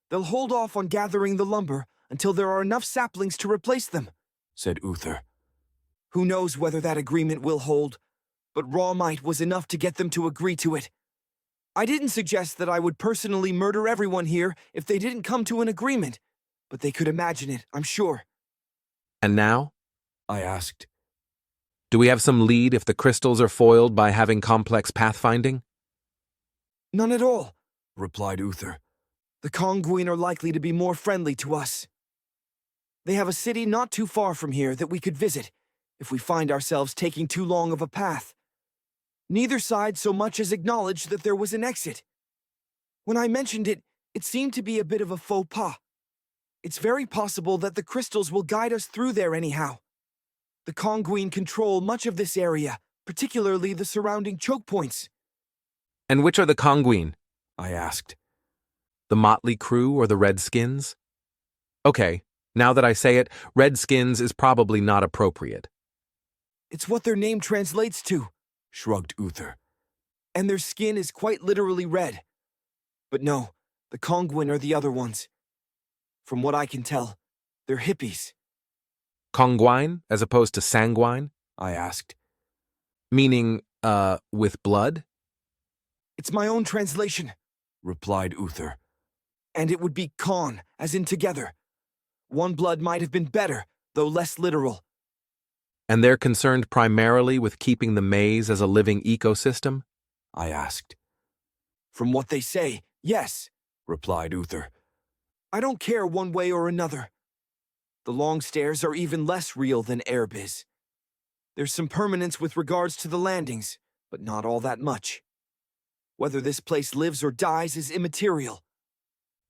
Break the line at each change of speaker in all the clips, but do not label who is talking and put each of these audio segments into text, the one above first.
They'll hold off on gathering the lumber until there are enough saplings to replace them, said Uther. Who knows whether that agreement will hold, but raw might was enough to get them to agree to it. I didn't suggest that I would personally murder everyone here if they didn't come to an agreement, but they could imagine it, I'm sure.
And now?
I asked.
Do we have some lead if the crystals are foiled by having complex pathfinding?
None at all, replied Uther. The Conguine are likely to be more friendly to us. They have a city not too far from here that we could visit if we find ourselves taking too long of a path. Neither side so much as acknowledged that there was an exit. When I mentioned it, it seemed to be a bit of a faux pas. It's very possible that the crystals will guide us through there anyhow. The Conguine control much of this area, particularly the surrounding choke points.
And which are the Conguine?
I asked.
The motley crew or the Redskins? Okay, now that I say it, Redskins is probably not appropriate.
It's what their name translates to, shrugged Uther. And their skin is quite literally red. But no, the Conguine are the other ones. From what I can tell, they're hippies.
Conguine as opposed to sanguine?
I asked.
Meaning, with blood?
It's my own translation, replied Uther. And it would be con, as in together. One blood might have been better, though less literal.
And they're concerned primarily with keeping the maze as a living ecosystem?
I asked. From what they say, yes, replied Uther. I don't care one way or another. The long stairs are even less real than Airbiz. There's some permanence with regards to the landings, but not all that much. Whether this place lives or dies is immaterial.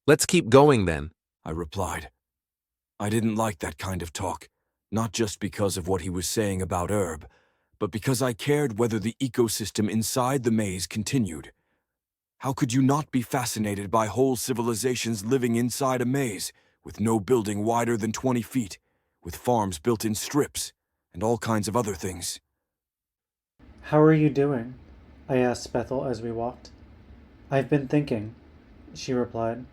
Let's keep going then,
I replied. I didn't like that kind of talk, not just because of what he was saying about Herb, but because I cared whether the ecosystem inside the maze continued. How could you not be fascinated by whole civilizations living inside a maze, with no building wider than 20 feet, with farms built in strips, and all kinds of other things?
How are you doing? I asked Bethel as we walked. I've been thinking, she replied.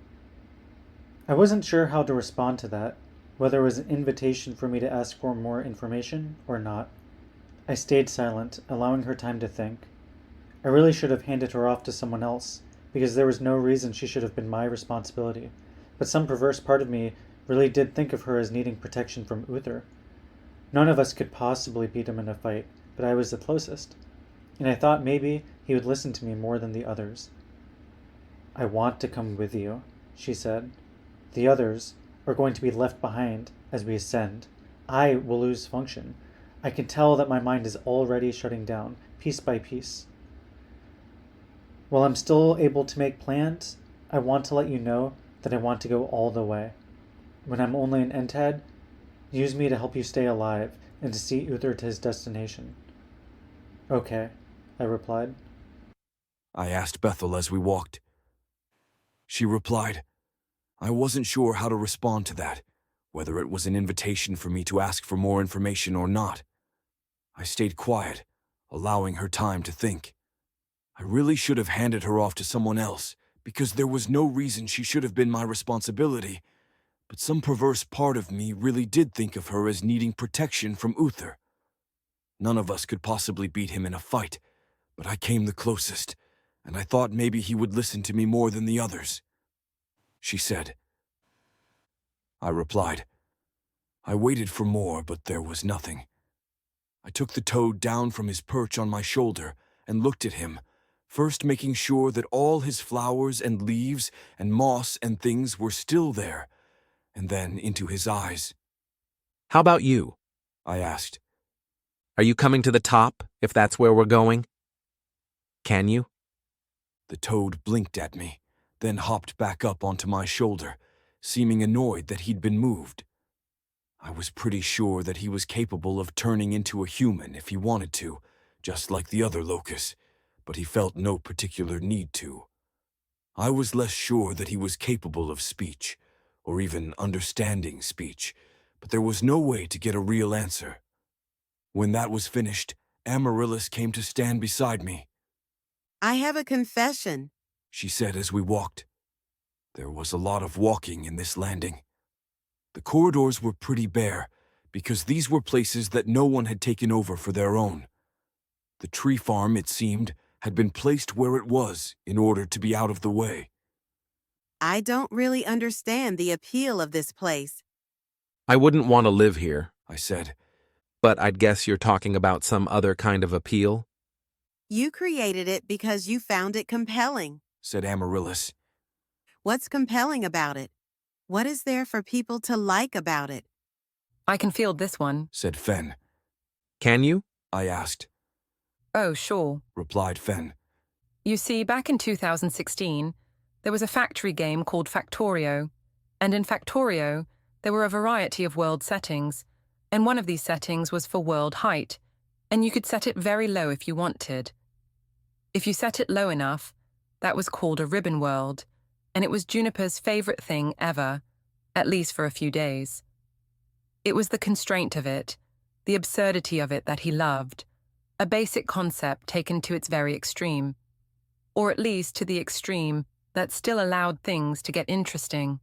I wasn't sure how to respond to that, whether it was an invitation for me to ask for more information or not. I stayed silent, allowing her time to think. I really should have handed her off to someone else, because there was no reason she should have been my responsibility, but some perverse part of me really did think of her as needing protection from Uther. None of us could possibly beat him in a fight, but I was the closest, and I thought maybe he would listen to me more than the others. I want to come with you, she said. The others are going to be left behind as we ascend. I will lose function. I can tell that my mind is already shutting down, piece by piece. While I'm still able to make plans, I want to let you know that I want to go all the way. When I'm only an Entad, use me to help you stay alive and to see Uther to his destination. Okay, I replied.
I asked Bethel as we walked. She replied. I wasn't sure how to respond to that, whether it was an invitation for me to ask for more information or not. I stayed quiet, allowing her time to think. I really should have handed her off to someone else, because there was no reason she should have been my responsibility, but some perverse part of me really did think of her as needing protection from Uther. None of us could possibly beat him in a fight, but I came the closest, and I thought maybe he would listen to me more than the others. She said. I replied. I waited for more, but there was nothing. I took the toad down from his perch on my shoulder and looked at him, first making sure that all his flowers and leaves and moss and things were still there, and then into his eyes.
How about you?
I asked.
Are you coming to the top, if that's where we're going? Can you?
The toad blinked at me, then hopped back up onto my shoulder, seeming annoyed that he'd been moved. I was pretty sure that he was capable of turning into a human if he wanted to, just like the other locust, but he felt no particular need to. I was less sure that he was capable of speech, or even understanding speech, but there was no way to get a real answer. When that was finished, Amaryllis came to stand beside me.
I have a confession,
She said as we walked. There was a lot of walking in this landing. The corridors were pretty bare, because these were places that no one had taken over for their own. The tree farm, it seemed, had been placed where it was in order to be out of the way.
I don't really understand the appeal of this place.
I wouldn't want to live here,
I said.
but I'd guess you're talking about some other kind of appeal?
You created it because you found it compelling.
Said Amaryllis.
What's compelling about it? What is there for people to like about it?
I can field this one.
Said Fen.
Can you?
I asked.
Oh, sure.
Replied Fen.
You see, back in 2016, there was a factory game called Factorio. And in Factorio, there were a variety of world settings. And one of these settings was for world height. And you could set it very low if you wanted. If you set it low enough, that was called a ribbon world. And it was Juniper's favorite thing ever, at least for a few days. It was the constraint of it, the absurdity of it that he loved, a basic concept taken to its very extreme, or at least to the extreme that still allowed things to get interesting.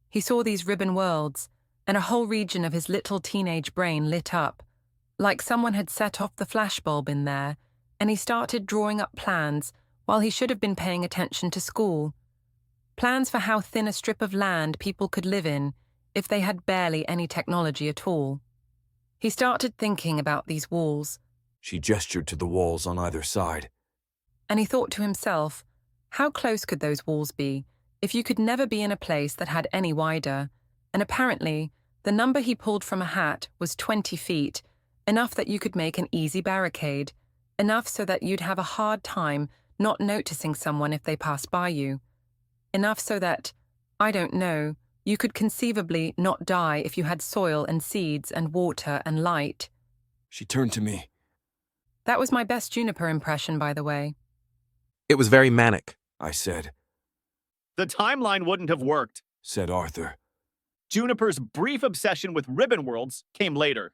He saw these ribbon worlds, and a whole region of his little teenage brain lit up, like someone had set off the flashbulb in there, and he started drawing up plans while he should have been paying attention to school. Plans for how thin a strip of land people could live in if they had barely any technology at all. He started thinking about these walls.
She gestured to the walls on either side.
And he thought to himself, how close could those walls be if you could never be in a place that had any wider? And apparently, the number he pulled from a hat was 20 feet, enough that you could make an easy barricade, enough so that you'd have a hard time not noticing someone if they passed by you. Enough so that, I don't know, you could conceivably not die if you had soil and seeds and water and light.
She turned to me.
That was my best Juniper impression, by the way.
It was very manic,
I said.
The timeline wouldn't have worked.
Said Arthur.
Juniper's brief obsession with ribbon worlds came later.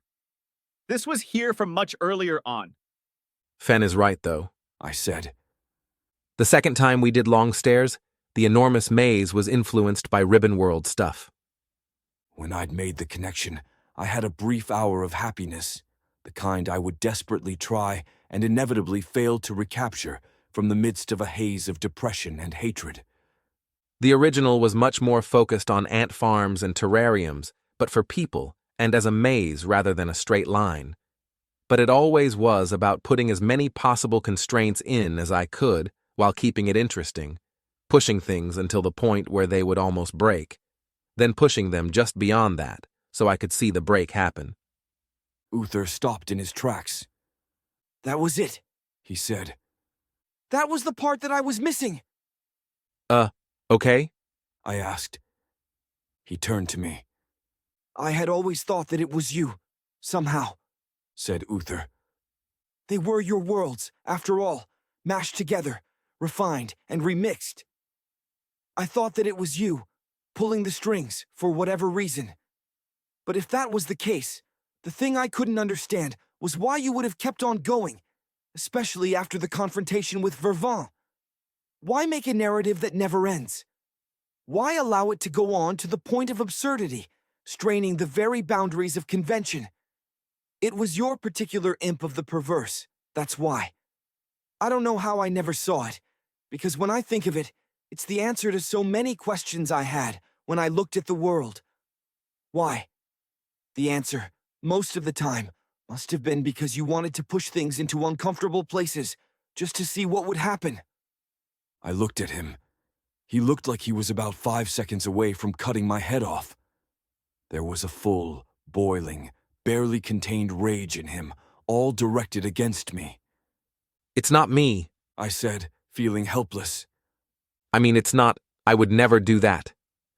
This was here from much earlier on.
Fen is right, though.
I said.
The second time we did long stairs, the enormous maze was influenced by ribbon world stuff.
When I'd made the connection, I had a brief hour of happiness, the kind I would desperately try and inevitably fail to recapture from the midst of a haze of depression and hatred.
The original was much more focused on ant farms and terrariums, but for people, and as a maze rather than a straight line. But it always was about putting as many possible constraints in as I could while keeping it interesting, pushing things until the point where they would almost break, then pushing them just beyond that so I could see the break happen.
Uther stopped in his tracks. That was it, he said. That was the part that I was missing.
Okay?
I asked. He turned to me. I had always thought that it was you, somehow, said Uther. They were your worlds, after all, mashed together, refined and remixed. I thought that it was you, pulling the strings, for whatever reason. But if that was the case, the thing I couldn't understand was why you would have kept on going, especially after the confrontation with Vervin. Why make a narrative that never ends? Why allow it to go on to the point of absurdity, straining the very boundaries of convention? It was your particular imp of the perverse, that's why. I don't know how I never saw it, because when I think of it, it's the answer to so many questions I had when I looked at the world. Why? The answer, most of the time, must have been because you wanted to push things into uncomfortable places, just to see what would happen. I looked at him. He looked like he was about 5 seconds away from cutting my head off. There was a full, boiling, barely contained rage in him, all directed against me.
It's not me,
I said, feeling helpless.
I mean, it's not, I would never do that.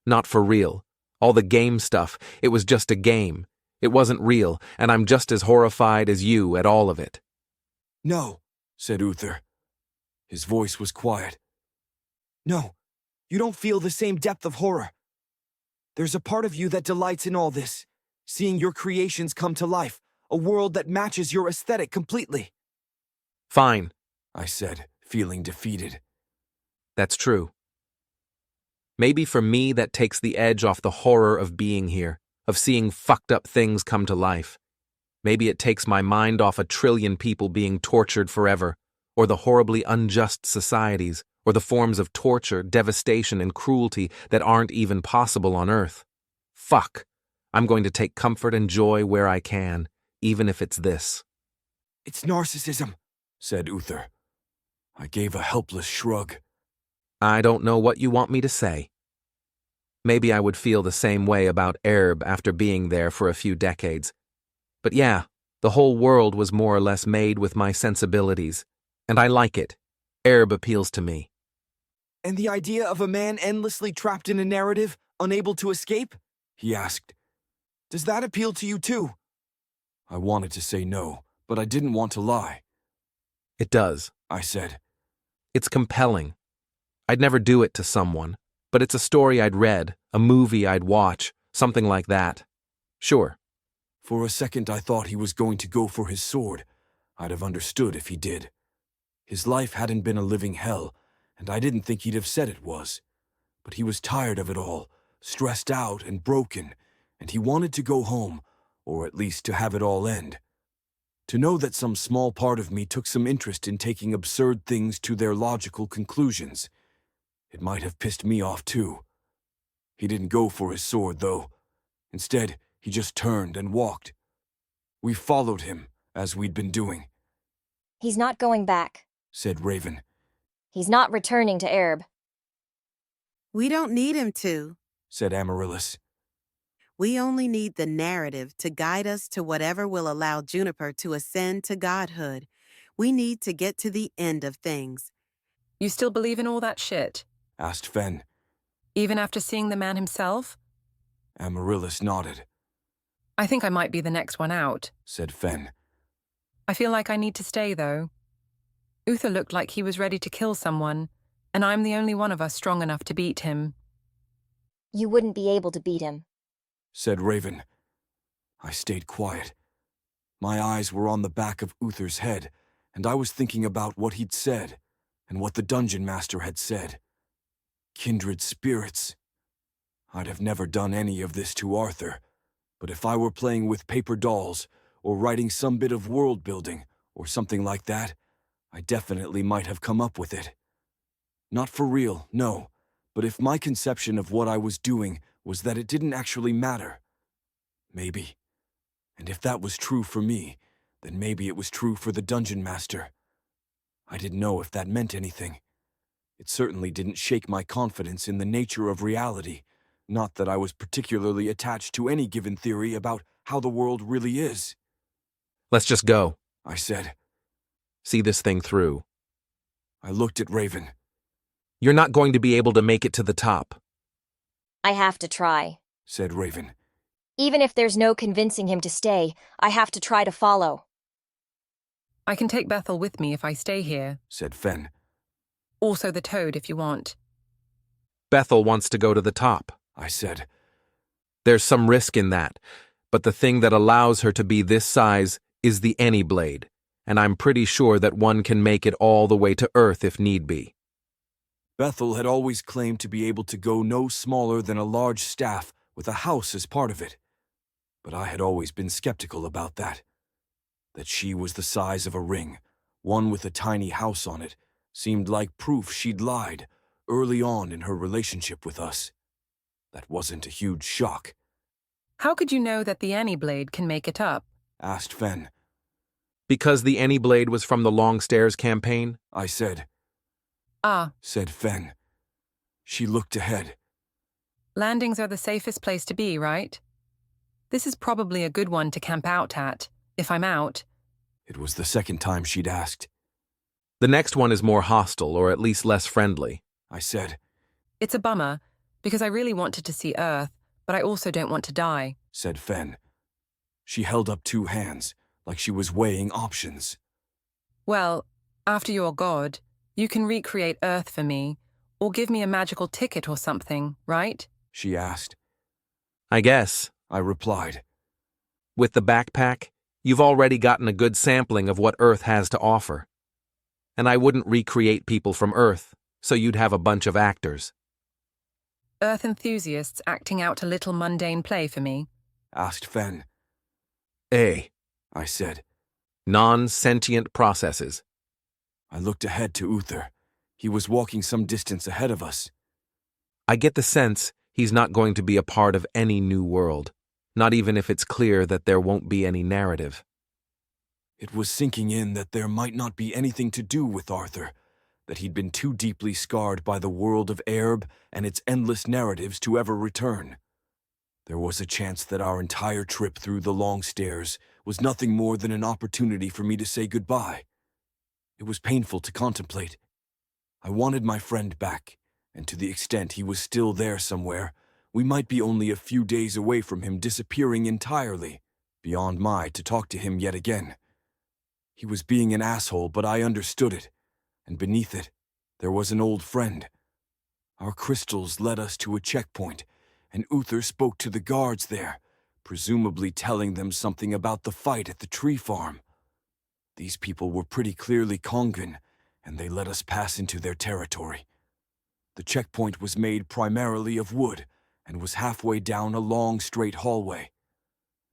Not for real. All the game stuff, it was just a game. It wasn't real, and I'm just as horrified as you at all of it.
No, said Uther. His voice was quiet. No, you don't feel the same depth of horror. There's a part of you that delights in all this, seeing your creations come to life, a world that matches your aesthetic completely.
Fine,
I said, feeling defeated.
that's true. Maybe for me that takes the edge off the horror of being here, of seeing fucked up things come to life. Maybe it takes my mind off 1,000,000,000 people being tortured forever, or the horribly unjust societies, or the forms of torture, devastation, and cruelty that aren't even possible on Earth. Fuck. I'm going to take comfort and joy where I can, even if it's this.
It's narcissism, said Uther. I gave a helpless shrug.
I don't know what you want me to say. Maybe I would feel the same way about Erb after being there for a few decades. But yeah, the whole world was more or less made with my sensibilities, and I like it. Erb appeals to me.
And the idea of a man endlessly trapped in a narrative, unable to escape? He asked. Does that appeal to you too? I wanted to say no, but I didn't want to lie.
It does,
I said.
It's compelling. I'd never do it to someone, but it's a story I'd read, a movie I'd watch, something like that. Sure.
For a second I thought he was going to go for his sword. I'd have understood if he did. His life hadn't been a living hell, and I didn't think he'd have said it was. But he was tired of it all, stressed out and broken, and he wanted to go home, or at least to have it all end. To know that some small part of me took some interest in taking absurd things to their logical conclusions. It might have pissed me off too. He didn't go for his sword, though. Instead, he just turned and walked. We followed him, as we'd been doing.
He's not going back,
said Raven.
He's not returning to Erb.
We don't need him to,
said Amaryllis.
We only need the narrative to guide us to whatever will allow Juniper to ascend to godhood. We need to get to the end of things.
You still believe in all that shit?
Asked Fen.
Even after seeing the man himself?
Amaryllis nodded.
I think I might be the next one out,
said Fen.
I feel like I need to stay, though. Uther looked like he was ready to kill someone, and I'm the only one of us strong enough to beat him.
You wouldn't be able to beat him,
said Raven. I stayed quiet. My eyes were on the back of Uther's head, and I was thinking about what he'd said, and what the dungeon master had said. Kindred spirits. I'd have never done any of this to Arthur, but if I were playing with paper dolls, or writing some bit of world building, or something like that, I definitely might have come up with it. Not for real, no, but if my conception of what I was doing was that it didn't actually matter. Maybe. And if that was true for me, then maybe it was true for the dungeon master. I didn't know if that meant anything. It certainly didn't shake my confidence in the nature of reality, not that I was particularly attached to any given theory about how the world really is.
Let's just go,
I said.
See this thing through.
I looked at Raven.
You're not going to be able to make it to the top.
I have to try,
said Raven.
Even if there's no convincing him to stay, I have to try to follow.
I can take Bethel with me if I stay here.
Said Fen.
Also the toad if you want.
Bethel wants to go to the top.
I said.
There's some risk in that, but the thing that allows her to be this size is the Any Blade, and I'm pretty sure that one can make it all the way to Earth if need be.
Bethel had always claimed to be able to go no smaller than a large staff with a house as part of it. But I had always been skeptical about that. That she was the size of a ring, one with a tiny house on it, seemed like proof she'd lied early on in her relationship with us. That wasn't a huge shock.
How could you know that the Any Blade can make it up?
Asked Fen.
Because the Any Blade was from the Long Stairs campaign?
I said.
Ah.
Said Fen. She looked ahead.
Landings are the safest place to be, right? This is probably a good one to camp out at, if I'm out.
It was the second time she'd asked.
The next one is more hostile, or at least less friendly.
I said.
It's a bummer, because I really wanted to see Earth, but I also don't want to die.
Said Fen. She held up two hands, like she was weighing options.
Well, after you're God, you can recreate Earth for me, or give me a magical ticket or something, right?
She asked.
I guess,
I replied.
With the backpack, you've already gotten a good sampling of what Earth has to offer. And I wouldn't recreate people from Earth, so you'd have a bunch of actors.
Earth enthusiasts acting out a little mundane play for me?
asked Fen.
A.
I said.
Non-sentient processes.
I looked ahead to Uther. He was walking some distance ahead of us.
I get the sense he's not going to be a part of any new world, not even if it's clear that there won't be any narrative.
It was sinking in that there might not be anything to do with Arthur, that he'd been too deeply scarred by the world of Erb and its endless narratives to ever return. There was a chance that our entire trip through the long stairs was nothing more than an opportunity for me to say goodbye. It was painful to contemplate. I wanted my friend back, and to the extent he was still there somewhere, we might be only a few days away from him disappearing entirely, beyond my to talk to him yet again. He was being an asshole, but I understood it, and beneath it, there was an old friend. Our crystals led us to a checkpoint, and Uther spoke to the guards there, presumably telling them something about the fight at the tree farm. These people were pretty clearly Kongan, and they let us pass into their territory. The checkpoint was made primarily of wood, and was halfway down a long, straight hallway.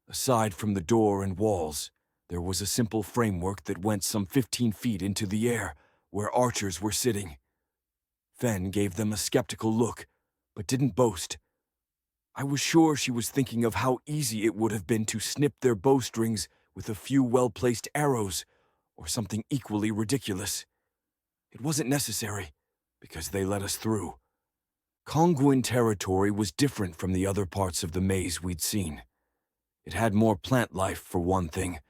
Aside from the door and walls, there was a simple framework that went some 15 feet into the air, where archers were sitting. Fen gave them a skeptical look, but didn't boast. I was sure she was thinking of how easy it would have been to snip their bowstrings with a few well-placed arrows, or something equally ridiculous. It wasn't necessary, because they let us through. Kongwin territory was different from the other parts of the maze we'd seen. It had more plant life, for one thing,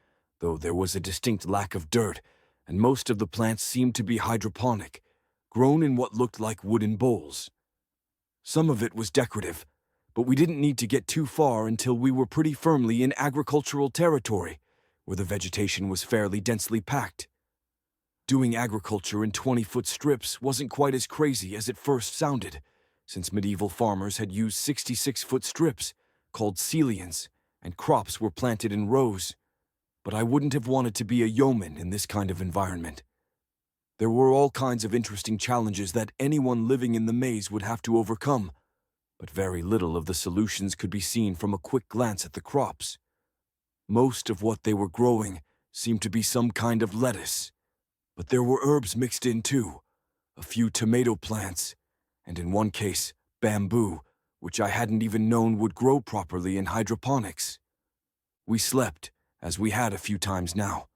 though there was a distinct lack of dirt, and most of the plants seemed to be hydroponic, grown in what looked like wooden bowls. Some of it was decorative, but we didn't need to get too far until we were pretty firmly in agricultural territory, where the vegetation was fairly densely packed. Doing agriculture in 20-foot strips wasn't quite as crazy as it first sounded, since medieval farmers had used 66-foot strips, called celians, and crops were planted in rows. But I wouldn't have wanted to be a yeoman in this kind of environment. There were all kinds of interesting challenges that anyone living in the maze would have to overcome, but very little of the solutions could be seen from a quick glance at the crops. Most of what they were growing seemed to be some kind of lettuce, but there were herbs mixed in too, a few tomato plants, and in one case, bamboo, which I hadn't even known would grow properly in hydroponics. We slept, as we had a few times now.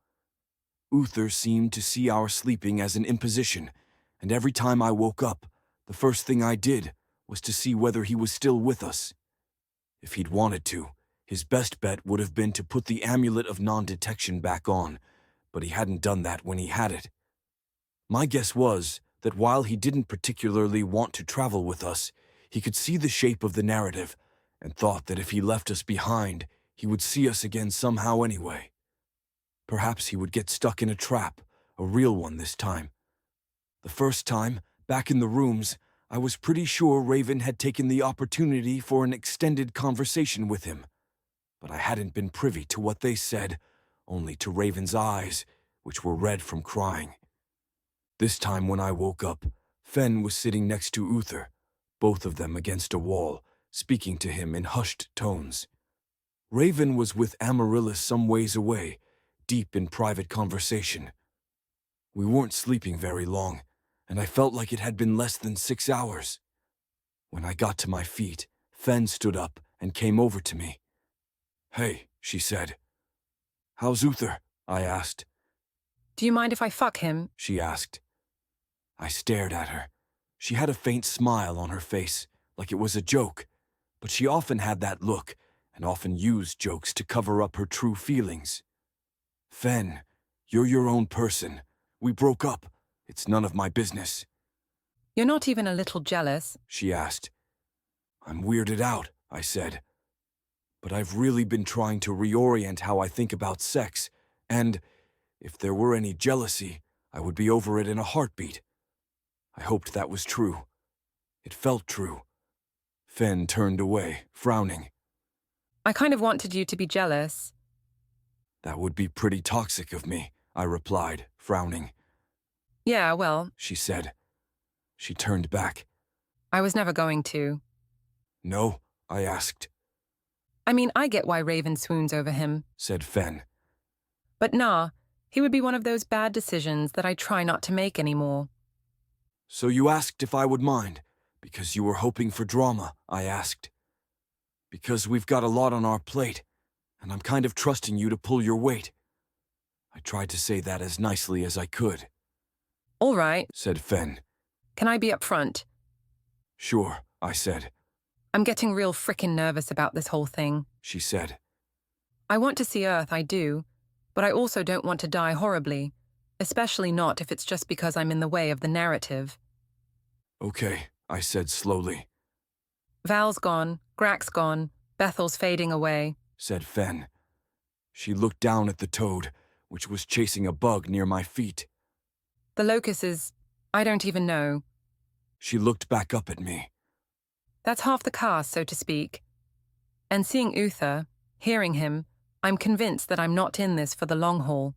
Uther seemed to see our sleeping as an imposition, and every time I woke up, the first thing I did was to see whether he was still with us. If he'd wanted to, his best bet would have been to put the amulet of non-detection back on, but he hadn't done that when he had it. My guess was that while he didn't particularly want to travel with us, he could see the shape of the narrative, and thought that if he left us behind, he would see us again somehow anyway. Perhaps he would get stuck in a trap, a real one this time. The first time, back in the rooms, I was pretty sure Raven had taken the opportunity for an extended conversation with him, but I hadn't been privy to what they said, only to Raven's eyes, which were red from crying. This time when I woke up, Fen was sitting next to Uther, both of them against a wall, speaking to him in hushed tones. Raven was with Amaryllis some ways away, deep in private conversation. We weren't sleeping very long, and I felt like it had been less than 6 hours. When I got to my feet, Fen stood up and came over to me. "Hey," she said. "How's Uther?" I asked.
Do you mind if I fuck him?
She asked. I stared at her. She had a faint smile on her face, like it was a joke, but she often had that look, and often used jokes to cover up her true feelings. "Fen, you're your own person. We broke up. It's none of my business."
You're not even a little jealous?
She asked. "I'm weirded out," I said. "But I've really been trying to reorient how I think about sex, and if there were any jealousy, I would be over it in a heartbeat." I hoped that was true. It felt true. Fen turned away, frowning.
I kind of wanted you to be jealous.
"That would be pretty toxic of me," I replied, frowning.
Yeah, well,
She said. She turned back.
I was never going to.
No? I asked.
I mean, I get why Raven swoons over him.
Said Fen.
But nah, he would be one of those bad decisions that I try not to make anymore.
So you asked if I would mind, because you were hoping for drama, I asked. Because we've got a lot on our plate, and I'm kind of trusting you to pull your weight. I tried to say that as nicely as I could.
All right,
Said Fen.
can I be upfront?
Sure, I said.
I'm getting real frickin' nervous about this whole thing.
She said.
I want to see Earth, I do, but I also don't want to die horribly, especially not if it's just because I'm in the way of the narrative.
Okay, I said slowly.
Val's gone, Grak's gone, Bethel's fading away.
Said Fen. She looked down at the toad, which was chasing a bug near my feet.
The locust is, I don't even know.
She looked back up at me.
That's half the cast, so to speak. And seeing Uther, hearing him, I'm convinced that I'm not in this for the long haul,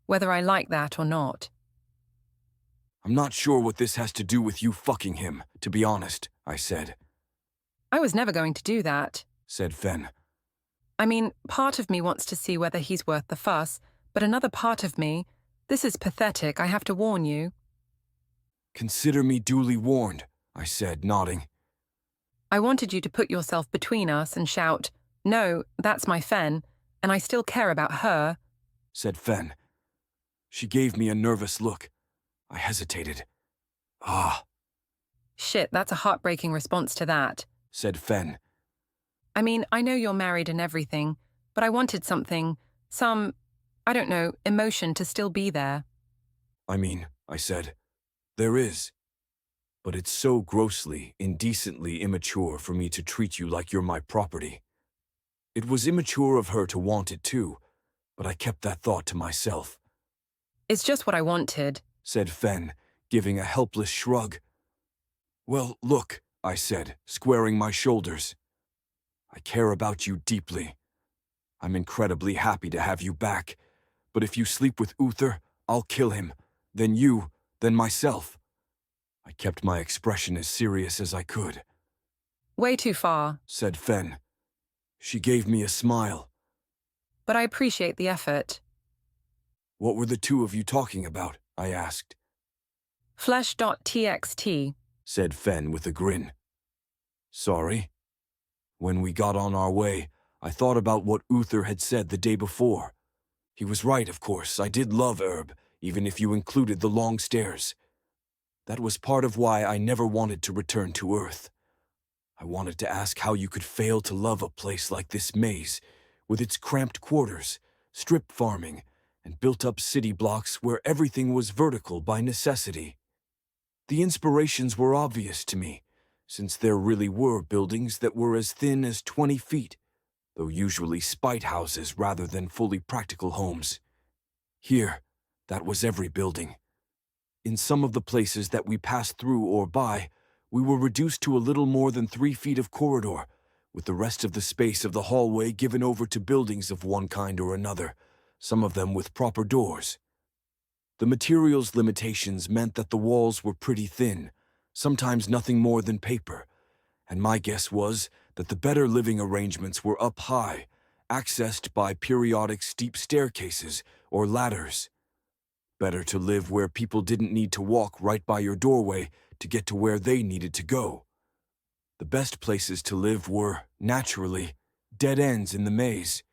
whether I like that or not.
I'm not sure what this has to do with you fucking him, to be honest, I said.
I was never going to do that.
Said Fen.
I mean, part of me wants to see whether he's worth the fuss, but another part of me, this is pathetic, I have to warn you.
Consider me duly warned, I said, nodding.
I wanted you to put yourself between us and shout, "No, that's my Fen, and I still care about her,"
said Fen. She gave me a nervous look. I hesitated. Ah,
Shit, that's a heartbreaking response to that.
said Fen.
I mean, I know you're married and everything, but I wanted something, I don't know, emotion to still be there.
I mean, I said, there is. But it's so grossly, indecently immature for me to treat you like you're my property. It was immature of her to want it too, but I kept that thought to myself.
It's just what I wanted,
Said Fen, giving a helpless shrug. Well, look, I said, squaring my shoulders. I care about you deeply. I'm incredibly happy to have you back, but if you sleep with Uther, I'll kill him, then you, then myself. I kept my expression as serious as I could.
Way too far,
Said Fen. She gave me a smile.
but I appreciate the effort.
What were the two of you talking about? I asked.
Flesh.txt.
Said Fen with a grin. Sorry. When we got on our way, I thought about what Uther had said the day before. He was right, of course. I did love Herb, even if you included the long stairs. That was part of why I never wanted to return to Earth. I wanted to ask how you could fail to love a place like this maze, with its cramped quarters, strip farming, and built-up city blocks where everything was vertical by necessity. The inspirations were obvious to me, since there really were buildings that were as thin as 20 feet, though usually spite houses rather than fully practical homes. Here, that was every building. In some of the places that we passed through or by, we were reduced to a little more than 3 feet of corridor, with the rest of the space of the hallway given over to buildings of one kind or another, some of them with proper doors. The materials limitations meant that the walls were pretty thin, sometimes nothing more than paper, and my guess was that the better living arrangements were up high, accessed by periodic steep staircases or ladders. Better to live where people didn't need to walk right by your doorway to get to where they needed to go. The best places to live were, naturally, dead ends in the maze,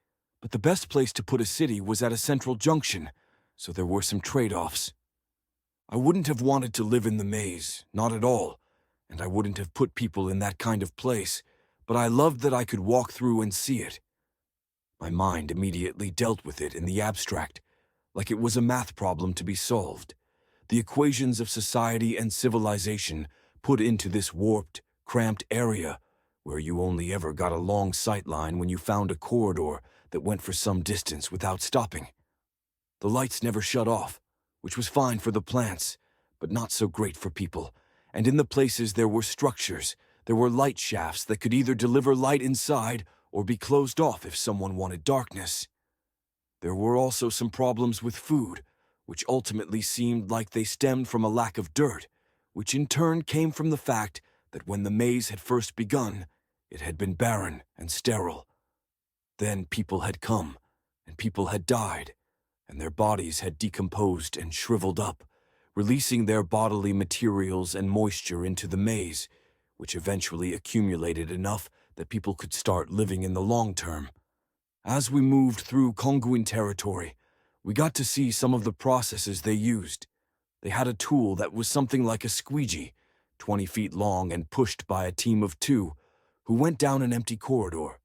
but the best place to put a city was at a central junction, so there were some trade-offs. I wouldn't have wanted to live in the maze, not at all, and I wouldn't have put people in that kind of place, but I loved that I could walk through and see it. My mind immediately dealt with it in the abstract, like it was a math problem to be solved. The equations of society and civilization put into this warped, cramped area where you only ever got a long sight line when you found a corridor that went for some distance without stopping. The lights never shut off, which was fine for the plants, but not so great for people, and in the places there were structures, there were light shafts that could either deliver light inside or be closed off if someone wanted darkness. There were also some problems with food, which ultimately seemed like they stemmed from a lack of dirt, which in turn came from the fact that when the maze had first begun, It had been barren and sterile. Then people had come, and people had died, and their bodies had decomposed and shriveled up, releasing their bodily materials and moisture into the maze, which eventually accumulated enough that people could start living in the long term. As we moved through Konguin territory, we got to see some of the processes they used. They had a tool that was something like a squeegee, 20 feet long and pushed by a team of 2, who went down an empty corridor.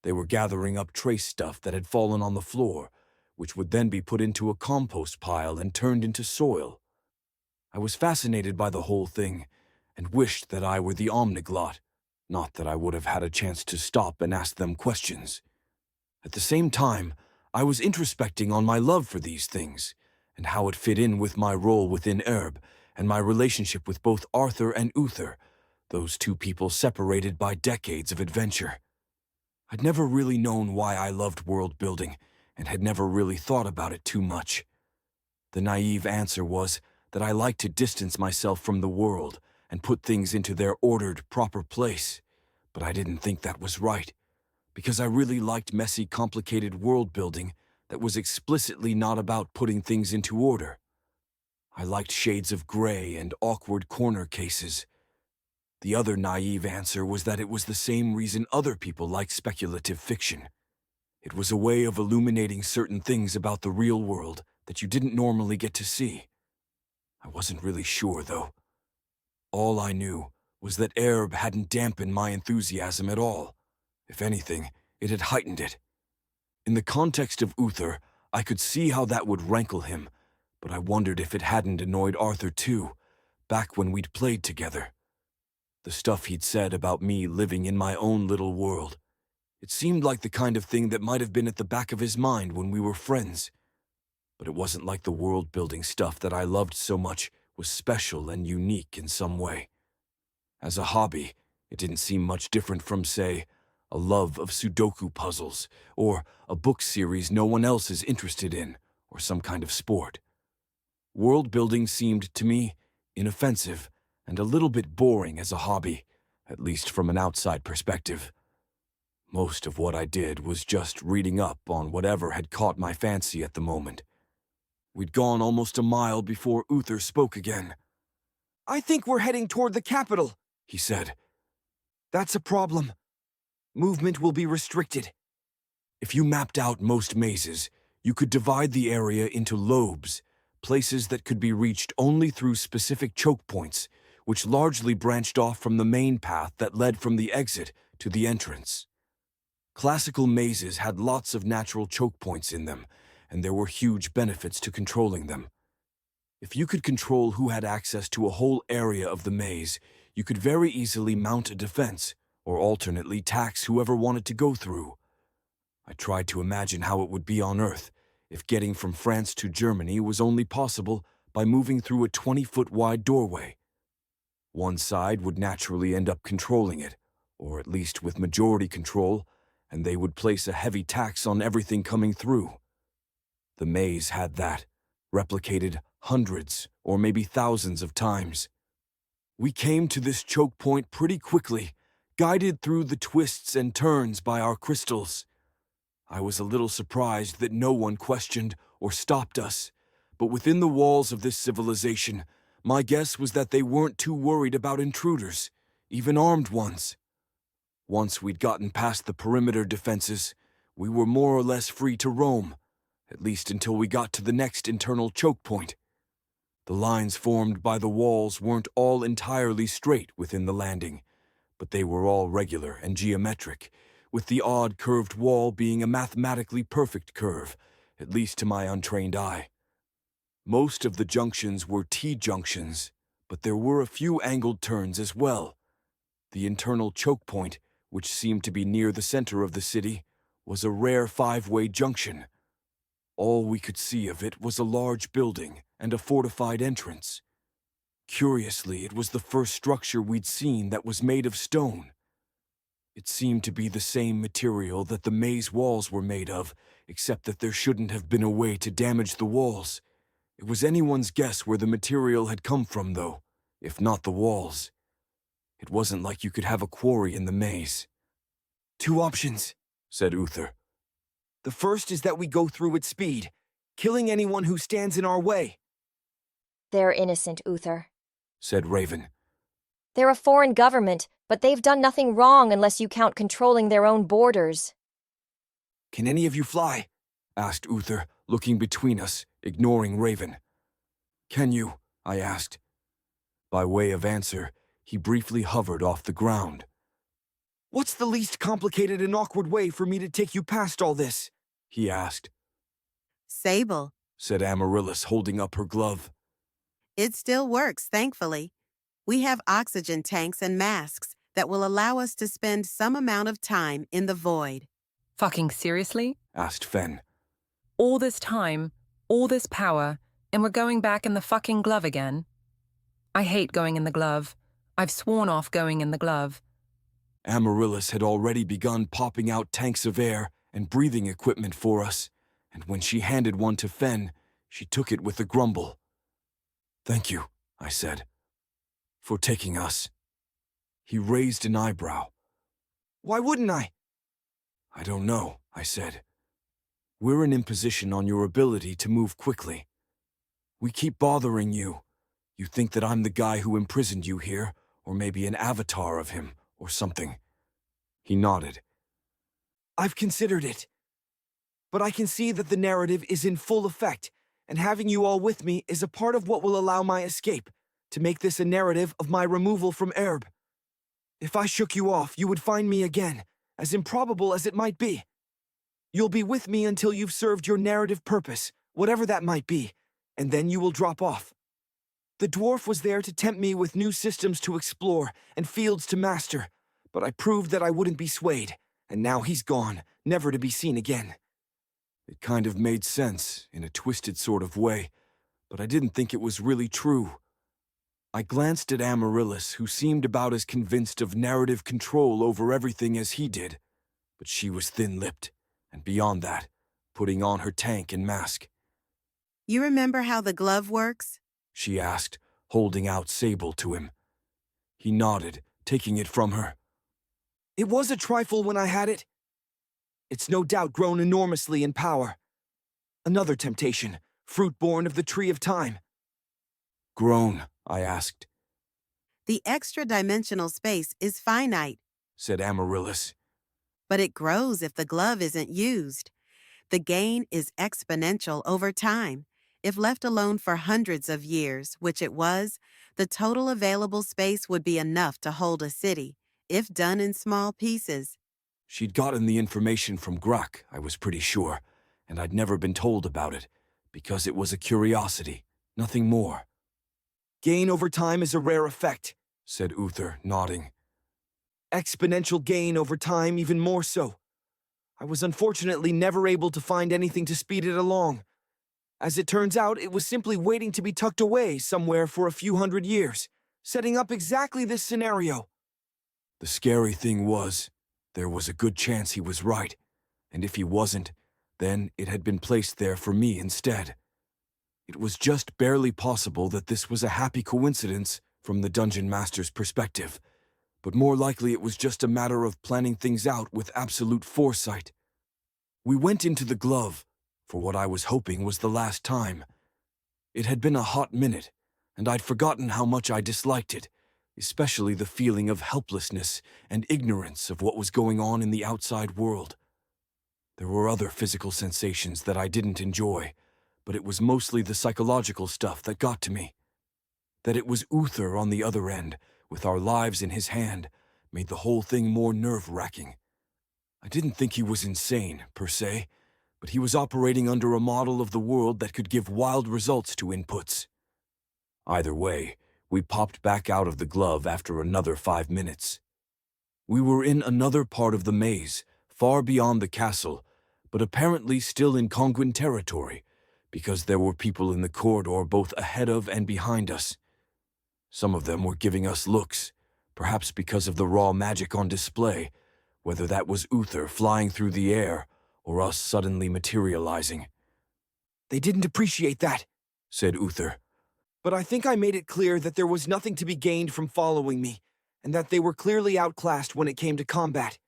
They were gathering up trace stuff that had fallen on the floor, which would then be put into a compost pile and turned into soil. I was fascinated by the whole thing, and wished that I were the omniglot, not that I would have had a chance to stop and ask them questions. At the same time, I was introspecting on my love for these things, and how it fit in with my role within Erb, and my relationship with both Arthur and Uther, those 2 people separated by decades of adventure. I'd never really known why I loved world building, and had never really thought about it too much. The naive answer was that I liked to distance myself from the world and put things into their ordered, proper place, but I didn't think that was right, because I really liked messy, complicated world building that was explicitly not about putting things into order. I liked shades of gray and awkward corner cases. The other naive answer was that it was the same reason other people like speculative fiction. It was a way of illuminating certain things about the real world that you didn't normally get to see. I wasn't really sure, though. All I knew was that Erb hadn't dampened my enthusiasm at all. If anything, it had heightened it. In the context of Uther, I could see how that would rankle him, but I wondered if it hadn't annoyed Arthur too, back when we'd played together. The stuff he'd said about me living in my own little world. It seemed like the kind of thing that might have been at the back of his mind when we were friends. But it wasn't like the world-building stuff that I loved so much was special and unique in some way. As a hobby, it didn't seem much different from, say, a love of Sudoku puzzles, or a book series no one else is interested in, or some kind of sport. World-building seemed, to me, inoffensive and a little bit boring as a hobby, at least from an outside perspective. Most of what I did was just reading up on whatever had caught my fancy at the moment. We'd gone almost a mile before Uther spoke again. "I think we're heading toward the capital," he said. "That's a problem. Movement will be restricted." If you mapped out most mazes, you could divide the area into lobes, places that could be reached only through specific choke points, which largely branched off from the main path that led from the exit to the entrance. Classical mazes had lots of natural choke points in them, and there were huge benefits to controlling them. If you could control who had access to a whole area of the maze, you could very easily mount a defense, or alternately tax whoever wanted to go through. I tried to imagine how it would be on Earth if getting from France to Germany was only possible by moving through a 20-foot wide doorway. One side would naturally end up controlling it, or at least with majority control, and they would place a heavy tax on everything coming through. The maze had that, replicated hundreds or maybe thousands of times. We came to this choke point pretty quickly, guided through the twists and turns by our crystals. I was a little surprised that no one questioned or stopped us, but within the walls of this civilization, my guess was that they weren't too worried about intruders, even armed ones. Once we'd gotten past the perimeter defenses, we were more or less free to roam, at least until we got to the next internal choke point. The lines formed by the walls weren't all entirely straight within the landing, but they were all regular and geometric, with the odd curved wall being a mathematically perfect curve, at least to my untrained eye. Most of the junctions were T-junctions, but there were a few angled turns as well. The internal choke point, which seemed to be near the center of the city, was a rare 5-way junction. All we could see of it was a large building and a fortified entrance. Curiously, it was the first structure we'd seen that was made of stone. It seemed to be the same material that the maze walls were made of, except that there shouldn't have been a way to damage the walls. It was anyone's guess where the material had come from, though, if not the walls. It wasn't like you could have a quarry in the maze. "Two options," said Uther. "The first is that we go through at speed, killing anyone who stands in our way,"
They're innocent, Uther.
said Raven.
They're a foreign government, but they've done nothing wrong unless you count controlling their own borders.
"Can any of you fly?" asked Uther, looking between us, ignoring Raven. "Can you?" I asked. By way of answer, he briefly hovered off the ground. "What's the least complicated and awkward way for me to take you past all this?" he asked.
Sable.
Said Amaryllis, holding up her glove.
It still works, thankfully. We have oxygen tanks and masks that will allow us to spend some amount of time in the void.
Fucking seriously?
Asked Fen.
All this time, all this power, and we're going back in the fucking glove again? I hate going in the glove. I've sworn off going in the glove.
Amaryllis had already begun popping out tanks of air and breathing equipment for us, and when she handed one to Fen, she took it with a grumble. "Thank you," I said, "for taking us." He raised an eyebrow. "Why wouldn't I?" "I don't know," I said. "We're an imposition on your ability to move quickly. We keep bothering you. You think that I'm the guy who imprisoned you here, or maybe an avatar of him, or something." He nodded. "I've considered it. But I can see that the narrative is in full effect, and having you all with me is a part of what will allow my escape, to make this a narrative of my removal from Erb. If I shook you off, you would find me again, as improbable as it might be. You'll be with me until you've served your narrative purpose, whatever that might be, and then you will drop off. The dwarf was there to tempt me with new systems to explore and fields to master, but I proved that I wouldn't be swayed, and now he's gone, never to be seen again." It kind of made sense, in a twisted sort of way, but I didn't think it was really true. I glanced at Amaryllis, who seemed about as convinced of narrative control over everything as he did, but she was thin-lipped, and beyond that, putting on her tank and mask.
You remember how the glove works?
She asked, holding out Sable to him. He nodded, taking it from her. "It was a trifle when I had it. It's no doubt grown enormously in power. Another temptation, fruit born of the tree of time." "Grown?" I asked.
The extra-dimensional space is finite,
Said Amaryllis.
but it grows if the glove isn't used. The gain is exponential over time. If left alone for hundreds of years, which it was, the total available space would be enough to hold a city, if done in small pieces.
She'd gotten the information from Gruck, I was pretty sure, and I'd never been told about it, because it was a curiosity, nothing more. "Gain over time is a rare effect," said Uther, nodding. "Exponential gain over time even more so. I was unfortunately never able to find anything to speed it along. As it turns out, it was simply waiting to be tucked away somewhere for a few hundred years, setting up exactly this scenario." The scary thing was, there was a good chance he was right, and if he wasn't, then it had been placed there for me instead. It was just barely possible that this was a happy coincidence from the Dungeon Master's perspective, but more likely it was just a matter of planning things out with absolute foresight. We went into the glove, for what I was hoping was the last time. It had been a hot minute, and I'd forgotten how much I disliked it, especially the feeling of helplessness and ignorance of what was going on in the outside world. There were other physical sensations that I didn't enjoy, but it was mostly the psychological stuff that got to me. That it was Uther on the other end, with our lives in his hand, made the whole thing more nerve-wracking. I didn't think he was insane, per se, but he was operating under a model of the world that could give wild results to inputs. Either way, we popped back out of the glove after another 5 minutes. We were in another part of the maze, far beyond the castle, but apparently still in Conguin territory, because there were people in the corridor both ahead of and behind us. Some of them were giving us looks, perhaps because of the raw magic on display, whether that was Uther flying through the air or us suddenly materializing. "They didn't appreciate that," said Uther. "But I think I made it clear that there was nothing to be gained from following me, and that they were clearly outclassed when it came to combat.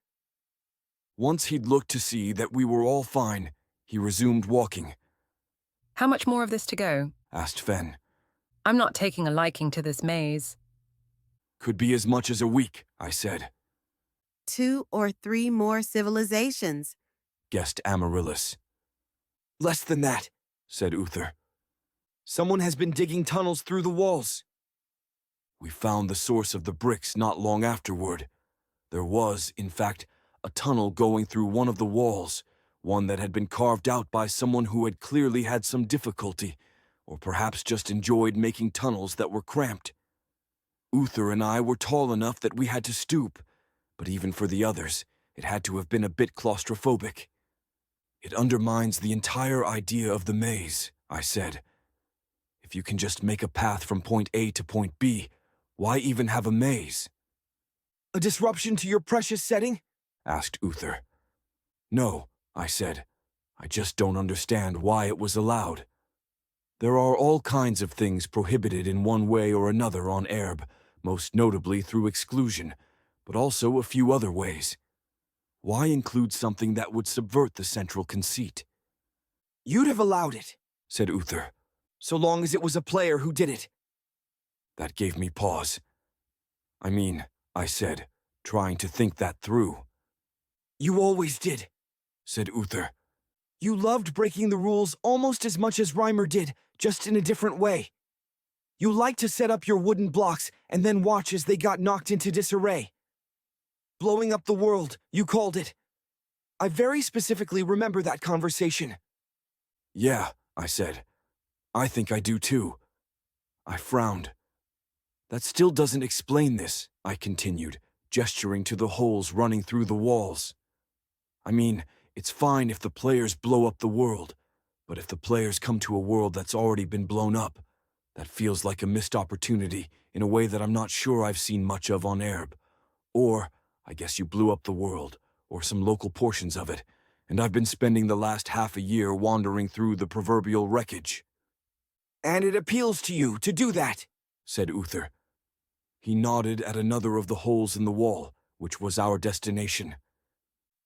Once he'd looked to see that we were all fine, he resumed walking.
How much more of this to go?
Asked Fen.
I'm not taking a liking to this maze.
Could be as much as a week, I said.
2 or 3 more civilizations.
Guessed Amaryllis. Less than that, said Uther. Someone has been digging tunnels through the walls. We found the source of the bricks not long afterward. There was, in fact, a tunnel going through one of the walls, one that had been carved out by someone who had clearly had some difficulty, or perhaps just enjoyed making tunnels that were cramped. Uther and I were tall enough that we had to stoop, but even for the others, it had to have been a bit claustrophobic. It undermines the entire idea of the maze, I said. If you can just make a path from point A to point B, why even have a maze? A disruption to your precious setting? Asked Uther. No, I said. I just don't understand why it was allowed. There are all kinds of things prohibited in one way or another on Erb, most notably through exclusion, but also a few other ways. Why include something that would subvert the central conceit? You'd have allowed it, said Uther, so long as it was a player who did it. That gave me pause. I mean, I said, trying to think that through. You always did, said Uther. You loved breaking the rules almost as much as Reimer did, just in a different way. You liked to set up your wooden blocks and then watch as they got knocked into disarray. Blowing up the world, you called it. I very specifically remember that conversation. Yeah, I said. I think I do too. I frowned. That still doesn't explain this, I continued, gesturing to the holes running through the walls. I mean, it's fine if the players blow up the world, but if the players come to a world that's already been blown up, that feels like a missed opportunity in a way that I'm not sure I've seen much of on Erb. Or, I guess you blew up the world, or some local portions of it, and I've been spending the last half a year wandering through the proverbial wreckage. And it appeals to you to do that, said Uther. He nodded at another of the holes in the wall, which was our destination.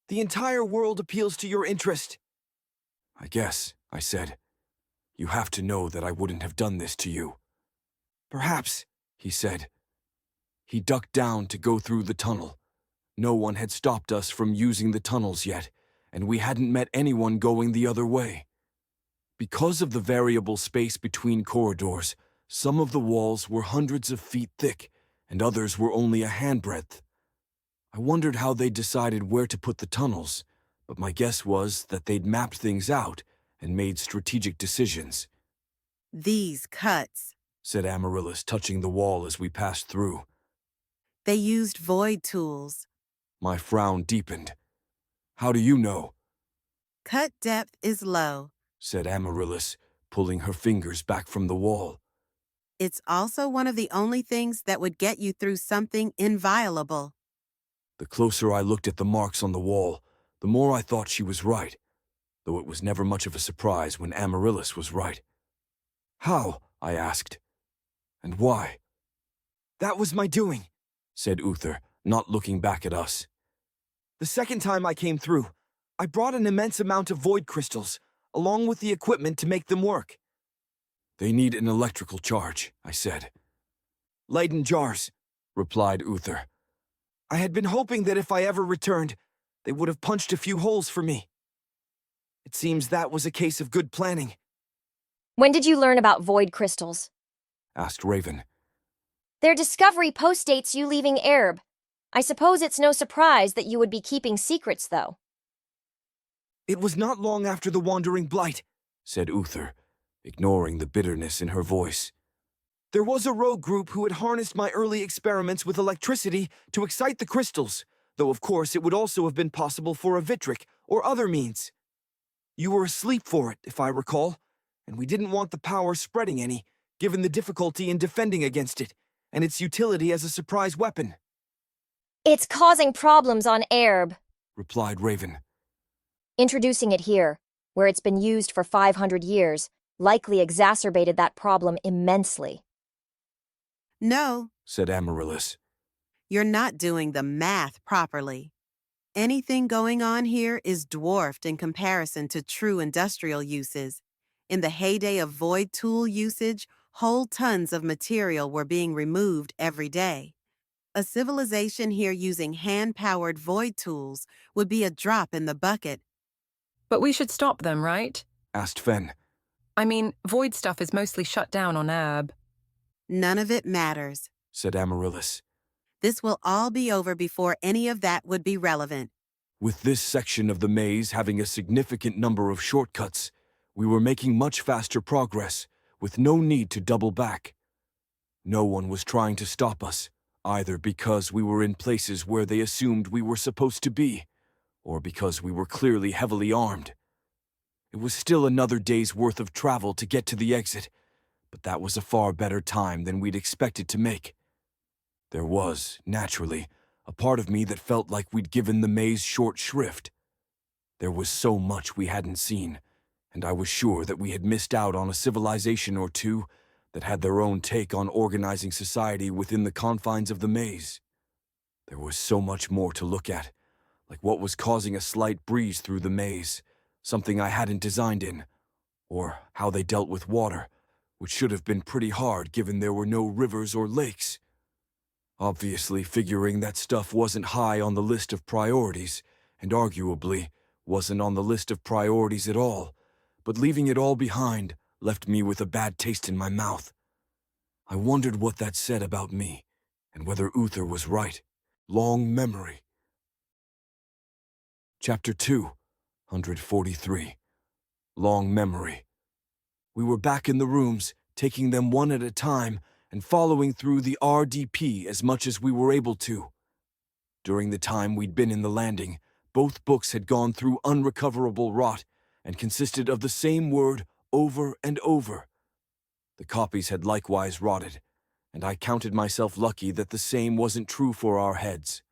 The entire world appeals to your interest. I guess, I said. You have to know that I wouldn't have done this to you. Perhaps, he said. He ducked down to go through the tunnel. No one had stopped us from using the tunnels yet, and we hadn't met anyone going the other way. Because of the variable space between corridors, some of the walls were hundreds of feet thick, and others were only a handbreadth. I wondered how they'd decided where to put the tunnels, but my guess was that they'd mapped things out and made strategic decisions.
These cuts.
Said Amaryllis, touching the wall as we passed through.
They used void tools.
My frown deepened. How do you know?
Cut depth is low.
Said Amaryllis, pulling her fingers back from the wall.
It's also one of the only things that would get you through something inviolable.
The closer I looked at the marks on the wall, the more I thought she was right, though it was never much of a surprise when Amaryllis was right. How? I asked. And why? That was my doing, said Uther, not looking back at us. The second time I came through, I brought an immense amount of void crystals, along with the equipment to make them work. They need an electrical charge, I said. Leyden jars, replied Uther. I had been hoping that if I ever returned, they would have punched a few holes for me. It seems that was a case of good planning.
When did you learn about void crystals?
Asked Raven.
Their discovery postdates you leaving Erb. I suppose it's no surprise that you would be keeping secrets, though.
It was not long after the Wandering Blight, said Uther, ignoring the bitterness in her voice. There was a rogue group who had harnessed my early experiments with electricity to excite the crystals, though of course it would also have been possible for a Vitric or other means. You were asleep for it, if I recall, and we didn't want the power spreading any, given the difficulty in defending against it, and its utility as a surprise weapon.
It's causing problems on Erb,
replied Raven.
Introducing it here, where it's been used for 500 years, likely exacerbated that problem immensely.
No,
Said Amaryllis.
You're not doing the math properly. Anything going on here is dwarfed in comparison to true industrial uses. In the heyday of void tool usage, whole tons of material were being removed every day. A civilization here using hand-powered void tools would be a drop in the bucket.
But we should stop them, right?
asked Fen.
I mean, void stuff is mostly shut down on Erb.
None of it matters.
Said Amaryllis.
This will all be over before any of that would be relevant.
With this section of the maze having a significant number of shortcuts, we were making much faster progress, with no need to double back. No one was trying to stop us, either because we were in places where they assumed we were supposed to be, or because we were clearly heavily armed. It was still another day's worth of travel to get to the exit, but that was a far better time than we'd expected to make. There was, naturally, a part of me that felt like we'd given the maze short shrift. There was so much we hadn't seen, and I was sure that we had missed out on a civilization or two that had their own take on organizing society within the confines of the maze. There was so much more to look at, like what was causing a slight breeze through the maze, something I hadn't designed in, or how they dealt with water, which should have been pretty hard given there were no rivers or lakes. Obviously, figuring that stuff wasn't high on the list of priorities, and arguably wasn't on the list of priorities at all, but leaving it all behind left me with a bad taste in my mouth. I wondered what that said about me, and whether Uther was right. Long memory. Chapter 243. Long memory. We were back in the rooms, taking them one at a time, and following through the RDP as much as we were able to. During the time we'd been in the landing, both books had gone through unrecoverable rot and consisted of the same word over and over. The copies had likewise rotted, and I counted myself lucky that the same wasn't true for our heads.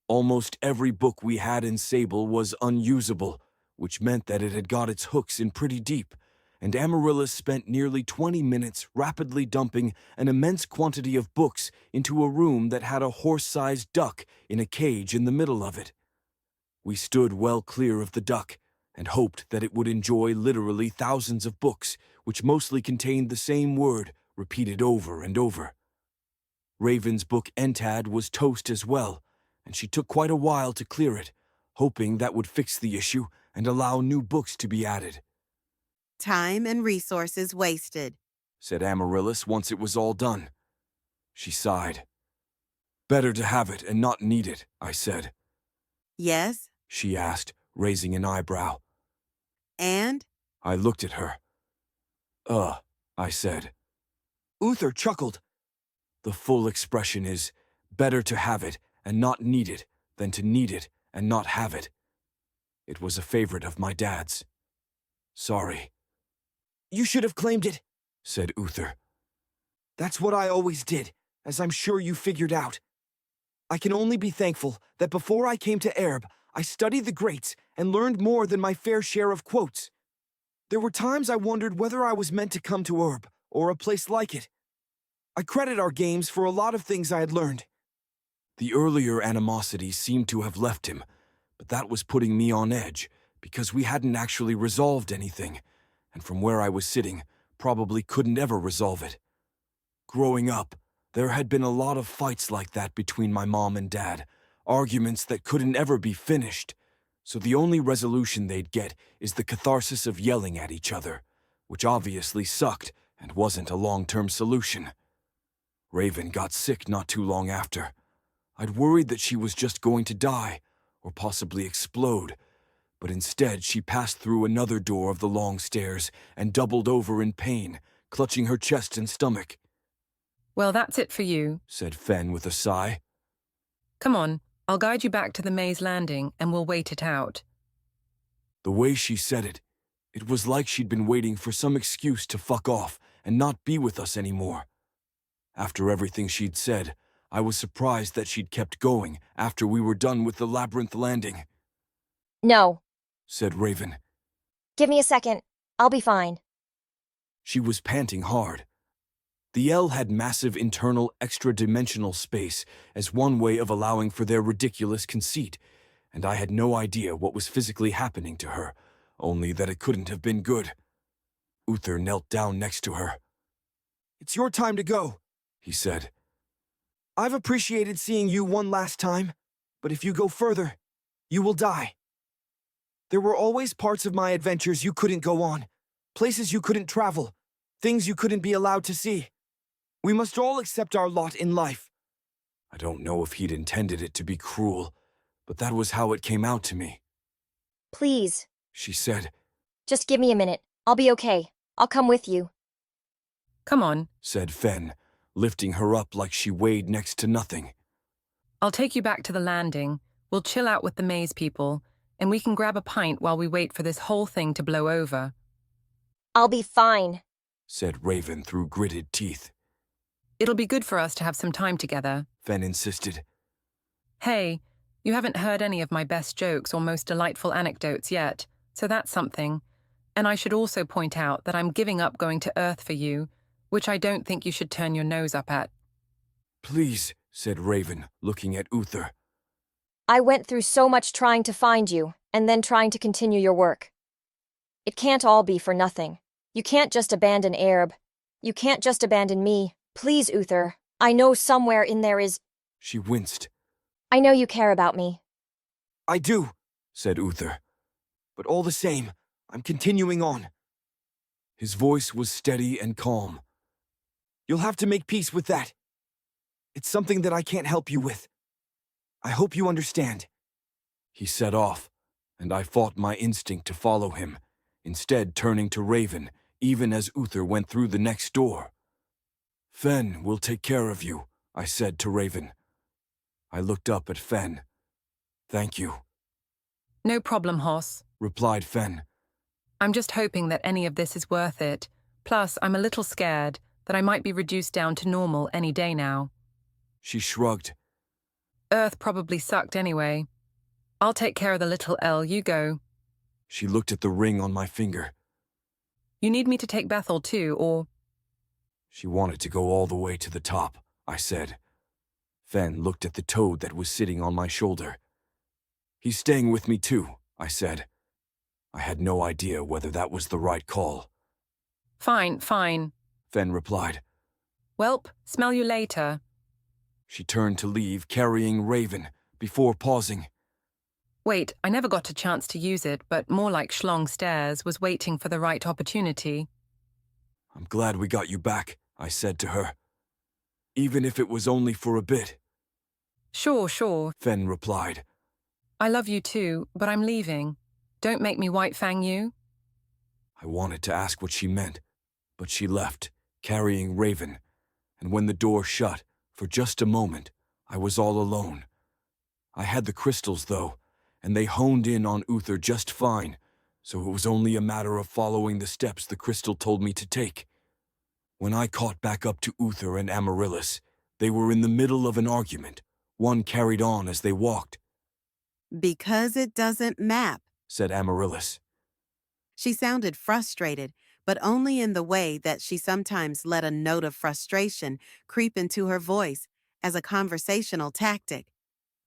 Almost every book we had in Sable was unusable, which meant that it had got its hooks in pretty deep, and Amaryllis spent nearly 20 minutes rapidly dumping an immense quantity of books into a room that had a horse-sized duck in a cage in the middle of it. We stood well clear of the duck and hoped that it would enjoy literally thousands of books, which mostly contained the same word repeated over and over. Raven's book Entad was toast as well, and she took quite a while to clear it, hoping that would fix the issue and allow new books to be added.
Time and resources wasted,
said Amaryllis once it was all done. She sighed. Better to have it and not need it, I said.
Yes?
She asked, raising an eyebrow.
And?
I looked at her. I said. Uther chuckled. The full expression is, better to have it and not need it than to need it and not have it. It was a favorite of my dad's. Sorry. You should have claimed it, said Uther. That's what I always did, as I'm sure you figured out. I can only be thankful that before I came to Erb, I studied the greats and learned more than my fair share of quotes. There were times I wondered whether I was meant to come to Erb, or a place like it. I credit our games for a lot of things I had learned. The earlier animosity seemed to have left him, but that was putting me on edge, because we hadn't actually resolved anything, and from where I was sitting, probably couldn't ever resolve it. Growing up, there had been a lot of fights like that between my mom and dad, arguments that couldn't ever be finished, so the only resolution they'd get is the catharsis of yelling at each other, which obviously sucked and wasn't a long-term solution. Raven got sick not too long after. I'd worried that she was just going to die, or possibly explode, but instead she passed through another door of the long stairs and doubled over in pain, clutching her chest and stomach.
Well, that's it for you,
said Fen with a sigh.
Come on, I'll guide you back to the maze landing and we'll wait it out.
The way she said it, it was like she'd been waiting for some excuse to fuck off and not be with us anymore. After everything she'd said, I was surprised that she'd kept going after we were done with the labyrinth landing.
No.
Said Raven.
Give me a second. I'll be fine.
She was panting hard. The L had massive internal extra-dimensional space as one way of allowing for their ridiculous conceit, and I had no idea what was physically happening to her, only that it couldn't have been good. Uther knelt down next to her. "It's your time to go," he said. "I've appreciated seeing you one last time, but if you go further, you will die. There were always parts of my adventures you couldn't go on, places you couldn't travel, things you couldn't be allowed to see. We must all accept our lot in life." I don't know if he'd intended it to be cruel, but that was how it came out to me.
Please,
She said,
just give me a minute. I'll be okay. I'll come with you.
Come on,
said Fen, lifting her up like she weighed next to nothing.
I'll take you back to the landing. We'll chill out with the maze people, and we can grab a pint while we wait for this whole thing to blow over.
I'll be fine.
Said Raven through gritted teeth.
It'll be good for us to have some time together.
Fen insisted.
Hey, you haven't heard any of my best jokes or most delightful anecdotes yet, so that's something. And I should also point out that I'm giving up going to Earth for you, which I don't think you should turn your nose up at.
Please, said Raven, looking at Uther.
I went through so much trying to find you, and then trying to continue your work. It can't all be for nothing. You can't just abandon Erb. You can't just abandon me. Please, Uther. I know somewhere in there is...
She winced.
I know you care about me.
I do, said Uther. But all the same, I'm continuing on. His voice was steady and calm. You'll have to make peace with that. It's something that I can't help you with. I hope you understand. He set off, and I fought my instinct to follow him, instead turning to Raven, even as Uther went through the next door. Fen will take care of you, I said to Raven. I looked up at Fen. Thank you.
No problem, Hoss,
replied Fen.
I'm just hoping that any of this is worth it. Plus, I'm a little scared that I might be reduced down to normal any day now.
She shrugged.
Earth probably sucked anyway. I'll take care of the little L, you go.
She looked at the ring on my finger.
You need me to take Bethel too, or...
She wanted to go all the way to the top, I said. Fen looked at the toad that was sitting on my shoulder. He's staying with me too, I said. I had no idea whether that was the right call.
Fine, fine,
Fen replied.
Welp, smell you later.
She turned to leave, carrying Raven, before pausing.
Wait, I never got a chance to use it, but more like Schlong Stairs was waiting for the right opportunity.
I'm glad we got you back, I said to her. Even if it was only for a bit.
Sure,
Fen replied.
I love you too, but I'm leaving. Don't make me White Fang you.
I wanted to ask what she meant, but she left, carrying Raven, and when the door shut, for just a moment, I was all alone. I had the crystals, though, and they honed in on Uther just fine, so it was only a matter of following the steps the crystal told me to take. When I caught back up to Uther and Amaryllis, they were in the middle of an argument. One carried on as they walked.
Because it doesn't map,
said Amaryllis.
She sounded frustrated, but only in the way that she sometimes let a note of frustration creep into her voice as a conversational tactic.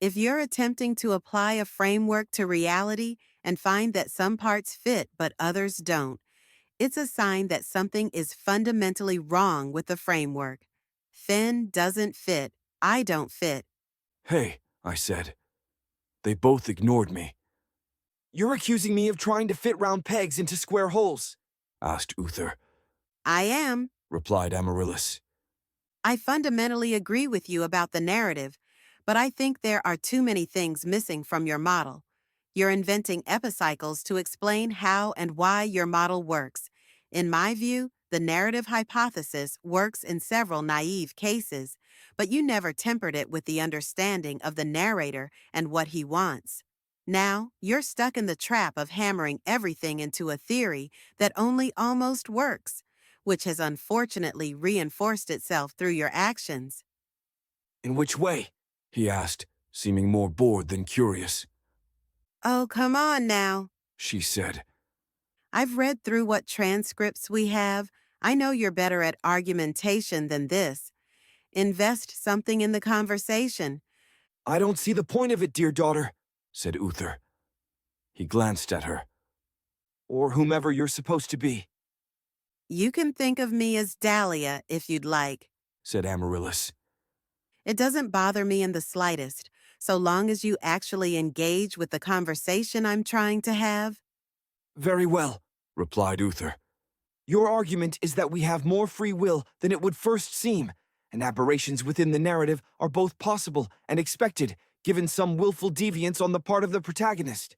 If you're attempting to apply a framework to reality and find that some parts fit but others don't, it's a sign that something is fundamentally wrong with the framework. Fen doesn't fit. I don't fit.
Hey, I said. They both ignored me. You're accusing me of trying to fit round pegs into square holes, asked Uther.
I am,
replied Amaryllis.
I fundamentally agree with you about the narrative, but I think there are too many things missing from your model. You're inventing epicycles to explain how and why your model works. In my view, the narrative hypothesis works in several naive cases, but you never tempered it with the understanding of the narrator and what he wants. Now, you're stuck in the trap of hammering everything into a theory that only almost works, which has unfortunately reinforced itself through your actions.
In which way? He asked, seeming more bored than curious.
Oh, come on now,
she said.
I've read through what transcripts we have. I know you're better at argumentation than this. Invest something in the conversation.
I don't see the point of it, dear daughter, said Uther. He glanced at her. Or whomever you're supposed to be,
You can think of me as Dahlia if you'd like.
said Amaryllis.
It doesn't bother me in the slightest, so long as you actually engage with the conversation I'm trying to have.
Very well, replied Uther. Your argument is that we have more free will than it would first seem, and aberrations within the narrative are both possible and expected, given some willful deviance on the part of the protagonist.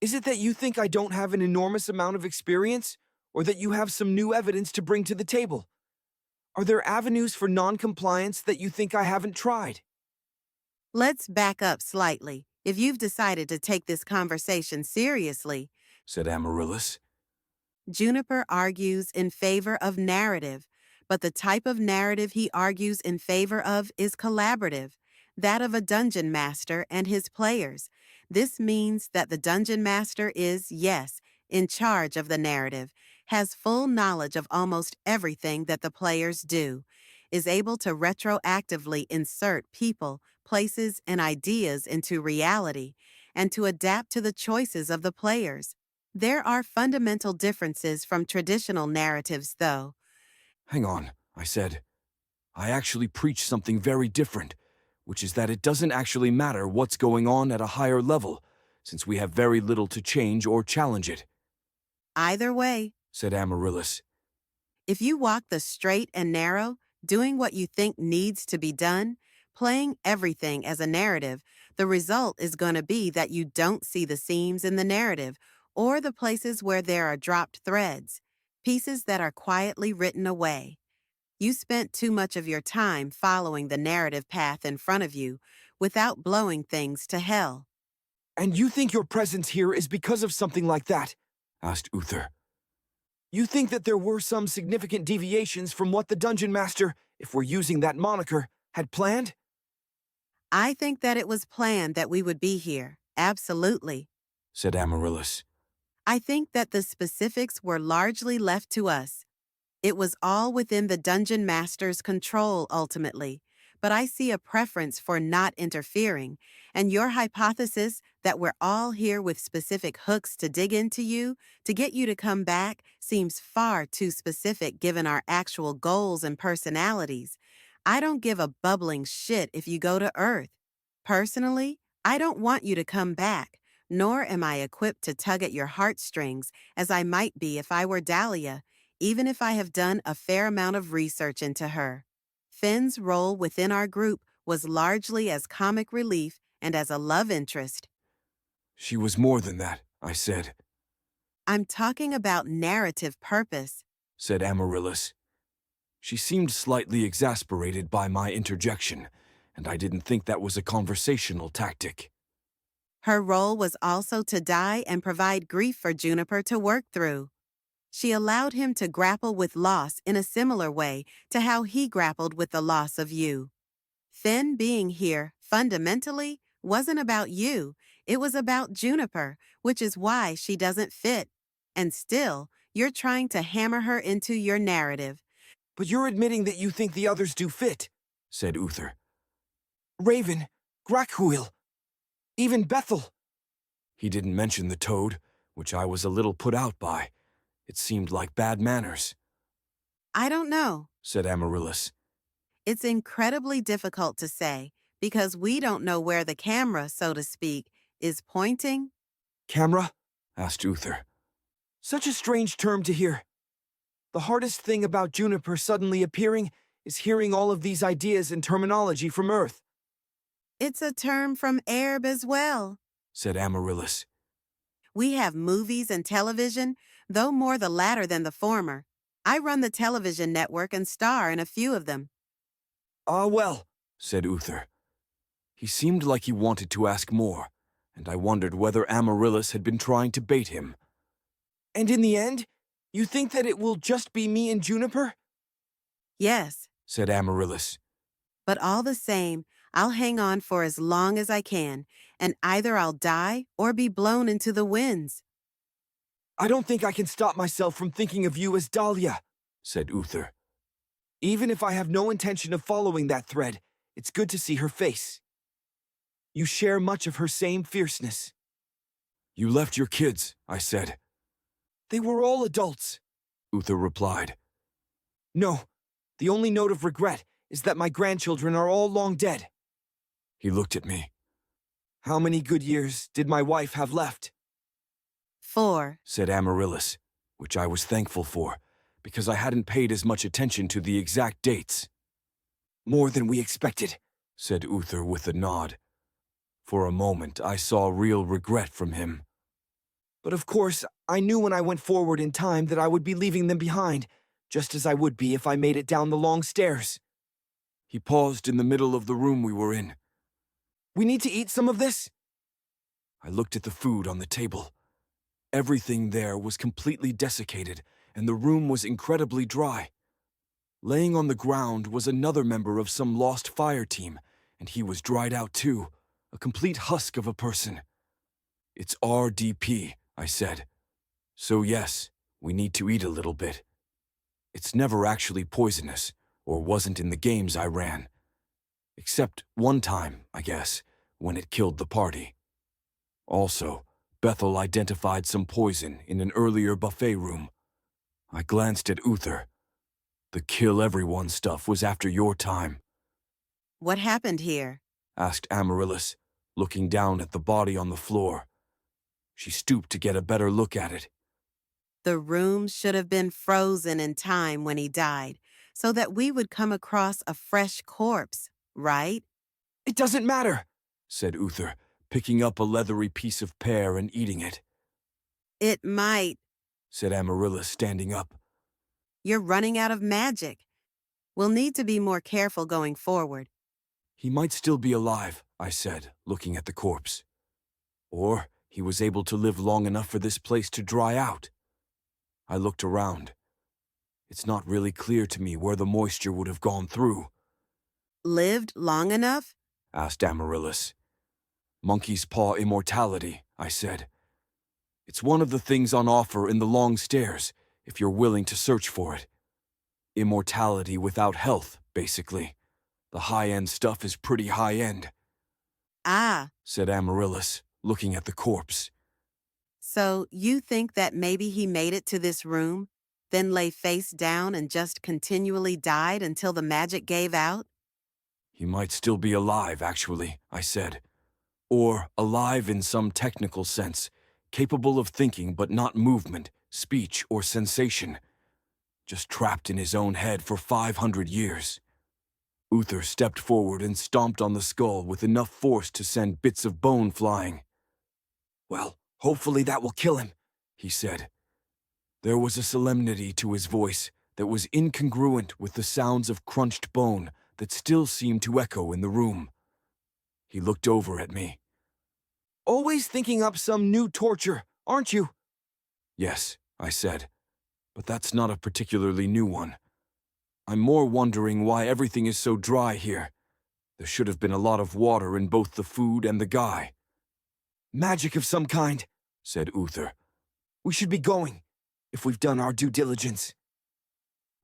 Is it that you think I don't have an enormous amount of experience, or that you have some new evidence to bring to the table? Are there avenues for non-compliance that you think I haven't tried?
Let's back up slightly. If you've decided to take this conversation seriously,
Said Amaryllis.
Juniper argues in favor of narrative, but the type of narrative he argues in favor of is collaborative, that of a dungeon master and his players. This means that the dungeon master is, yes, in charge of the narrative, has full knowledge of almost everything that the players do, is able to retroactively insert people, places, and ideas into reality, and to adapt to the choices of the players. There are fundamental differences from traditional narratives, though.
Hang on, I said. I actually preach something very different, which is that it doesn't actually matter what's going on at a higher level, since we have very little to change or challenge it,
Either way,
said Amaryllis.
if you walk the straight and narrow, doing what you think needs to be done, playing everything as a narrative, the result is going to be that you don't see the seams in the narrative or the places where there are dropped threads, pieces that are quietly written away. You spent too much of your time following the narrative path in front of you without blowing things to hell.
And you think your presence here is because of something like that? Asked Uther. You think that there were some significant deviations from what the Dungeon Master, if we're using that moniker, had planned?
I think that it was planned that we would be here, absolutely.
Said Amaryllis.
I think that the specifics were largely left to us. It was all within the Dungeon Master's control ultimately, but I see a preference for not interfering, and your hypothesis that we're all here with specific hooks to dig into you, to get you to come back, seems far too specific given our actual goals and personalities. I don't give a bubbling shit if you go to Earth. Personally, I don't want you to come back, nor am I equipped to tug at your heartstrings as I might be if I were Dahlia, even if I have done a fair amount of research into her. Finn's role within our group was largely as comic relief and as a love interest.
She was more than that, I said,
I'm talking about narrative purpose.
said Amaryllis. She seemed slightly exasperated by my interjection, and I didn't think that was a conversational tactic.
Her role was also to die and provide grief for Juniper to work through. She allowed him to grapple with loss in a similar way to how he grappled with the loss of you. Finn being here, fundamentally, wasn't about you. It was about Juniper, which is why she doesn't fit. And still, you're trying to hammer her into your narrative.
But you're admitting that you think the others do fit, said Uther. Raven, Grakhuil, even Bethel. He didn't mention the toad, which I was a little put out by. It seemed like bad manners,
I don't know.
said Amaryllis.
It's incredibly difficult to say, because we don't know where the camera, so to speak, is pointing.
Camera? Asked Uther. Such a strange term to hear. The hardest thing about Juniper suddenly appearing is hearing all of these ideas and terminology from Earth,
It's a term from Arab as well.
said Amaryllis.
We have movies and television, though more the latter than the former. I run the television network and star in a few of them.
Ah, well, said Uther. He seemed like he wanted to ask more, and I wondered whether Amaryllis had been trying to bait him. And in the end, you think that it will just be me and Juniper?
Yes,
Said Amaryllis.
but all the same, I'll hang on for as long as I can, and either I'll die or be blown into the winds.
I don't think I can stop myself from thinking of you as Dahlia, said Uther. "Even if I have no intention of following that thread, it's good to see her face. You share much of her same fierceness." "You left your kids," I said. "They were all adults," Uther replied. "No, the only note of regret is that my grandchildren are all long dead." He looked at me. "How many good years did my wife have left?"
4.
said Amaryllis, which I was thankful for, because I hadn't paid as much attention to the exact dates. "More than we expected," said Uther with a nod. For a moment, I saw real regret from him. "But of course, I knew when I went forward in time that I would be leaving them behind, just as I would be if I made it down the long stairs." He paused in the middle of the room we were in. "We need to eat some of this?" I looked at the food on the table. Everything there was completely desiccated, and the room was incredibly dry. Laying on the ground was another member of some lost fire team, and he was dried out too, a complete husk of a person. "It's RDP," I said. "So yes, we need to eat a little bit. It's never actually poisonous, or wasn't in the games I ran. Except one time, I guess, when it killed the party. Also, Bethel identified some poison in an earlier buffet room. I glanced at Uther. The kill everyone stuff was after your time,"
What happened here?
asked Amaryllis, looking down at the body on the floor. She stooped to get a better look at it.
The room should have been frozen in time when he died, so that we would come across a fresh corpse, right?
"It doesn't matter," said Uther, picking up a leathery piece of pear and eating it.
It might.
Said Amaryllis, standing up.
You're running out of magic. We'll need to be more careful going forward.
"He might still be alive," I said, looking at the corpse. "Or he was able to live long enough for this place to dry out." I looked around. It's not really clear to me where the moisture would have gone through.
Lived long enough?
Asked Amaryllis. "Monkey's paw immortality," I said. "It's one of the things on offer in the long stairs, if you're willing to search for it. Immortality without health, basically. The high-end stuff is pretty high-end,"
Ah,
said Amaryllis, looking at the corpse.
so you think that maybe he made it to this room, then lay face down and just continually died until the magic gave out?
"He might still be alive, actually," I said. "Or alive in some technical sense, capable of thinking but not movement, speech, or sensation. Just trapped in his own head for 500 years. Uther stepped forward and stomped on the skull with enough force to send bits of bone flying. "Well, hopefully that will kill him," he said. There was a solemnity to his voice that was incongruent with the sounds of crunched bone that still seemed to echo in the room. He looked over at me. "Always thinking up some new torture, aren't you?" "Yes," I said, "but that's not a particularly new one. I'm more wondering why everything is so dry here. There should have been a lot of water in both the food and the guy." "Magic of some kind," said Uther. "We should be going, if we've done our due diligence."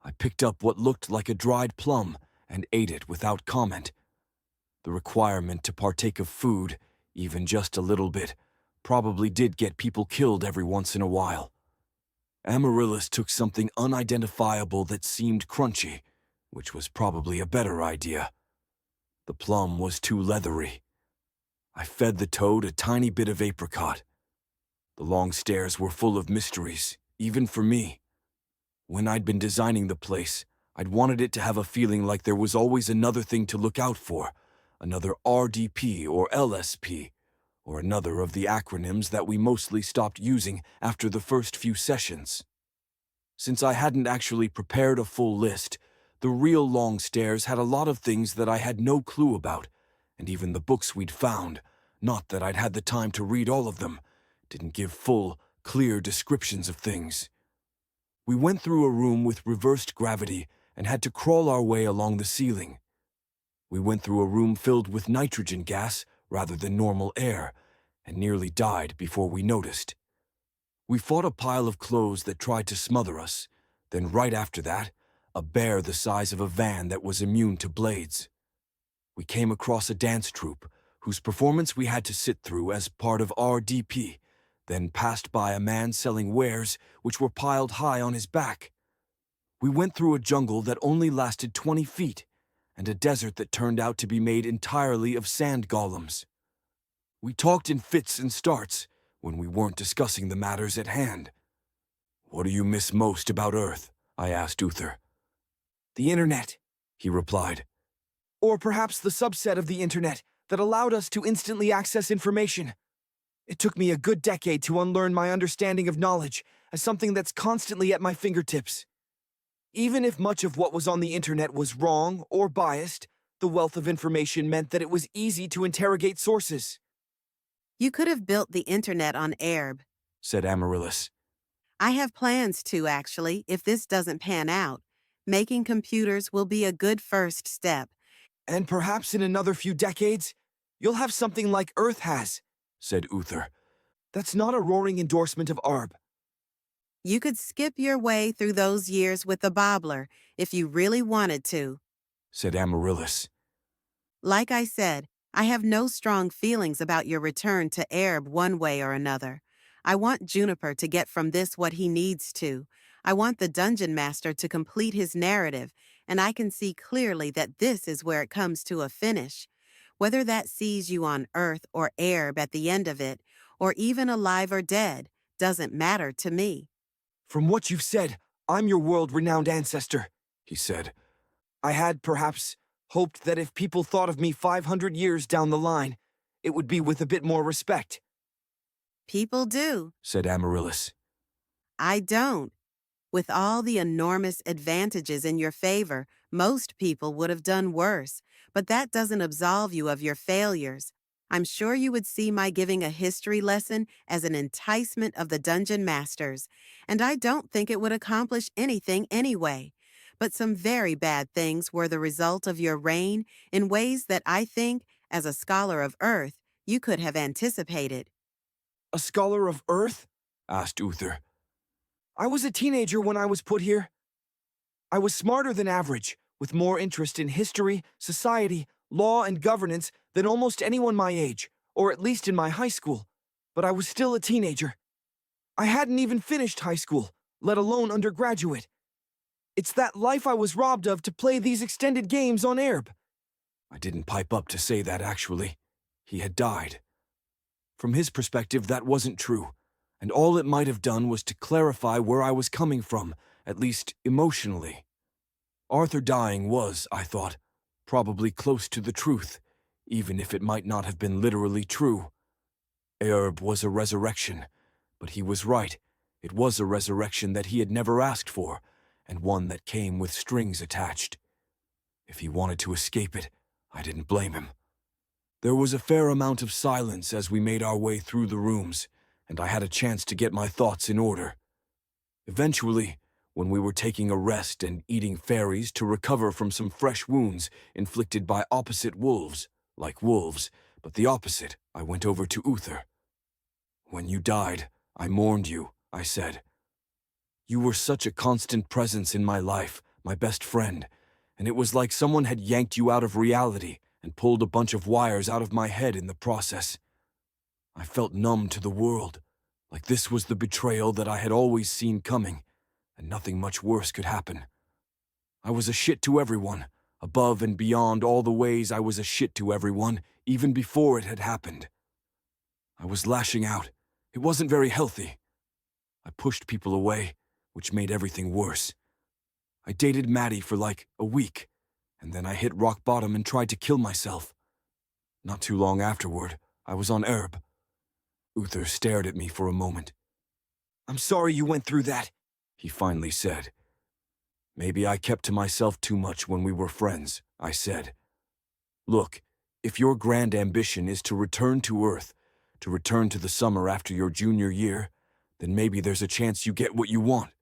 I picked up what looked like a dried plum and ate it without comment. The requirement to partake of food, even just a little bit, probably did get people killed every once in a while. Amaryllis took something unidentifiable that seemed crunchy, which was probably a better idea. The plum was too leathery. I fed the toad a tiny bit of apricot. The long stairs were full of mysteries, even for me. When I'd been designing the place, I'd wanted it to have a feeling like there was always another thing to look out for, another RDP or LSP, or another of the acronyms that we mostly stopped using after the first few sessions. Since I hadn't actually prepared a full list, the real long stairs had a lot of things that I had no clue about, and even the books we'd found, not that I'd had the time to read all of them, didn't give full, clear descriptions of things. We went through a room with reversed gravity and had to crawl our way along the ceiling. We went through a room filled with nitrogen gas rather than normal air, and nearly died before we noticed. We fought a pile of clothes that tried to smother us, Then right after that, a bear the size of a van that was immune to blades. We came across a dance troupe, whose performance we had to sit through as part of RDP, then passed by a man selling wares which were piled high on his back. We went through a jungle that only lasted 20 feet, and a desert that turned out to be made entirely of sand golems. We talked in fits and starts when we weren't discussing the matters at hand. "What do you miss most about Earth?" I asked Uther. "The internet," he replied. "Or perhaps the subset of the internet that allowed us to instantly access information. It took me a good decade to unlearn my understanding of knowledge as something that's constantly at my fingertips. Even if much of what was on the internet was wrong or biased, the wealth of information meant that it was easy to interrogate sources."
You could have built the internet on Aerb.
said Amaryllis.
I have plans to, actually, if this doesn't pan out. Making computers will be a good first step.
"And perhaps in another few decades, you'll have something like Earth has," said Uther. "That's not a roaring endorsement of Arb."
You could skip your way through those years with the bobbler if you really wanted to.
said Amaryllis.
Like I said, I have no strong feelings about your return to Aerb one way or another. I want Juniper to get from this what he needs to. I want the Dungeon Master to complete his narrative, and I can see clearly that this is where it comes to a finish. Whether that sees you on Earth or Aerb at the end of it, or even alive or dead, doesn't matter to me.
"From what you've said, I'm your world-renowned ancestor," he said. "I had, perhaps, hoped that if people thought of me 500 years down the line, it would be with a bit more respect,"
People do.
said Amaryllis.
I don't. With all the enormous advantages in your favor, most people would have done worse, but that doesn't absolve you of your failures. I'm sure you would see my giving a history lesson as an enticement of the Dungeon Masters, and I don't think it would accomplish anything anyway. But some very bad things were the result of your reign in ways that I think, as a scholar of Earth, you could have anticipated.
"A scholar of Earth?" asked Uther. "I was a teenager when I was put here. I was smarter than average, with more interest in history, society, law, and governance than almost anyone my age, or at least in my high school, but I was still a teenager. I hadn't even finished high school, let alone undergraduate. It's that life I was robbed of to play these extended games on Aerb." I didn't pipe up to say that, actually. He had died. From his perspective, that wasn't true, and all it might have done was to clarify where I was coming from, at least emotionally. Arthur dying was, I thought, probably close to the truth, even if it might not have been literally true. Aerb was a resurrection, but he was right. It was a resurrection that he had never asked for, and one that came with strings attached. If he wanted to escape it, I didn't blame him. There was a fair amount of silence as we made our way through the rooms, and I had a chance to get my thoughts in order. Eventually, when we were taking a rest and eating fairies to recover from some fresh wounds inflicted by opposite wolves, like wolves, but the opposite, I went over to Uther. "When you died, I mourned you," I said. "You were such a constant presence in my life, my best friend, and it was like someone had yanked you out of reality and pulled a bunch of wires out of my head in the process. I felt numb to the world, like this was the betrayal that I had always seen coming, and nothing much worse could happen. I was a shit to everyone, above and beyond all the ways I was a shit to everyone, even before it had happened. I was lashing out. It wasn't very healthy. I pushed people away, which made everything worse. I dated Maddie for like a week, and then I hit rock bottom and tried to kill myself. Not too long afterward, I was on Aerb." Uther stared at me for a moment. "I'm sorry you went through that," he finally said. "Maybe I kept to myself too much when we were friends," I said. "Look, if your grand ambition is to return to Earth, to return to the summer after your junior year, then maybe there's a chance you get what you want.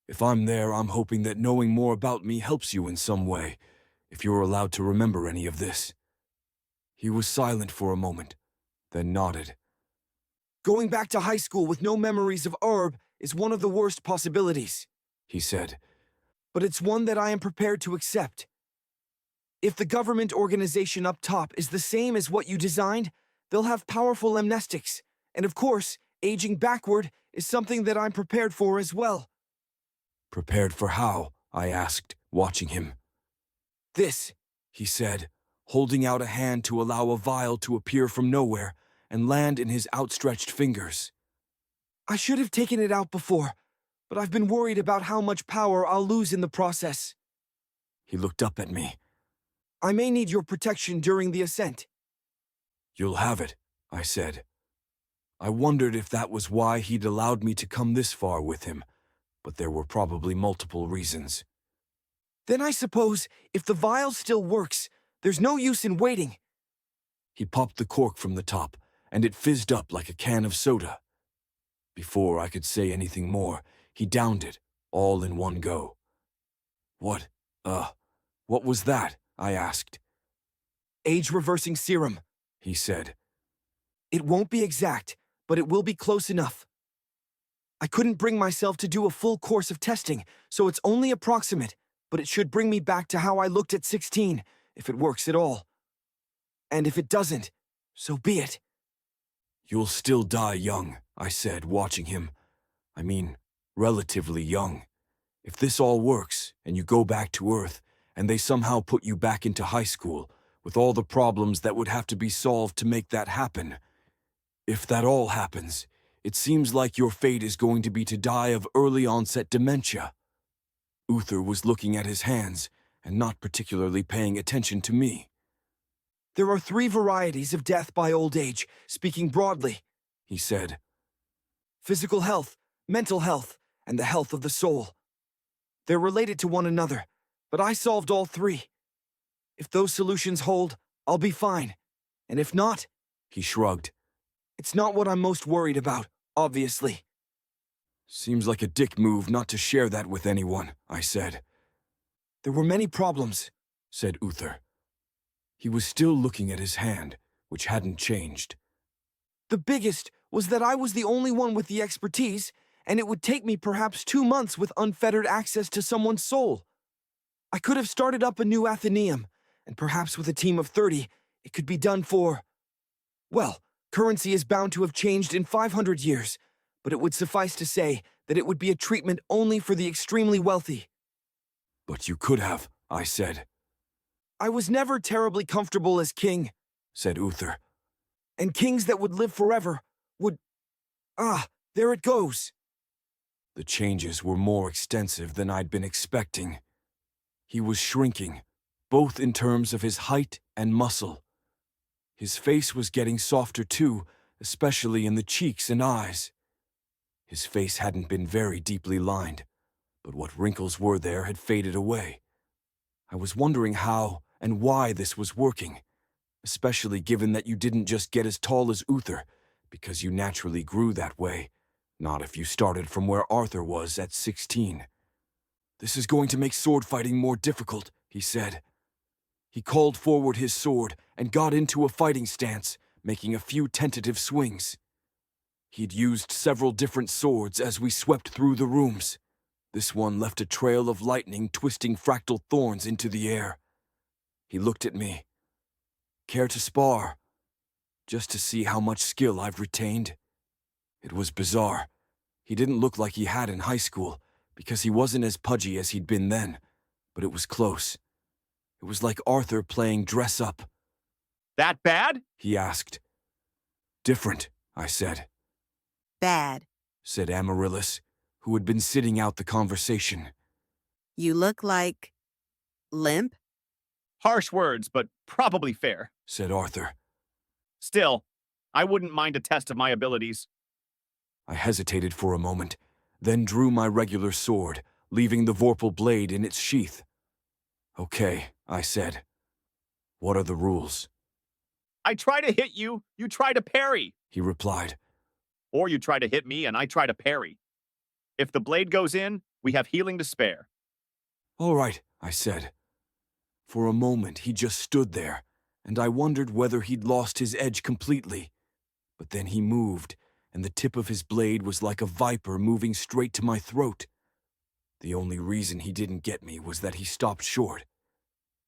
If I'm there, I'm hoping that knowing more about me helps you in some way, if you're allowed to remember any of this." He was silent for a moment, then nodded. "Going back to high school with no memories of Erb is one of the worst possibilities," he said, but it's one that I am prepared to accept. If the government organization up top is the same as what you designed, they'll have powerful amnestics, and of course, aging backward is something that I'm prepared for as well. Prepared for how? I asked, watching him. This, he said, holding out a hand to allow a vial to appear from nowhere and land in his outstretched fingers. I should have taken it out before, but I've been worried about how much power I'll lose in the process. He looked up at me. I may need your protection during the ascent. You'll have it, I said. I wondered if that was why he'd allowed me to come this far with him, but there were probably multiple reasons. Then I suppose, if the vial still works, there's no use in waiting. He popped the cork from the top, and it fizzed up like a can of soda. Before I could say anything more, he downed it, all in one go. What was that? I asked. Age-reversing serum, he said. It won't be exact, but it will be close enough. I couldn't bring myself to do a full course of testing, so it's only approximate, but it should bring me back to how I looked at 16, if it works at all. And if it doesn't, so be it. You'll still die young, I said, watching him. I mean, relatively young. If this all works, and you go back to Earth, and they somehow put you back into high school, with all the problems that would have to be solved to make that happen. If that all happens, it seems like your fate is going to be to die of early-onset dementia. Uther was looking at his hands, and not particularly paying attention to me. There are 3 varieties of death by old age, speaking broadly, he said. Physical health, mental health, and the health of the soul. They're related to one another, but I solved all 3. If those solutions hold, I'll be fine. And if not, he shrugged. It's not what I'm most worried about, obviously. Seems like a dick move not to share that with anyone, I said. There were many problems, said Uther. He was still looking at his hand, which hadn't changed. The biggest was that I was the only one with the expertise, and it would take me perhaps 2 months with unfettered access to someone's soul. I could have started up a new Athenaeum, and perhaps with a team of 30, it could be done for... Well, currency is bound to have changed in 500 years, but it would suffice to say that it would be a treatment only for the extremely wealthy. But you could have, I said. I was never terribly comfortable as king, said Uther. And kings that would live forever would... there it goes. The changes were more extensive than I'd been expecting. He was shrinking, both in terms of his height and muscle. His face was getting softer too, especially in the cheeks and eyes. His face hadn't been very deeply lined, but what wrinkles were there had faded away. I was wondering how and why this was working, especially given that you didn't just get as tall as Uther, because you naturally grew that way, not if you started from where Arthur was at 16. This is going to make sword fighting more difficult, he said. He called forward his sword and got into a fighting stance, making a few tentative swings. He'd used several different swords as we swept through the rooms. This one left a trail of lightning twisting fractal thorns into the air. He looked at me. Care to spar? Just to see how much skill I've retained? It was bizarre. He didn't look like he had in high school, because he wasn't as pudgy as he'd been then, but it was close. It was like Arthur playing dress-up.
That bad?
He asked. Different, I said.
Bad.
Said Amaryllis, who had been sitting out the conversation.
You look like... limp?
Harsh words, but probably fair,
said Arthur.
Still, I wouldn't mind a test of my abilities.
I hesitated for a moment, then drew my regular sword, leaving the Vorpal blade in its sheath. Okay, I said. What are the rules?
I try to hit you, you try to parry,
he replied.
Or you try to hit me and I try to parry. If the blade goes in, we have healing to spare.
All right, I said. For a moment, he just stood there, and I wondered whether he'd lost his edge completely. But then he moved, and the tip of his blade was like a viper moving straight to my throat. The only reason he didn't get me was that he stopped short.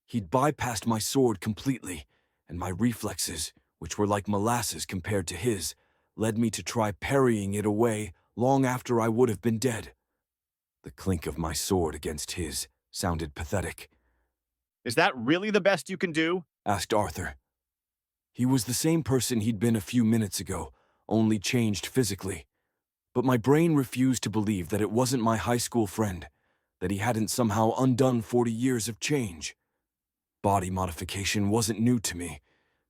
He'd bypassed my sword completely, and my reflexes, which were like molasses compared to his, led me to try parrying it away long after I would have been dead. The clink of my sword against his sounded pathetic.
Is that really the best you can do?
Asked Arthur. He was the same person he'd been a few minutes ago, only changed physically. But my brain refused to believe that it wasn't my high school friend, that he hadn't somehow undone 40 years of change. Body modification wasn't new to me,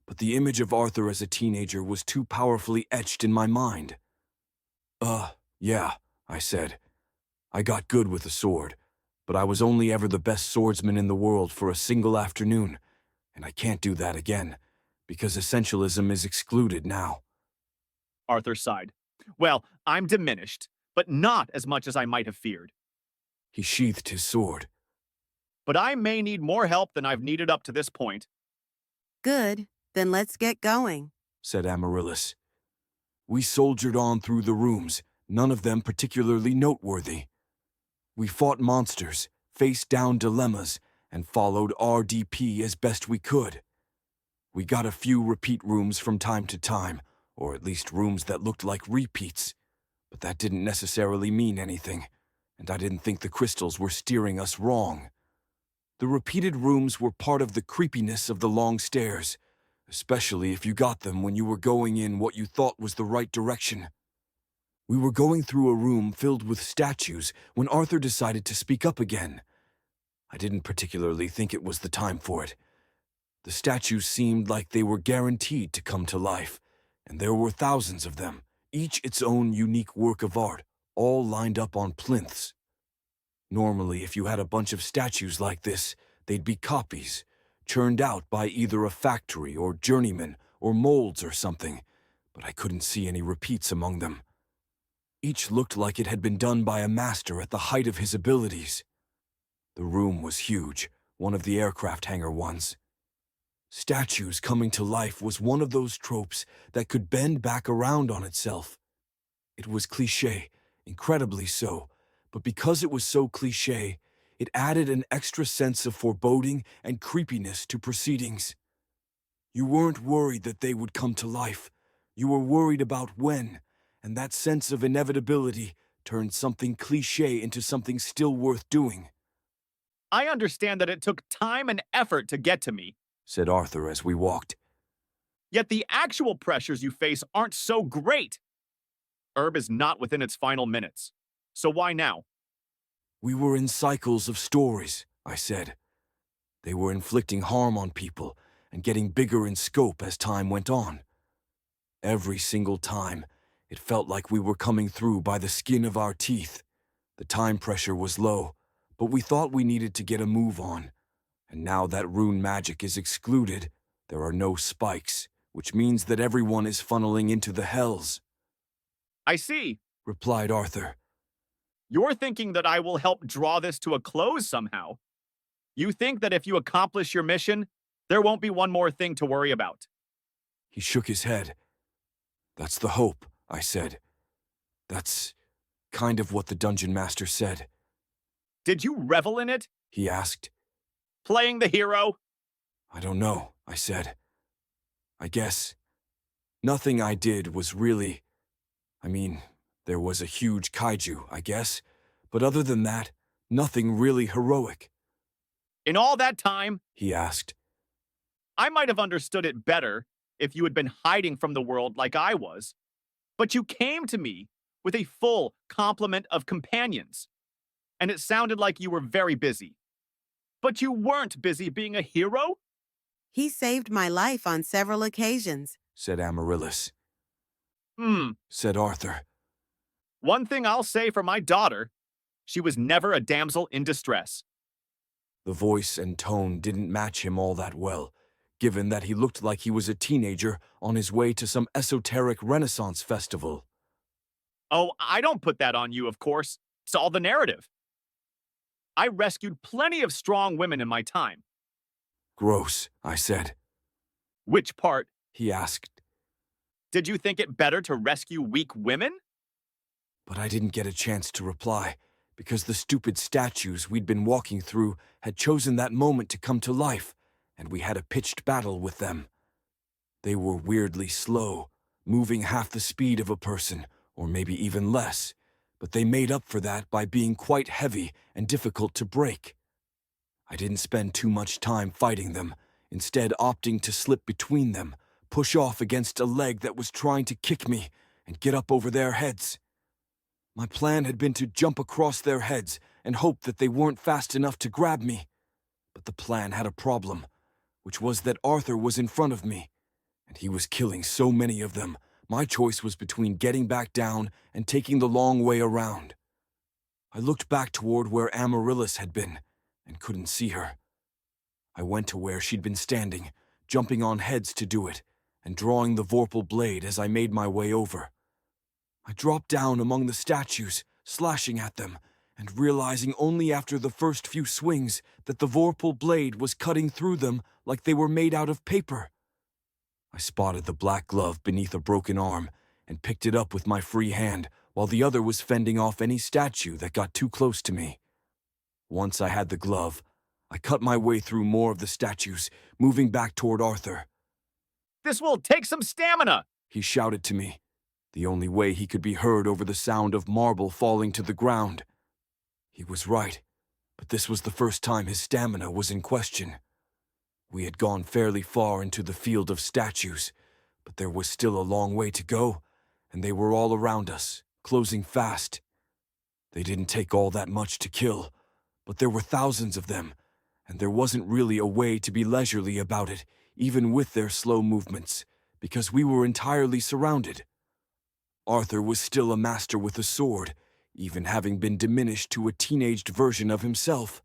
but the image of Arthur as a teenager was too powerfully etched in my mind. Yeah, I said. I got good with the sword, but I was only ever the best swordsman in the world for a single afternoon, and I can't do that again, because essentialism is excluded now.
Arthur sighed. Well, I'm diminished, but not as much as I might have feared.
He sheathed his sword.
But I may need more help than I've needed up to this point.
Good, then let's get going.
Said Amaryllis. We soldiered on through the rooms, none of them particularly noteworthy. We fought monsters, faced down dilemmas, and followed RDP as best we could. We got a few repeat rooms from time to time, or at least rooms that looked like repeats, but that didn't necessarily mean anything, and I didn't think the crystals were steering us wrong. The repeated rooms were part of the creepiness of the long stairs, especially if you got them when you were going in what you thought was the right direction. We were going through a room filled with statues when Arthur decided to speak up again. I didn't particularly think it was the time for it. The statues seemed like they were guaranteed to come to life, and there were thousands of them, each its own unique work of art, all lined up on plinths. Normally, if you had a bunch of statues like this, they'd be copies, churned out by either a factory or journeyman or molds or something, but I couldn't see any repeats among them. Each looked like it had been done by a master at the height of his abilities. The room was huge, one of the aircraft hangar ones. Statues coming to life was one of those tropes that could bend back around on itself. It was cliché, incredibly so, but because it was so cliché, it added an extra sense of foreboding and creepiness to proceedings. You weren't worried that they would come to life. You were worried about when, and that sense of inevitability turned something cliché into something still worth doing.
I understand that it took time and effort to get to me,
said Arthur as we walked.
Yet the actual pressures you face aren't so great. Herb is not within its final minutes. So why now?
We were in cycles of stories, I said. They were inflicting harm on people and getting bigger in scope as time went on. Every single time, it felt like we were coming through by the skin of our teeth. The time pressure was low, but we thought we needed to get a move on. And now that rune magic is excluded, there are no spikes, which means that everyone is funneling into the hells.
I see,
replied Arthur.
You're thinking that I will help draw this to a close somehow. You think that if you accomplish your mission, there won't be one more thing to worry about.
He shook his head. That's the hope, I said. That's kind of what the dungeon master said.
Did you revel in it?
He asked.
Playing the hero?
I don't know, I said. I guess. Nothing I did was really... there was a huge kaiju, I guess, but other than that, nothing really heroic.
In all that time?
He asked.
I might have understood it better if you had been hiding from the world like I was, but you came to me with a full complement of companions, and it sounded like you were very busy. But you weren't busy being a hero?
He saved my life on several occasions,
said Amaryllis.
Said
Arthur.
One thing I'll say for my daughter, she was never a damsel in distress.
The voice and tone didn't match him all that well, given that he looked like he was a teenager on his way to some esoteric Renaissance festival.
Oh, I don't put that on you, of course. It's all the narrative. I rescued plenty of strong women in my time.
Gross, I said.
Which part?
He asked.
Did you think it better to rescue weak women?
But I didn't get a chance to reply, because the stupid statues we'd been walking through had chosen that moment to come to life, and we had a pitched battle with them. They were weirdly slow, moving half the speed of a person, or maybe even less, but they made up for that by being quite heavy and difficult to break. I didn't spend too much time fighting them, instead opting to slip between them, push off against a leg that was trying to kick me, and get up over their heads. My plan had been to jump across their heads and hope that they weren't fast enough to grab me. But the plan had a problem, which was that Arthur was in front of me, and he was killing so many of them. My choice was between getting back down and taking the long way around. I looked back toward where Amaryllis had been, and couldn't see her. I went to where she'd been standing, jumping on heads to do it, and drawing the Vorpal blade as I made my way over. I dropped down among the statues, slashing at them, and realizing only after the first few swings that the Vorpal blade was cutting through them like they were made out of paper. I spotted the black glove beneath a broken arm and picked it up with my free hand while the other was fending off any statue that got too close to me. Once I had the glove, I cut my way through more of the statues, moving back toward Arthur.
This will take some stamina,
He shouted to me, the only way he could be heard over the sound of marble falling to the ground. He was right, but this was the first time his stamina was in question. We had gone fairly far into the field of statues, but there was still a long way to go, and they were all around us, closing fast. They didn't take all that much to kill, but there were thousands of them, and there wasn't really a way to be leisurely about it, even with their slow movements, because we were entirely surrounded. Arthur was still a master with a sword, even having been diminished to a teenaged version of himself.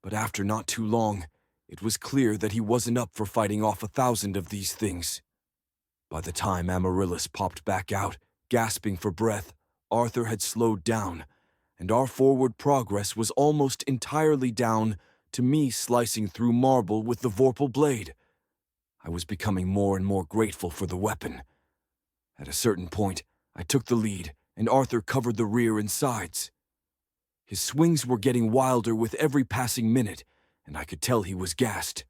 But after not too long, it was clear that he wasn't up for fighting off 1,000 of these things. By the time Amaryllis popped back out, gasping for breath, Arthur had slowed down, and our forward progress was almost entirely down to me slicing through marble with the Vorpal blade. I was becoming more and more grateful for the weapon. At a certain point, I took the lead, and Arthur covered the rear and sides. His swings were getting wilder with every passing minute, and I could tell he was gassed.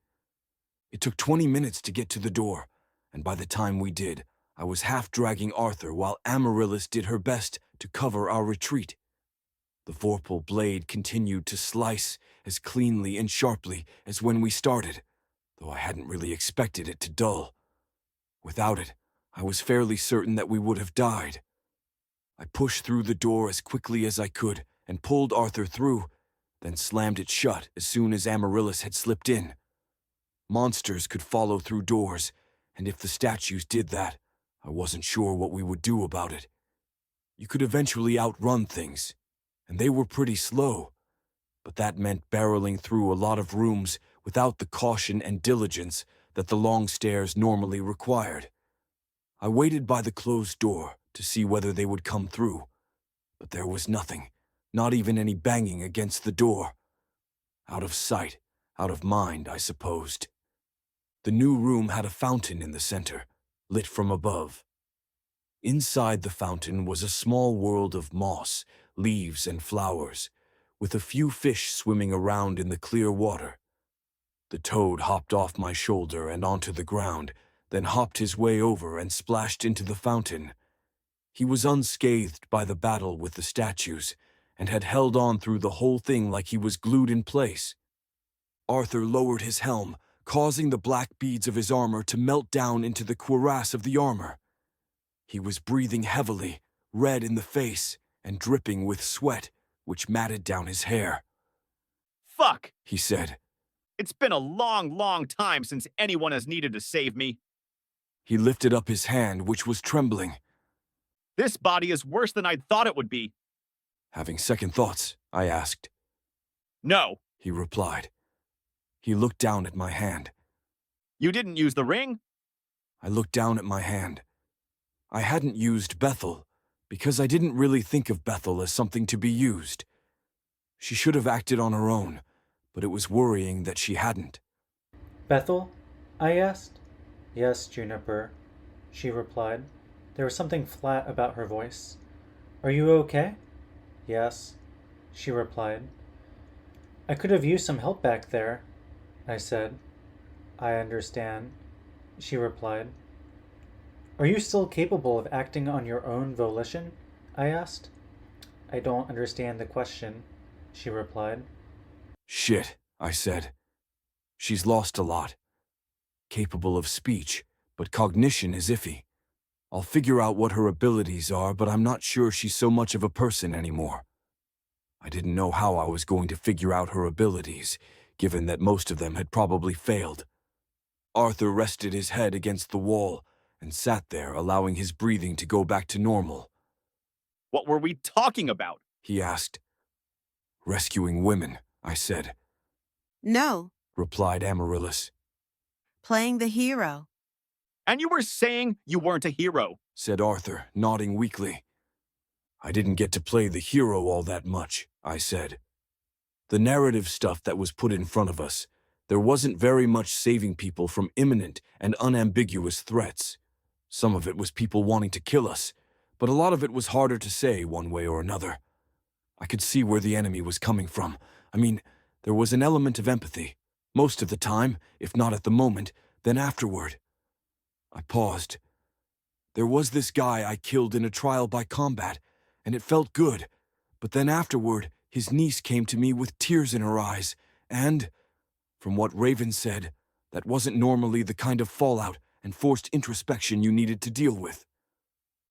It took 20 minutes to get to the door, and by the time we did, I was half dragging Arthur while Amaryllis did her best to cover our retreat. The Vorpal blade continued to slice as cleanly and sharply as when we started, though I hadn't really expected it to dull. Without it, I was fairly certain that we would have died. I pushed through the door as quickly as I could and pulled Arthur through, then slammed it shut as soon as Amaryllis had slipped in. Monsters could follow through doors, and if the statues did that, I wasn't sure what we would do about it. You could eventually outrun things, and they were pretty slow, but that meant barreling through a lot of rooms without the caution and diligence that the long stairs normally required. I waited by the closed door to see whether they would come through, but there was nothing, not even any banging against the door. Out of sight, out of mind, I supposed. The new room had a fountain in the center, lit from above. Inside the fountain was a small world of moss, leaves, and flowers, with a few fish swimming around in the clear water. The toad hopped off my shoulder and onto the ground, then hopped his way over and splashed into the fountain. He was unscathed by the battle with the statues, and had held on through the whole thing like he was glued in place. Arthur lowered his helm, causing the black beads of his armor to melt down into the cuirass of the armor. He was breathing heavily, red in the face, and dripping with sweat, which matted down his hair.
Fuck,
He said.
it's been a long, long time since anyone has needed to save me.
He lifted up his hand, which was trembling.
This body is worse than I'd thought it would be.
Having second thoughts, I asked.
No,
He replied. He looked down at my hand.
you didn't use the ring?
I looked down at my hand. I hadn't used Bethel, because I didn't really think of Bethel as something to be used. She should have acted on her own, but it was worrying that she hadn't.
Bethel? I asked. Yes, Juniper, she replied. There was something flat about her voice. Are you okay? Yes. she replied. I could have used some help back there, I said. I understand, she replied. Are you still capable of acting on your own volition? I asked. I don't understand the question, she replied.
Shit, I said. She's lost a lot. Capable of speech, but cognition is iffy. I'll figure out what her abilities are, but I'm not sure she's so much of a person anymore. I didn't know how I was going to figure out her abilities, given that most of them had probably failed. Arthur rested his head against the wall and sat there, allowing his breathing to go back to normal.
What were we talking about?
He asked. Rescuing women, I said,
No,
replied Amaryllis.
playing the hero.
And you were saying you weren't a hero.
Said Arthur, nodding weakly. I didn't get to play the hero all that much, I said. The narrative stuff that was put in front of us, there wasn't very much saving people from imminent and unambiguous threats. Some of it was people wanting to kill us, but a lot of it was harder to say one way or another. I could see where the enemy was coming from. I mean, there was an element of empathy, most of the time, if not at the moment, then afterward. I paused. There was this guy I killed in a trial by combat, and it felt good, but then afterward, his niece came to me with tears in her eyes, and, from what Raven said, that wasn't normally the kind of fallout and forced introspection you needed to deal with.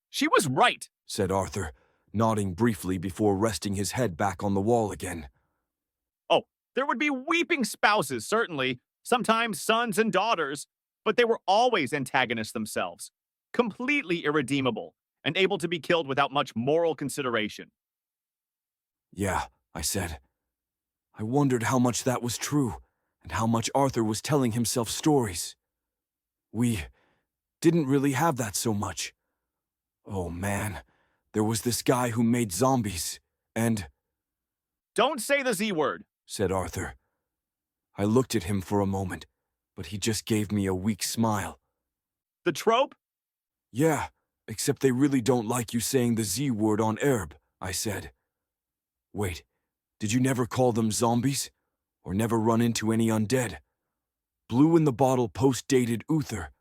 She was right,
said Arthur, nodding briefly before resting his head back on the wall again.
Oh, there would be weeping spouses, certainly, sometimes sons and daughters, but they were always antagonists themselves, completely irredeemable, and able to be killed without much moral consideration.
Yeah, I said. I wondered how much that was true, and how much Arthur was telling himself stories. We didn't really have that so much. Oh man, there was this guy who made zombies, and...
Don't say the Z word,
said Arthur. I looked at him for a moment, but he just gave me a weak smile.
The trope?
Yeah, except they really don't like you saying the Z word on Arab, I said. Wait, did you never call them zombies? Or never run into any undead? Blue in the bottle post-dated Uther,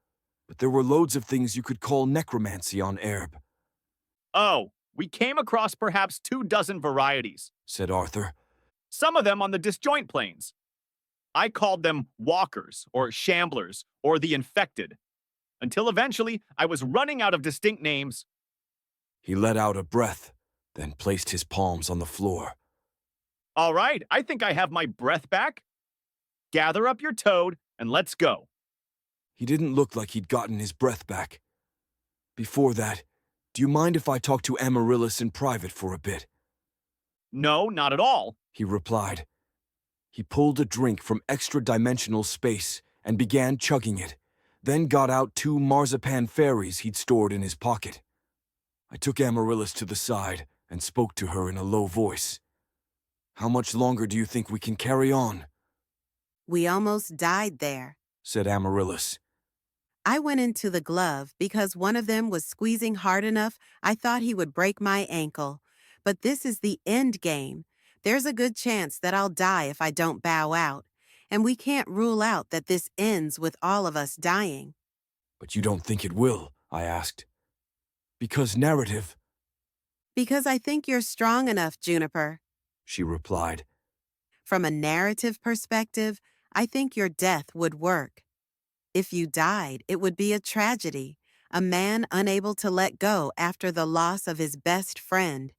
but there were loads of things you could call necromancy on Arab.
Oh, we came across perhaps 24 varieties,
said Arthur.
Some of them on the disjoint planes. I called them walkers, or shamblers, or the infected, until eventually I was running out of distinct names.
He let out a breath, then placed his palms on the floor.
All right, I think I have my breath back. Gather up your toad, and let's go.
He didn't look like he'd gotten his breath back. Before that, do you mind if I talk to Amaryllis in private for a bit?
No, not at all,
he replied. He pulled a drink from extra-dimensional space and began chugging it, then got out 2 marzipan fairies he'd stored in his pocket. I took Amaryllis to the side and spoke to her in a low voice. How much longer do you think we can carry on?
We almost died there,
said Amaryllis.
I went into the glove because one of them was squeezing hard enough I thought he would break my ankle. But this is the end game. There's a good chance that I'll die if I don't bow out. And we can't rule out that this ends with all of us dying.
But you don't think it will? I asked. Because narrative...
Because I think you're strong enough, Juniper,
she replied.
From a narrative perspective, I think your death would work. If you died, it would be a tragedy, a man unable to let go after the loss of his best friend.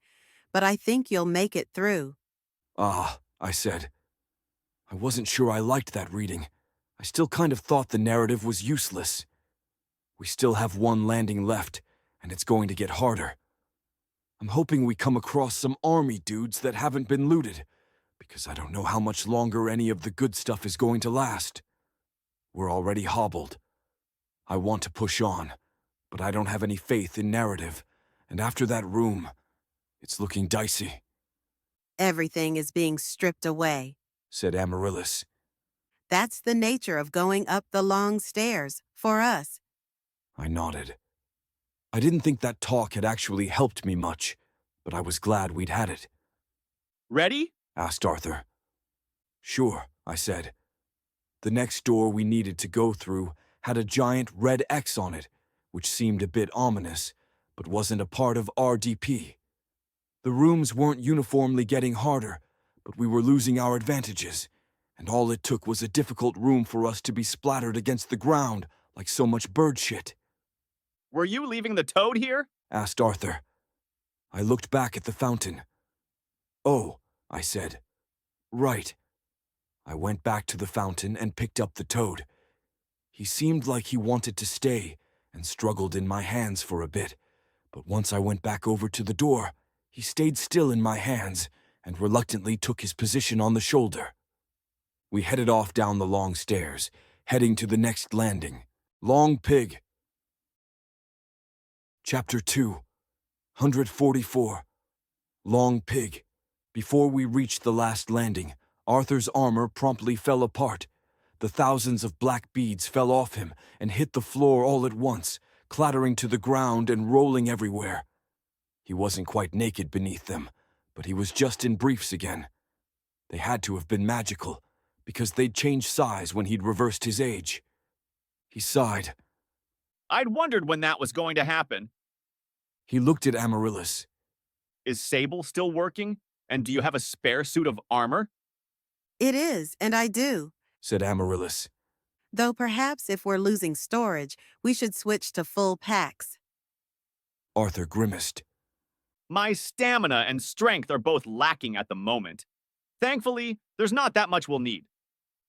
But I think you'll make it through.
Ah, I said. I wasn't sure I liked that reading. I still kind of thought the narrative was useless. We still have 1 landing left, and it's going to get harder. I'm hoping we come across some army dudes that haven't been looted, because I don't know how much longer any of the good stuff is going to last. We're already hobbled. I want to push on, but I don't have any faith in narrative, and after that room, it's looking dicey.
Everything is being stripped away,
said Amaryllis.
That's the nature of going up the long stairs, for us.
I nodded. I didn't think that talk had actually helped me much, but I was glad we'd had it.
Ready?
asked Arthur. Sure, I said. The next door we needed to go through had a giant red X on it, which seemed a bit ominous, but wasn't a part of RDP. The rooms weren't uniformly getting harder, but we were losing our advantages, and all it took was a difficult room for us to be splattered against the ground like so much bird shit.
Were you leaving the toad here?
Asked Arthur. I looked back at the fountain. Oh, I said. Right. I went back to the fountain and picked up the toad. He seemed like he wanted to stay and struggled in my hands for a bit, but once I went back over to the door, he stayed still in my hands and reluctantly took his position on the shoulder. We headed off down the long stairs, heading to the next landing. Long Pig. Chapter 2, 144. Long Pig. Before we reached the last landing, Arthur's armor promptly fell apart. The thousands of black beads fell off him and hit the floor all at once, clattering to the ground and rolling everywhere. He wasn't quite naked beneath them, but he was just in briefs again. They had to have been magical, because they'd changed size when he'd reversed his age. He sighed.
I'd wondered when that was going to happen.
He looked at Amaryllis.
Is Sable still working? And do you have a spare suit of armor?
It is, and I do.
Said Amaryllis.
Though perhaps if we're losing storage, we should switch to full packs.
Arthur grimaced.
My stamina and strength are both lacking at the moment. Thankfully, there's not that much we'll need.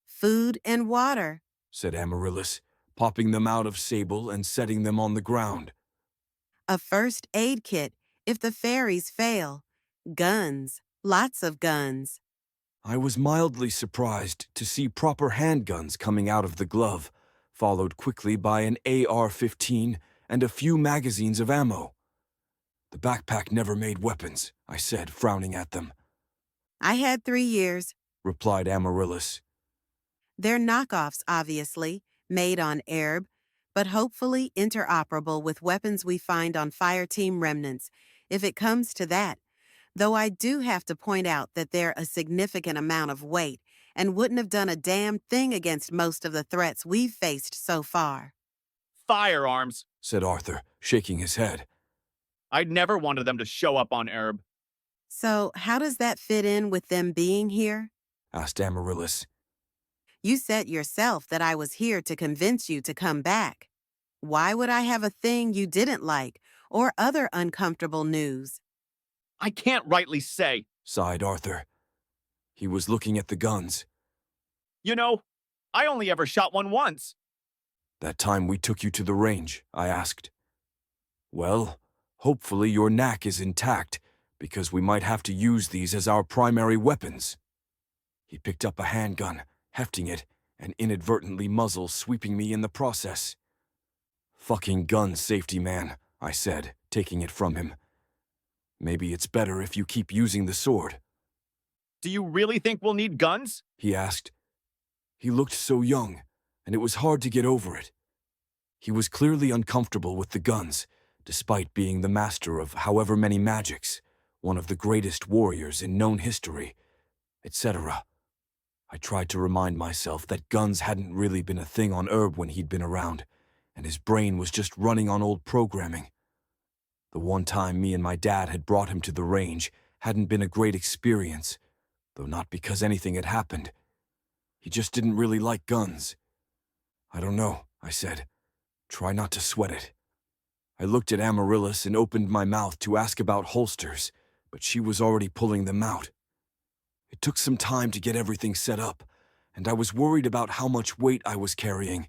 Food and water.
Said Amaryllis, popping them out of Sable and setting them on the ground.
A first aid kit if the fairies fail. Guns. Lots of guns.
I was mildly surprised to see proper handguns coming out of the glove, followed quickly by an AR-15 and a few magazines of ammo. The backpack never made weapons, I said, frowning at them.
I had 3 years.
Replied Amaryllis.
They're knockoffs, obviously, made on Erb, but hopefully interoperable with weapons we find on Fireteam remnants, if it comes to that. Though I do have to point out that they're a significant amount of weight and wouldn't have done a damn thing against most of the threats we've faced so far.
Firearms,
said Arthur, shaking his head.
I'd never wanted them to show up on Erb.
So how does that fit in with them being here?
Asked Amaryllis.
You said yourself that I was here to convince you to come back. Why would I have a thing you didn't like or other uncomfortable news?
I can't rightly say,
sighed Arthur. He was looking at the guns.
You know, I only ever shot one once.
That time we took you to the range, I asked. Well, hopefully your knack is intact, because we might have to use these as our primary weapons. He picked up a handgun, hefting it, and inadvertently muzzle sweeping me in the process. Fucking gun safety, man, I said, taking it from him. Maybe it's better if you keep using the sword.
Do you really think we'll need guns?
He asked. He looked so young, and it was hard to get over it. He was clearly uncomfortable with the guns, despite being the master of however many magics, one of the greatest warriors in known history, etc. I tried to remind myself that guns hadn't really been a thing on Erb when he'd been around, and his brain was just running on old programming. The one time me and my dad had brought him to the range hadn't been a great experience, though not because anything had happened. He just didn't really like guns. I don't know, I said. Try not to sweat it. I looked at Amaryllis and opened my mouth to ask about holsters, but she was already pulling them out. It took some time to get everything set up, and I was worried about how much weight I was carrying,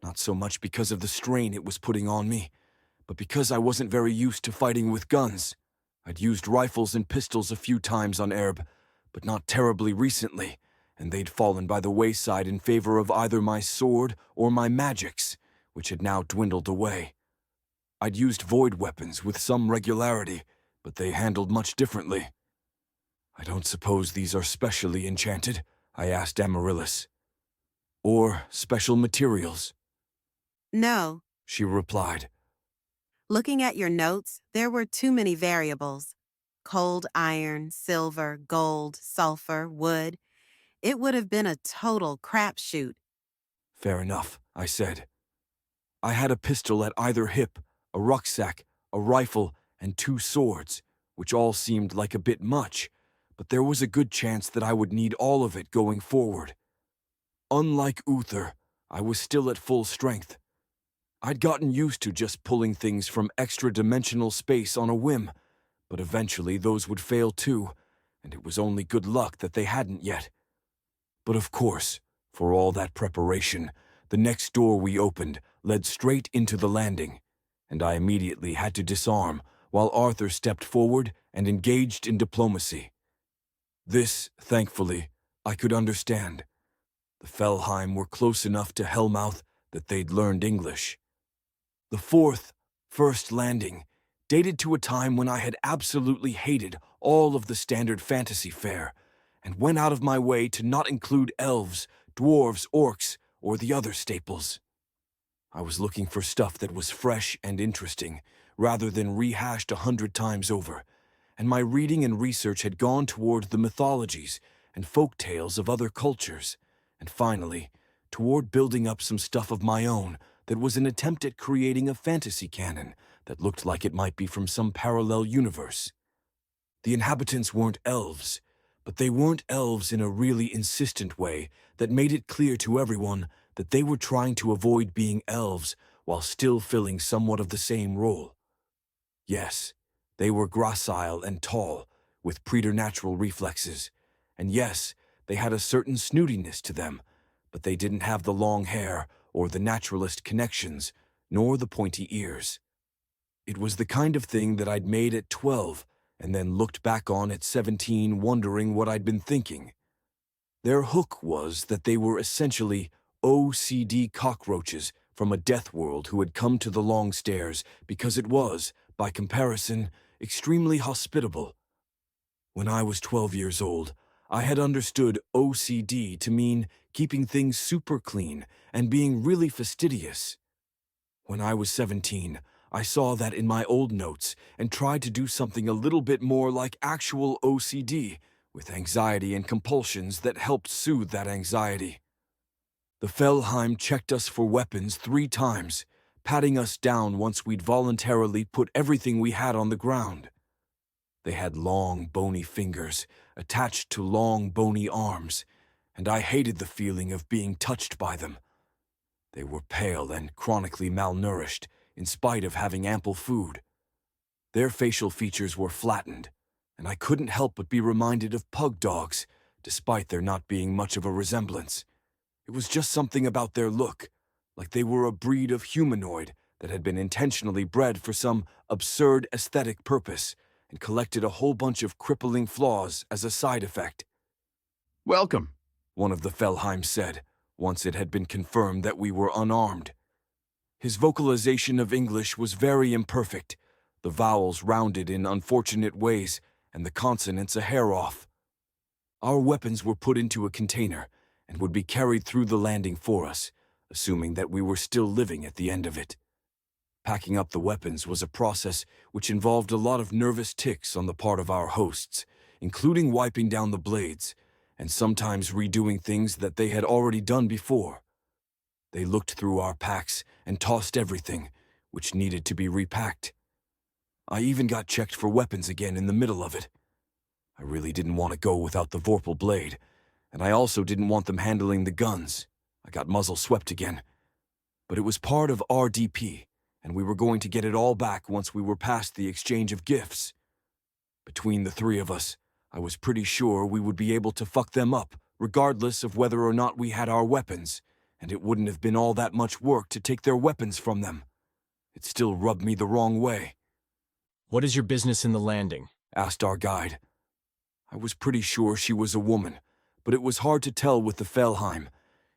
not so much because of the strain it was putting on me, but because I wasn't very used to fighting with guns. I'd used rifles and pistols a few times on Erb, but not terribly recently, and they'd fallen by the wayside in favor of either my sword or my magics, which had now dwindled away. I'd used void weapons with some regularity, but they handled much differently. I don't suppose these are specially enchanted, I asked Amaryllis. Or special materials?
No.
She replied.
Looking at your notes, there were too many variables. Cold iron, silver, gold, sulfur, wood. It would have been a total crapshoot.
Fair enough, I said. I had a pistol at either hip, a rucksack, a rifle, and 2 swords, which all seemed like a bit much, but there was a good chance that I would need all of it going forward. Unlike Uther, I was still at full strength. I'd gotten used to just pulling things from extra-dimensional space on a whim, but eventually those would fail too, and it was only good luck that they hadn't yet. But of course, for all that preparation, the next door we opened led straight into the landing, and I immediately had to disarm while Arthur stepped forward and engaged in diplomacy. This, thankfully, I could understand. The Felheim were close enough to Hellmouth that they'd learned English. The first landing, dated to a time when I had absolutely hated all of the standard fantasy fare, and went out of my way to not include elves, dwarves, orcs, or the other staples. I was looking for stuff that was fresh and interesting, rather than rehashed 100 times over, and my reading and research had gone toward the mythologies and folk tales of other cultures, and finally, toward building up some stuff of my own that was an attempt at creating a fantasy canon that looked like it might be from some parallel universe. The inhabitants weren't elves, but they weren't elves in a really insistent way that made it clear to everyone that they were trying to avoid being elves while still filling somewhat of the same role. Yes, they were gracile and tall, with preternatural reflexes, and yes, they had a certain snootiness to them, but they didn't have the long hair or the naturalist connections, nor the pointy ears. It was the kind of thing that I'd made at 12 and then looked back on at 17 wondering what I'd been thinking. Their hook was that they were essentially OCD cockroaches from a death world who had come to the long stairs because it was, by comparison, extremely hospitable. When I was 12 years old, I had understood OCD to mean keeping things super clean and being really fastidious. When I was 17, I saw that in my old notes and tried to do something a little bit more like actual OCD, with anxiety and compulsions that helped soothe that anxiety. The Felheim checked us for weapons 3 times, patting us down once we'd voluntarily put everything we had on the ground. They had long, bony fingers attached to long, bony arms, and I hated the feeling of being touched by them. They were pale and chronically malnourished, in spite of having ample food. Their facial features were flattened, and I couldn't help but be reminded of pug dogs, despite there not being much of a resemblance. It was just something about their look, like they were a breed of humanoid that had been intentionally bred for some absurd aesthetic purpose and collected a whole bunch of crippling flaws as a side effect.
Welcome,
one of the Felheim said, once it had been confirmed that we were unarmed. His vocalization of English was very imperfect, the vowels rounded in unfortunate ways and the consonants a hair off. Our weapons were put into a container and would be carried through the landing for us, assuming that we were still living at the end of it. Packing up the weapons was a process which involved a lot of nervous tics on the part of our hosts, including wiping down the blades, and sometimes redoing things that they had already done before. They looked through our packs and tossed everything, which needed to be repacked. I even got checked for weapons again in the middle of it. I really didn't want to go without the Vorpal blade, and I also didn't want them handling the guns. I got muzzle swept again. But it was part of RDP, and we were going to get it all back once we were past the exchange of gifts. Between the 3 of us, I was pretty sure we would be able to fuck them up, regardless of whether or not we had our weapons, and it wouldn't have been all that much work to take their weapons from them. It still rubbed me the wrong way.
"What is your business in the landing?"
asked our guide. I was pretty sure she was a woman, but it was hard to tell with the Felheim.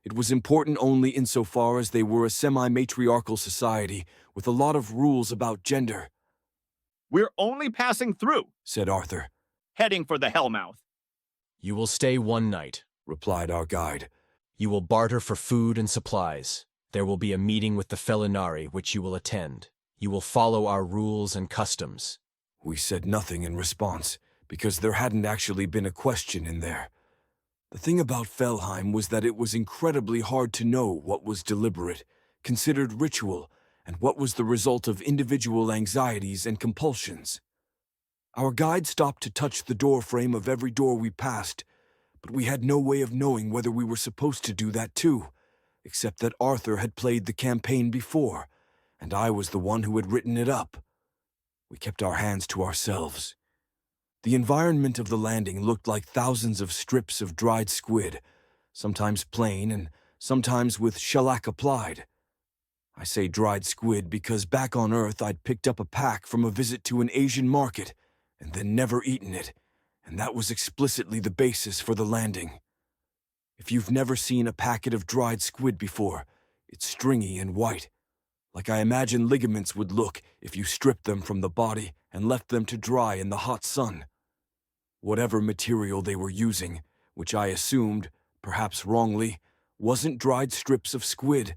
It was important only insofar as they were a semi-matriarchal society with a lot of rules about gender.
we're only passing through,
Said Arthur,
heading for the Hellmouth.
"You will stay 1 night.
replied our guide.
You will barter for food and supplies. There will be a meeting with the Felinari which you will attend. You will follow our rules and customs.
We said nothing in response, because there hadn't actually been a question in there. The thing about Felheim was that it was incredibly hard to know what was deliberate, considered ritual, and what was the result of individual anxieties and compulsions. Our guide stopped to touch the door frame of every door we passed, but we had no way of knowing whether we were supposed to do that too, except that Arthur had played the campaign before, and I was the one who had written it up. We kept our hands to ourselves. The environment of the landing looked like thousands of strips of dried squid, sometimes plain and sometimes with shellac applied. I say dried squid because back on Earth I'd picked up a pack from a visit to an Asian market and then never eaten it, and that was explicitly the basis for the landing. If you've never seen a packet of dried squid before, it's stringy and white, like I imagine ligaments would look if you stripped them from the body and left them to dry in the hot sun. Whatever material they were using, which I assumed, perhaps wrongly, wasn't dried strips of squid.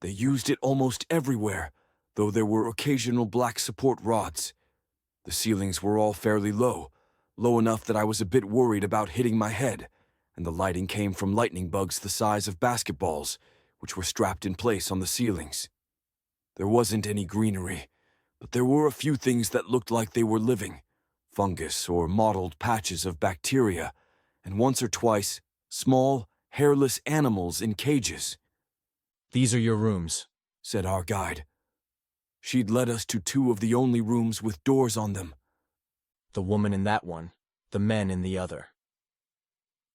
They used it almost everywhere, though there were occasional black support rods. The ceilings were all fairly low, low enough that I was a bit worried about hitting my head, and the lighting came from lightning bugs the size of basketballs, which were strapped in place on the ceilings. There wasn't any greenery, but there were a few things that looked like they were living, fungus or mottled patches of bacteria, and once or twice, small, hairless animals in cages.
These are your rooms,
said our guide. She'd led us to two of the only rooms with doors on them.
the woman in that one, the men in the other.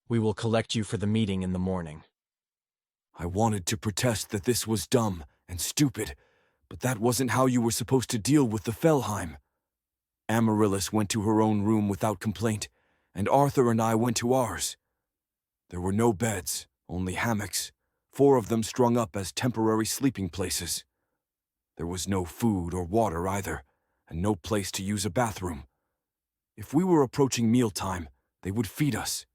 We will collect you for the meeting in the morning.
I wanted to protest that this was dumb and stupid, but that wasn't how you were supposed to deal with the Felheim. Amaryllis went to her own room without complaint, and Arthur and I went to ours. There were no beds, only hammocks, 4 of them strung up as temporary sleeping places. There was no food or water either, and no place to use a bathroom. If we were approaching mealtime, they would feed us,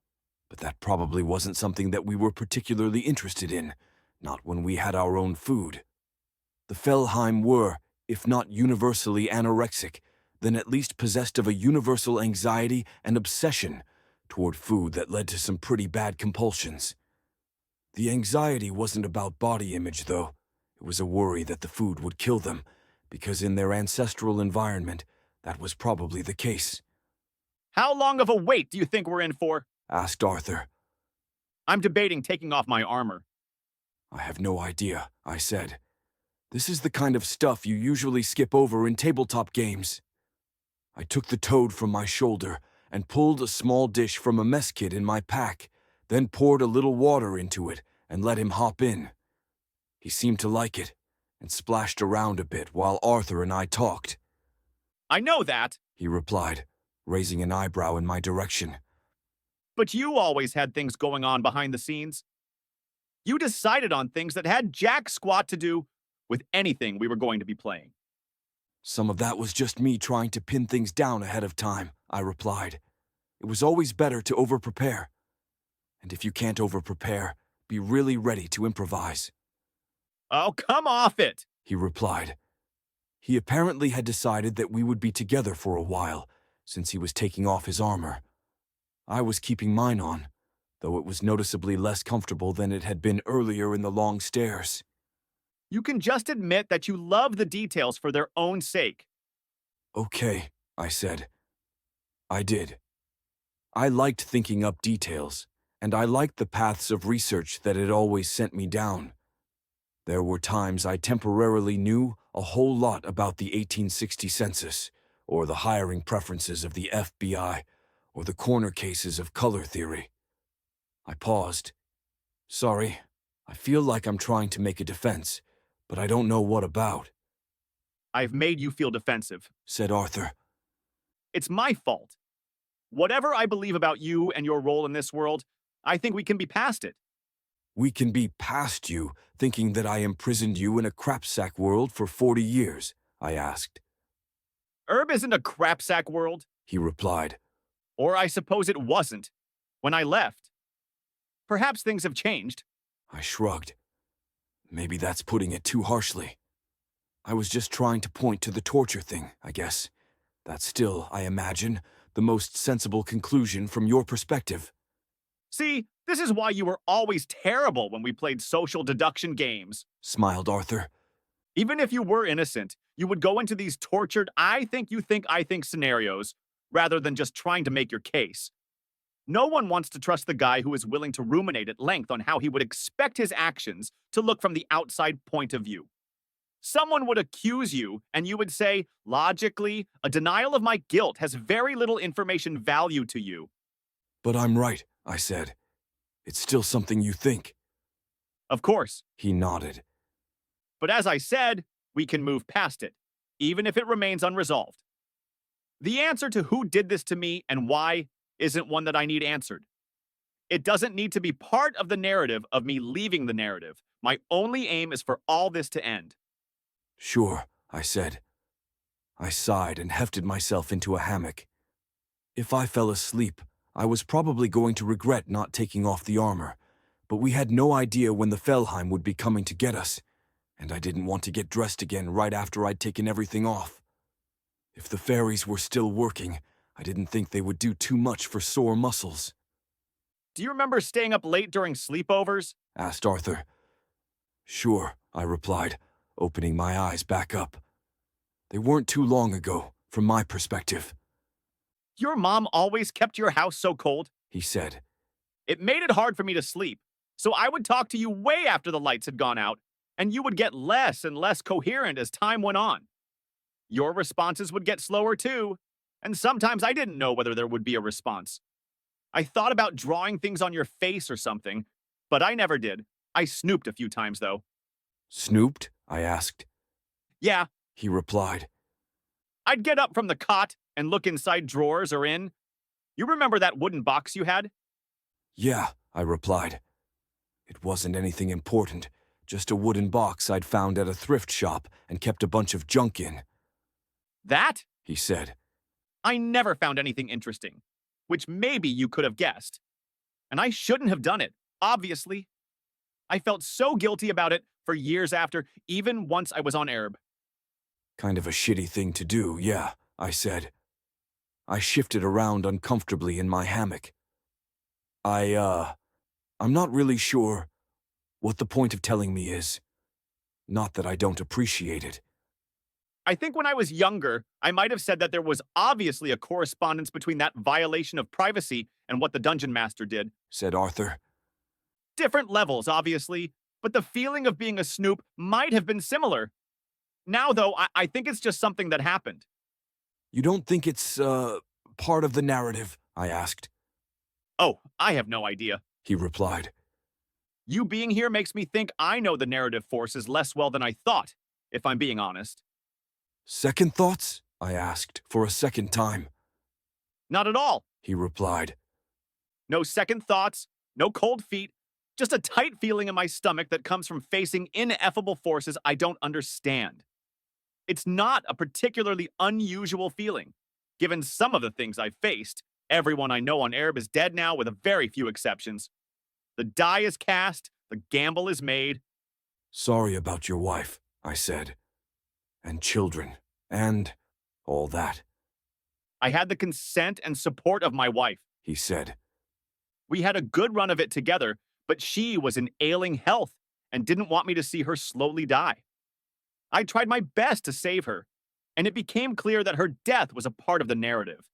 but that probably wasn't something that we were particularly interested in, not when we had our own food. The Felheim were, if not universally anorexic, then at least possessed of a universal anxiety and obsession toward food that led to some pretty bad compulsions. The anxiety wasn't about body image, though. It was a worry that the food would kill them, because in their ancestral environment, that was probably the case.
How long of a wait do you think we're in for?
Asked Arthur.
I'm debating taking off my armor.
I have no idea, I said. This is the kind of stuff you usually skip over in tabletop games. I took the toad from my shoulder and pulled a small dish from a mess kit in my pack, then poured a little water into it and let him hop in. He seemed to like it and splashed around a bit while Arthur and I talked.
I know that,
he replied, raising an eyebrow in my direction.
but you always had things going on behind the scenes. You decided on things that had jack squat to do with anything we were going to be playing.
Some of that was just me trying to pin things down ahead of time, I replied. It was always better to over-prepare. And if you can't over-prepare, be really ready to improvise.
Oh, come off it!
He replied. He apparently had decided that we would be together for a while, since he was taking off his armor. I was keeping mine on, though it was noticeably less comfortable than it had been earlier in the long stairs.
You can just admit that you love the details for their own sake.
Okay, I said. I did. I liked thinking up details, and I liked the paths of research that it always sent me down. There were times I temporarily knew a whole lot about the 1860 census, or the hiring preferences of the FBI, or the corner cases of color theory. I paused. Sorry, I feel like I'm trying to make a defense, but I don't know what about,
I've made you feel defensive.
said Arthur.
It's my fault. Whatever I believe about you and your role in this world, I think we can be past it.
We can be past you thinking that I imprisoned you in a crapsack world for 40 years, I asked.
Herb isn't a crapsack world,
He replied.
or I suppose it wasn't, when I left. Perhaps things have changed.
I shrugged. Maybe that's putting it too harshly. I was just trying to point to the torture thing, I guess. That's still, I imagine, the most sensible conclusion from your perspective.
See, this is why you were always terrible when we played social deduction games.
Smiled Arthur.
Even if you were innocent, you would go into these tortured I think scenarios rather than just trying to make your case. No one wants to trust the guy who is willing to ruminate at length on how he would expect his actions to look from the outside point of view. Someone would accuse you, and you would say, logically, a denial of my guilt has very little information value to you.
But I'm right, I said. It's still something you think.
Of course.
He nodded.
But as I said, we can move past it, even if it remains unresolved. The answer to who did this to me and why isn't one that I need answered. It doesn't need to be part of the narrative of me leaving the narrative. My only aim is for all this to end.
Sure, I said. I sighed and hefted myself into a hammock. If I fell asleep, I was probably going to regret not taking off the armor, but we had no idea when the Felheim would be coming to get us, and I didn't want to get dressed again right after I'd taken everything off. If the fairies were still working, I didn't think they would do too much for sore muscles.
Do you remember staying up late during sleepovers?
Asked Arthur. Sure, I replied, opening my eyes back up. They weren't too long ago, from my perspective.
Your mom always kept your house so cold,
He said.
It made it hard for me to sleep, so I would talk to you way after the lights had gone out, and you would get less and less coherent as time went on. Your responses would get slower too, and sometimes I didn't know whether there would be a response. I thought about drawing things on your face or something, but I never did. I snooped a few times, though.
Snooped? I asked.
Yeah,
He replied.
I'd get up from the cot and look inside drawers or in. You remember that wooden box you had?
Yeah, I replied. It wasn't anything important, just a wooden box I'd found at a thrift shop and kept a bunch of junk in.
That?
He said.
I never found anything interesting, which maybe you could have guessed. And I shouldn't have done it, obviously. I felt so guilty about it for years after, even once I was on Arab.
Kind of a shitty thing to do, yeah, I said. I shifted around uncomfortably in my hammock. I'm not really sure what the point of telling me is. Not that I don't appreciate it.
I think when I was younger, I might have said that there was obviously a correspondence between that violation of privacy and what the dungeon master did.
Said Arthur.
Different levels, obviously, but the feeling of being a snoop might have been similar. Now, though, I think it's just something that happened.
You don't think it's, part of the narrative? I asked.
Oh, I have no idea.
He replied.
You being here makes me think I know the narrative forces less well than I thought, if I'm being honest.
Second thoughts? I asked for a second time.
Not at all.
He replied.
No second thoughts, no cold feet, just a tight feeling in my stomach that comes from facing ineffable forces I don't understand. It's not a particularly unusual feeling. Given some of the things I've faced, everyone I know on Arab is dead now with a very few exceptions. The die is cast, the gamble is made.
Sorry about your wife, I said. And children, and all that,
I had the consent and support of my wife.
he said.
We had a good run of it together, but she was in ailing health and didn't want me to see her slowly die. I tried my best to save her, and it became clear that her death was a part of the narrative.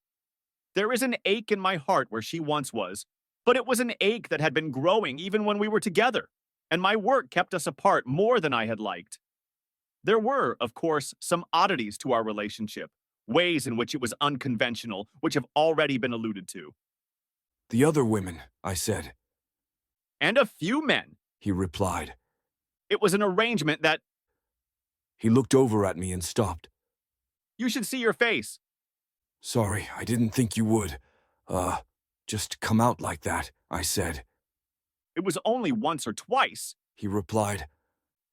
There is an ache in my heart where she once was, but it was an ache that had been growing even when we were together, and my work kept us apart more than I had liked. There were, of course, some oddities to our relationship, ways in which it was unconventional, which have already been alluded to.
The other women, I said.
And a few men,
He replied.
It was an arrangement that
He looked over at me and stopped.
you should see your face.
Sorry, I didn't think you would, just come out like that, I said.
It was only once or twice.
He replied.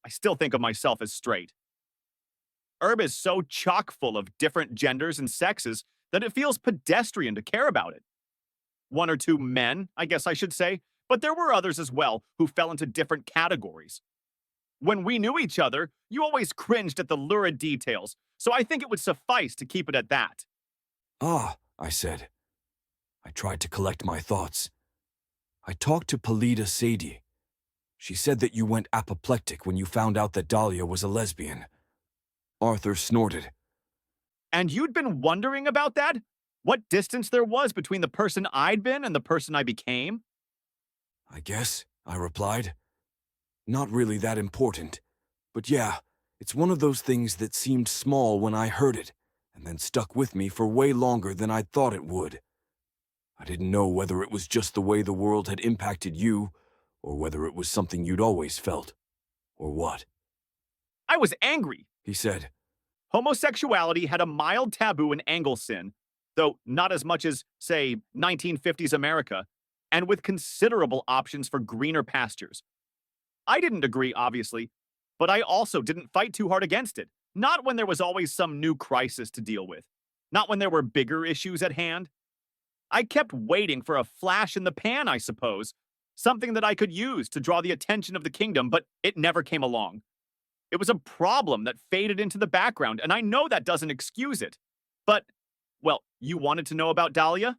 I still think of myself as straight. Herb is so chock full of different genders and sexes that it feels pedestrian to care about it. One or two men, I guess I should say, but there were others as well who fell into different categories. When we knew each other, you always cringed at the lurid details, so I think it would suffice to keep it at that.
Ah, I said. I tried to collect my thoughts. I talked to Polita Sadie. She said that you went apoplectic when you found out that Dahlia was a lesbian. Arthur snorted.
And you'd been wondering about that? What distance there was between the person I'd been and the person I became?
I guess, I replied. Not really that important. But yeah, it's one of those things that seemed small when I heard it, and then stuck with me for way longer than I'd thought it would. I didn't know whether it was just the way the world had impacted you, or whether it was something you'd always felt. Or what?
I was angry,
He said.
Homosexuality had a mild taboo in Anglesyn, though not as much as, say, 1950s America, and with considerable options for greener pastures. I didn't agree, obviously, but I also didn't fight too hard against it. Not when there was always some new crisis to deal with. Not when there were bigger issues at hand. I kept waiting for a flash in the pan, I suppose. Something that I could use to draw the attention of the kingdom, but it never came along. It was a problem that faded into the background, and I know that doesn't excuse it. But, well, you wanted to know about Dahlia?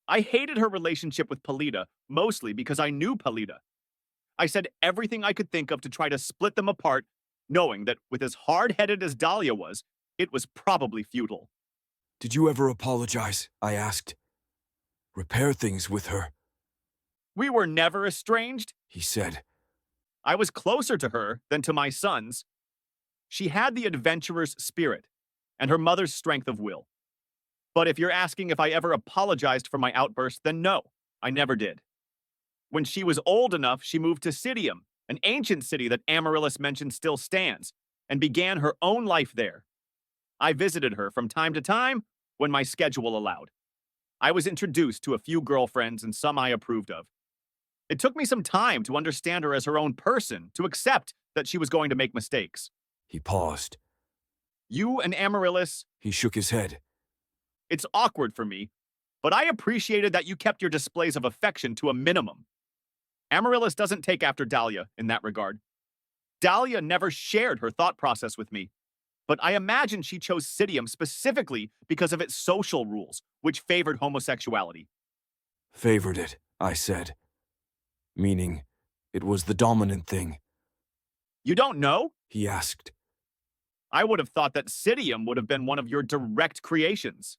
I hated her relationship with Polita, mostly because I knew Polita. I said everything I could think of to try to split them apart, knowing that with as hard-headed as Dahlia was, it was probably futile.
Did you ever apologize? I asked. Repair things with her,
We were never estranged.
he said.
I was closer to her than to my sons. She had the adventurer's spirit and her mother's strength of will. But if you're asking if I ever apologized for my outburst, then no, I never did. When she was old enough, she moved to Sidium, an ancient city that Amaryllis mentioned still stands, and began her own life there. I visited her from time to time when my schedule allowed. I was introduced to a few girlfriends and some I approved of. It took me some time to understand her as her own person, to accept that she was going to make mistakes.
He paused.
You and Amaryllis,
He shook his head.
it's awkward for me, but I appreciated that you kept your displays of affection to a minimum. Amaryllis doesn't take after Dahlia in that regard. Dahlia never shared her thought process with me, but I imagine she chose Sidium specifically because of its social rules, which favored homosexuality.
Favored it, I said. Meaning, it was the dominant thing,
You don't know?
he asked.
I would have thought that Sidium would have been one of your direct creations.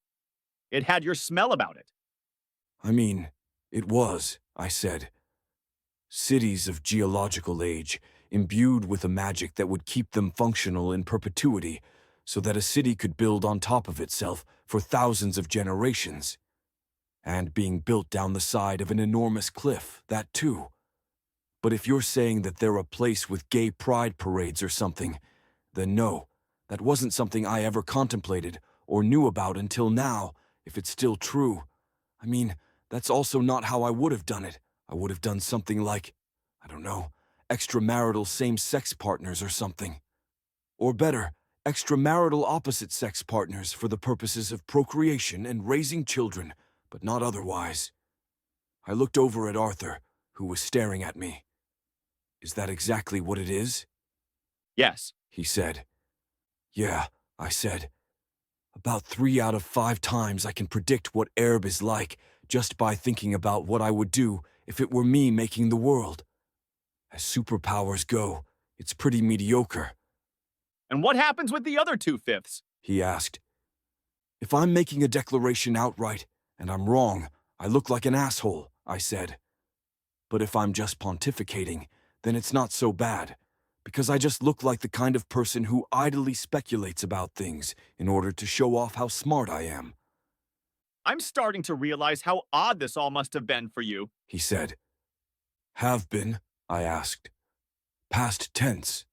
It had your smell about it.
I mean, it was, I said. Cities of geological age, imbued with a magic that would keep them functional in perpetuity, so that a city could build on top of itself for thousands of generations. And being built down the side of an enormous cliff, that too. But if you're saying that they're a place with gay pride parades or something, then no, that wasn't something I ever contemplated or knew about until now, if it's still true. I mean, that's also not how I would have done it. I would have done something like, I don't know, extramarital same-sex partners or something. Or better, extramarital opposite-sex partners for the purposes of procreation and raising children, but not otherwise. I looked over at Arthur, who was staring at me. Is that exactly what it is?
Yes.
He said. Yeah, I said. About 3 out of 5 times I can predict what Erb is like just by thinking about what I would do if it were me making the world. As superpowers go, it's pretty mediocre.
And what happens with the other 2/5?
He asked. If I'm making a declaration outright, and I'm wrong, I look like an asshole, I said. But if I'm just pontificating, then it's not so bad, because I just look like the kind of person who idly speculates about things in order to show off how smart I am,
I'm starting to realize how odd this all must have been for you.
he said. Have been, I asked. Past tense,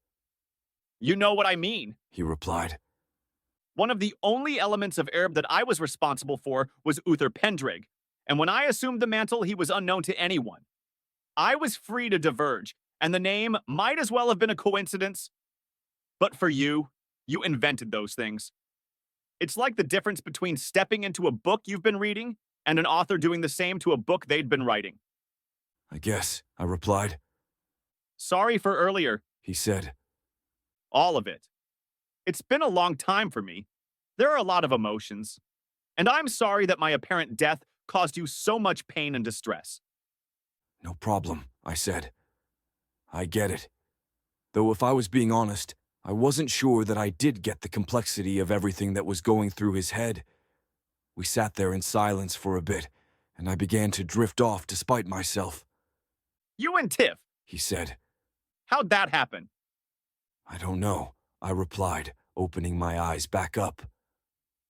You know what I mean.
he replied.
One of the only elements of Erb that I was responsible for was Uther Pendraig, and when I assumed the mantle, he was unknown to anyone. I was free to diverge, and the name might as well have been a coincidence. But for you, you invented those things. It's like the difference between stepping into a book you've been reading and an author doing the same to a book they'd been writing.
I guess, I replied.
Sorry for earlier,
He said.
all of it. It's been a long time for me. There are a lot of emotions. And I'm sorry that my apparent death caused you so much pain and distress.
No problem, I said. I get it. Though if I was being honest, I wasn't sure that I did get the complexity of everything that was going through his head. We sat there in silence for a bit, and I began to drift off despite myself.
You and Tiff,
He said.
how'd that happen?
I don't know, I replied, opening my eyes back up.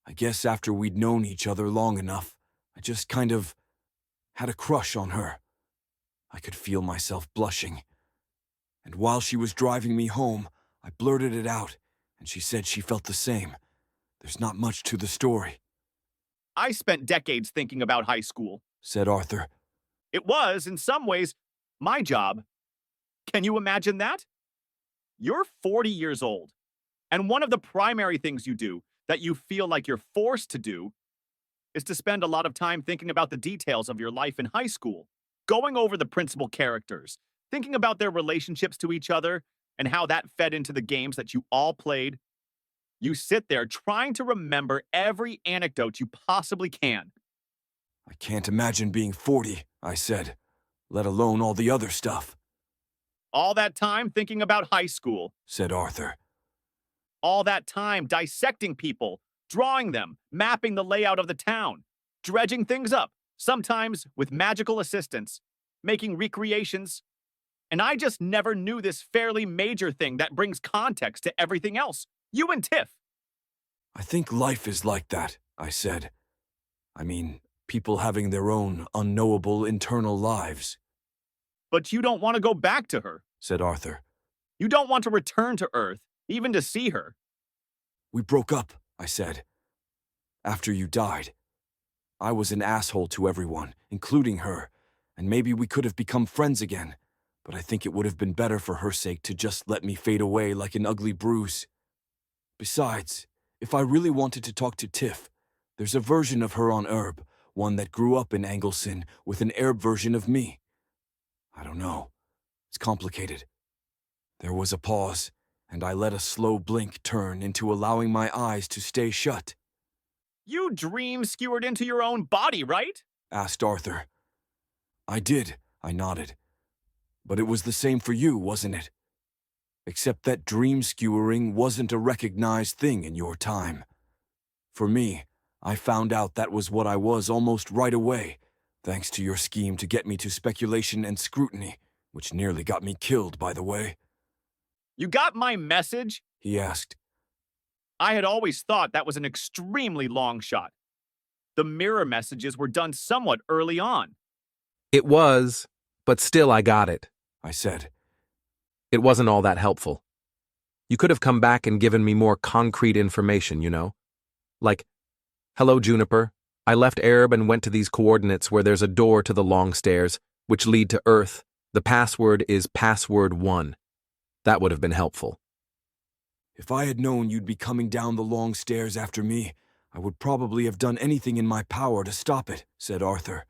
I guess after we'd known each other long enough, I just kind of had a crush on her. I could feel myself blushing. And while she was driving me home, I blurted it out, and she said she felt the same. There's not much to the story,
I spent decades thinking about high school.
said Arthur.
It was, in some ways, my job. Can you imagine that? You're 40 years old, and one of the primary things you do that you feel like you're forced to do is to spend a lot of time thinking about the details of your life in high school, going over the principal characters, thinking about their relationships to each other and how that fed into the games that you all played. You sit there trying to remember every anecdote you possibly can.
I can't imagine being 40, I said, let alone all the other stuff,
All that time thinking about high school.
said Arthur.
All that time dissecting people, drawing them, mapping the layout of the town, dredging things up, sometimes with magical assistance, making recreations. And I just never knew this fairly major thing that brings context to everything else. You and Tiff.
I think life is like that, I said. I mean, people having their own unknowable internal lives,
But you don't want to go back to her.
said Arthur.
You don't want to return to Earth, even to see her.
We broke up, I said. After you died. I was an asshole to everyone, including her, and maybe we could have become friends again, but I think it would have been better for her sake to just let me fade away like an ugly bruise. Besides, if I really wanted to talk to Tiff, there's a version of her on Herb, one that grew up in Anglesey with an Arab version of me. I don't know. It's complicated. There was a pause, and I let a slow blink turn into allowing my eyes to stay shut,
You dream skewered into your own body, right?
asked Arthur. I did, I nodded. But it was the same for you, wasn't it? Except that dream skewering wasn't a recognized thing in your time. For me, I found out that was what I was almost right away, thanks to your scheme to get me to speculation and scrutiny, which nearly got me killed, by the way.
You got my message?
He asked.
I had always thought that was an extremely long shot. The mirror messages were done somewhat early on.
It was, but still I got it.
I said.
It wasn't all that helpful. You could have come back and given me more concrete information, you know? Like, hello, Juniper. I left Arab and went to these coordinates where there's a door to the long stairs, which lead to Earth. The password is password 1. That would have been helpful.
If I had known you'd be coming down the long stairs after me, I would probably have done anything in my power to stop it, said Arthur.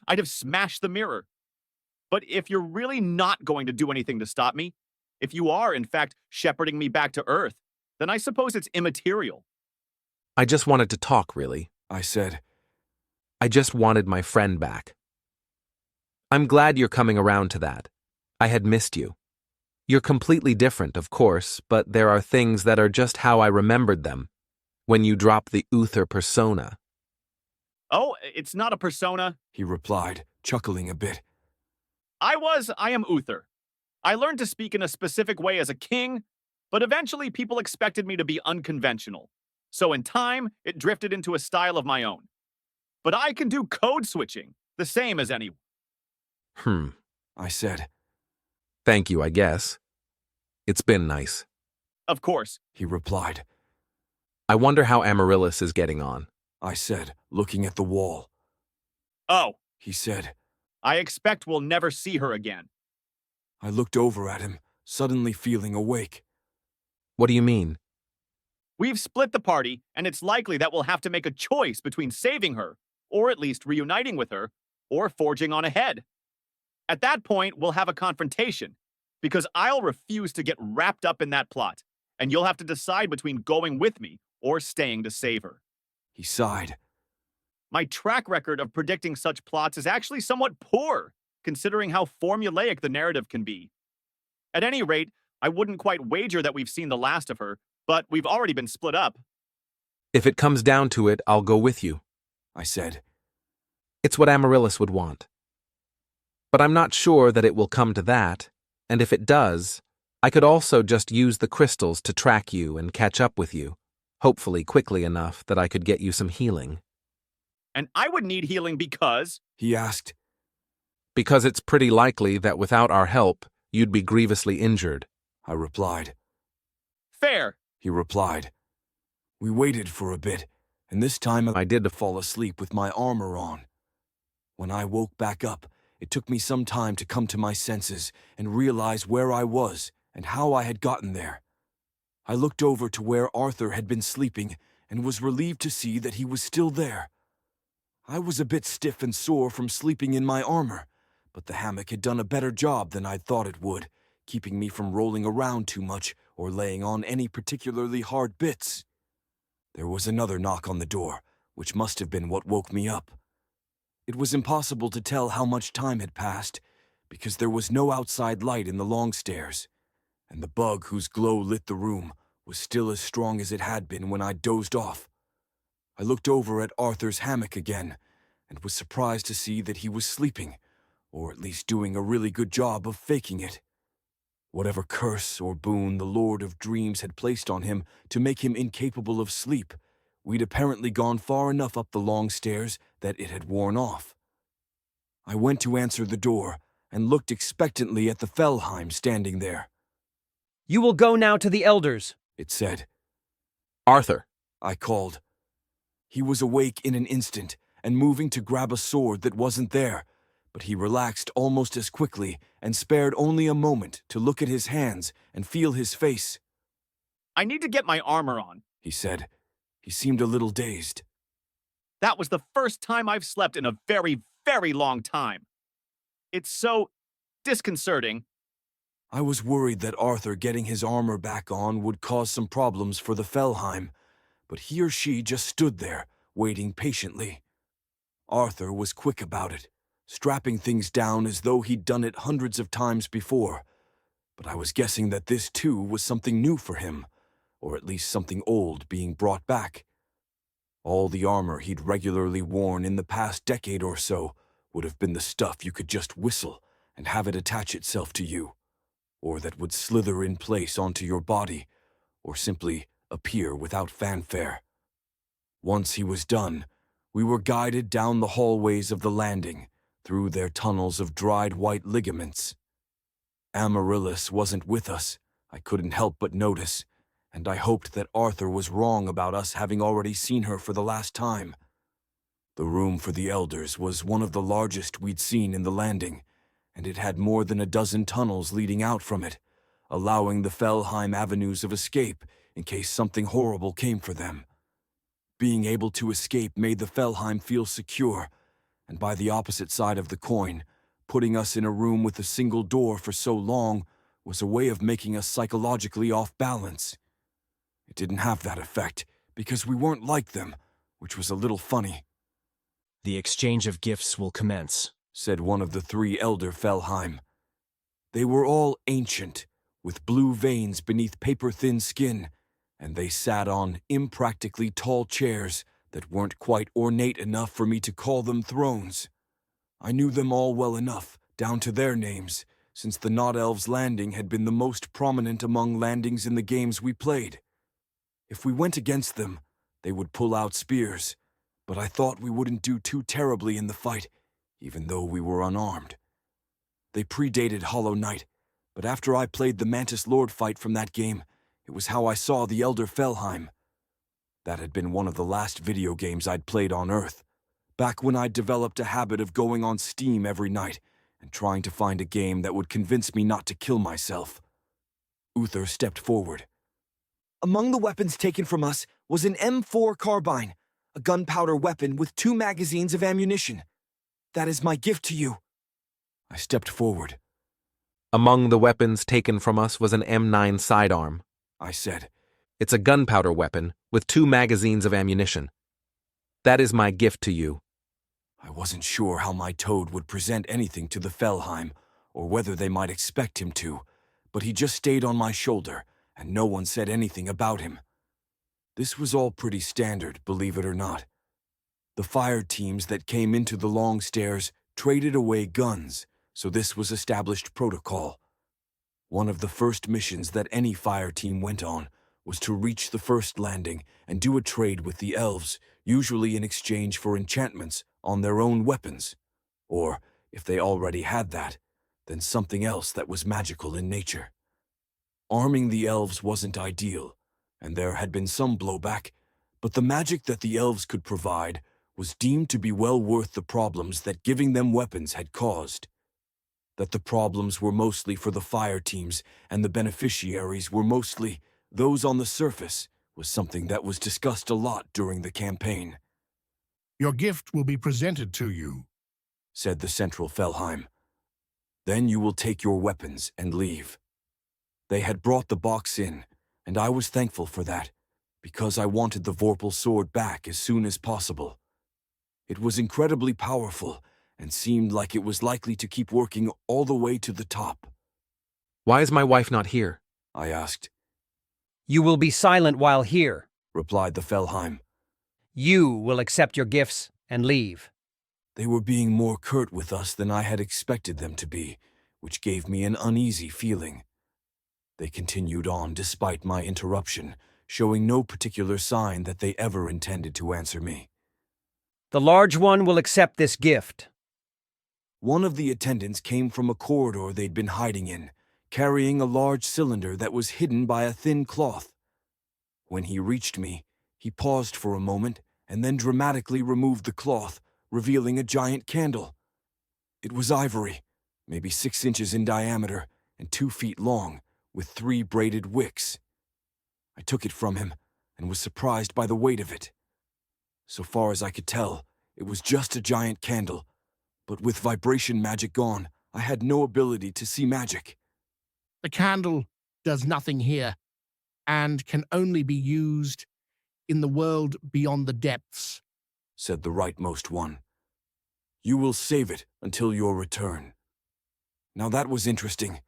I'd have smashed the mirror. But if you're really not going to do anything to stop me, if you are, in fact, shepherding me back to Earth, then I suppose it's immaterial.
I just wanted to talk, really.
I said.
I just wanted my friend back. I'm glad you're coming around to that. I had missed you. You're completely different, of course, but there are things that are just how I remembered them. When you drop the Uther persona.
Oh, it's not a persona.
He replied, chuckling a bit.
I am Uther. I learned to speak in a specific way as a king, but eventually people expected me to be unconventional. So in time, it drifted into a style of my own. But I can do code switching, the same as anyone.
I said.
Thank you, I guess. It's been nice.
Of course.
He replied.
I wonder how Amaryllis is getting on.
I said, looking at the wall.
Oh,
He said.
I expect we'll never see her again.
I looked over at him, suddenly feeling awake.
What do you mean?
We've split the party, and it's likely that we'll have to make a choice between saving her, or at least reuniting with her, or forging on ahead. At that point, we'll have a confrontation, because I'll refuse to get wrapped up in that plot, and you'll have to decide between going with me or staying to save her.
He sighed,
My track record of predicting such plots is actually somewhat poor, considering how formulaic the narrative can be. At any rate, I wouldn't quite wager that we've seen the last of her, but we've already been split up.
If it comes down to it, I'll go with you,
I said.
It's what Amaryllis would want. But I'm not sure that it will come to that, and if it does, I could also just use the crystals to track you and catch up with you, hopefully quickly enough that I could get you some healing.
And I would need healing because...
He asked.
Because it's pretty likely that without our help, you'd be grievously injured,
I replied.
Fair,
He replied. We waited for a bit, and this time I did fall asleep with my armor on. When I woke back up, it took me some time to come to my senses and realize where I was and how I had gotten there. I looked over to where Arthur had been sleeping and was relieved to see that he was still there. I was a bit stiff and sore from sleeping in my armor, but the hammock had done a better job than I'd thought it would, keeping me from rolling around too much or laying on any particularly hard bits. There was another knock on the door, which must have been what woke me up. It was impossible to tell how much time had passed, because there was no outside light in the long stairs, and the bug whose glow lit the room was still as strong as it had been when I dozed off. I looked over at Arthur's hammock again, and was surprised to see that he was sleeping, or at least doing a really good job of faking it. Whatever curse or boon the Lord of Dreams had placed on him to make him incapable of sleep, we'd apparently gone far enough up the long stairs that it had worn off. I went to answer the door and looked expectantly at the Fellheim standing there.
You will go now to the elders,
It said.
Arthur,
I called. He was awake in an instant and moving to grab a sword that wasn't there, but he relaxed almost as quickly and spared only a moment to look at his hands and feel his face.
I need to get my armor on,
He said. He seemed a little dazed.
That was the first time I've slept in a very, very long time. It's so disconcerting.
I was worried that Arthur getting his armor back on would cause some problems for the Fellheim, but he or she just stood there, waiting patiently. Arthur was quick about it, strapping things down as though he'd done it hundreds of times before, but I was guessing that this too was something new for him, or at least something old being brought back. All the armor he'd regularly worn in the past decade or so would have been the stuff you could just whistle and have it attach itself to you, or that would slither in place onto your body, or simply appear without fanfare. Once he was done, we were guided down the hallways of the landing, through their tunnels of dried white ligaments. Amaryllis wasn't with us, I couldn't help but notice, and I hoped that Arthur was wrong about us having already seen her for the last time. The room for the elders was one of the largest we'd seen in the landing, and it had more than a dozen tunnels leading out from it, allowing the Fellheim avenues of escape in case something horrible came for them. Being able to escape made the Fellheim feel secure, and by the opposite side of the coin, putting us in a room with a single door for so long was a way of making us psychologically off balance. It didn't have that effect, because we weren't like them, which was a little funny.
The exchange of gifts will commence,
Said one of the three elder Fellheim. They were all ancient, with blue veins beneath paper-thin skin, and they sat on impractically tall chairs that weren't quite ornate enough for me to call them thrones. I knew them all well enough, down to their names, since the Not Elves' landing had been the most prominent among landings in the games we played. If we went against them, they would pull out spears, but I thought we wouldn't do too terribly in the fight, even though we were unarmed. They predated Hollow Knight, but after I played the Mantis Lord fight from that game, it was how I saw the Elder Fellheim. That had been one of the last video games I'd played on Earth, back when I'd developed a habit of going on Steam every night and trying to find a game that would convince me not to kill myself. Uther stepped forward.
Among the weapons taken from us was an M4 carbine, a gunpowder weapon with 2 magazines of ammunition. That is my gift to you.
I stepped forward.
Among the weapons taken from us was an M9 sidearm,
I said.
It's a gunpowder weapon with 2 magazines of ammunition. That is my gift to you.
I wasn't sure how my toad would present anything to the Fellheim, or whether they might expect him to, but he just stayed on my shoulder, and no one said anything about him. This was all pretty standard, believe it or not. The fire teams that came into the long stairs traded away guns, so this was established protocol. One of the first missions that any fire team went on was to reach the first landing and do a trade with the elves, usually in exchange for enchantments on their own weapons. Or, if they already had that, then something else that was magical in nature. Arming the elves wasn't ideal, and there had been some blowback, but the magic that the elves could provide was deemed to be well worth the problems that giving them weapons had caused. That the problems were mostly for the fire teams and the beneficiaries were mostly those on the surface was something that was discussed a lot during the campaign.
Your gift will be presented to you,
said the Central Fellheim. Then you will take your weapons and leave. They had brought the box in, and I was thankful for that, because I wanted the Vorpal sword back as soon as possible. It was incredibly powerful, and seemed like it was likely to keep working all the way to the top.
Why is my wife not here?
I asked.
You will be silent while here,
replied the Fellheim.
You will accept your gifts and leave.
They were being more curt with us than I had expected them to be, which gave me an uneasy feeling. They continued on despite my interruption, showing no particular sign that they ever intended to answer me.
The large one will accept this gift.
One of the attendants came from a corridor they'd been hiding in, carrying a large cylinder that was hidden by a thin cloth. When he reached me, he paused for a moment and then dramatically removed the cloth, revealing a giant candle. It was ivory, maybe 6 inches in diameter and 2 feet long, with 3 braided wicks. I took it from him and was surprised by the weight of it. So far as I could tell, it was just a giant candle, but with vibration magic gone, I had no ability to see magic.
The candle does nothing here, and can only be used in the world beyond the depths,
said the rightmost one. You will save it until your return. Now that was interesting.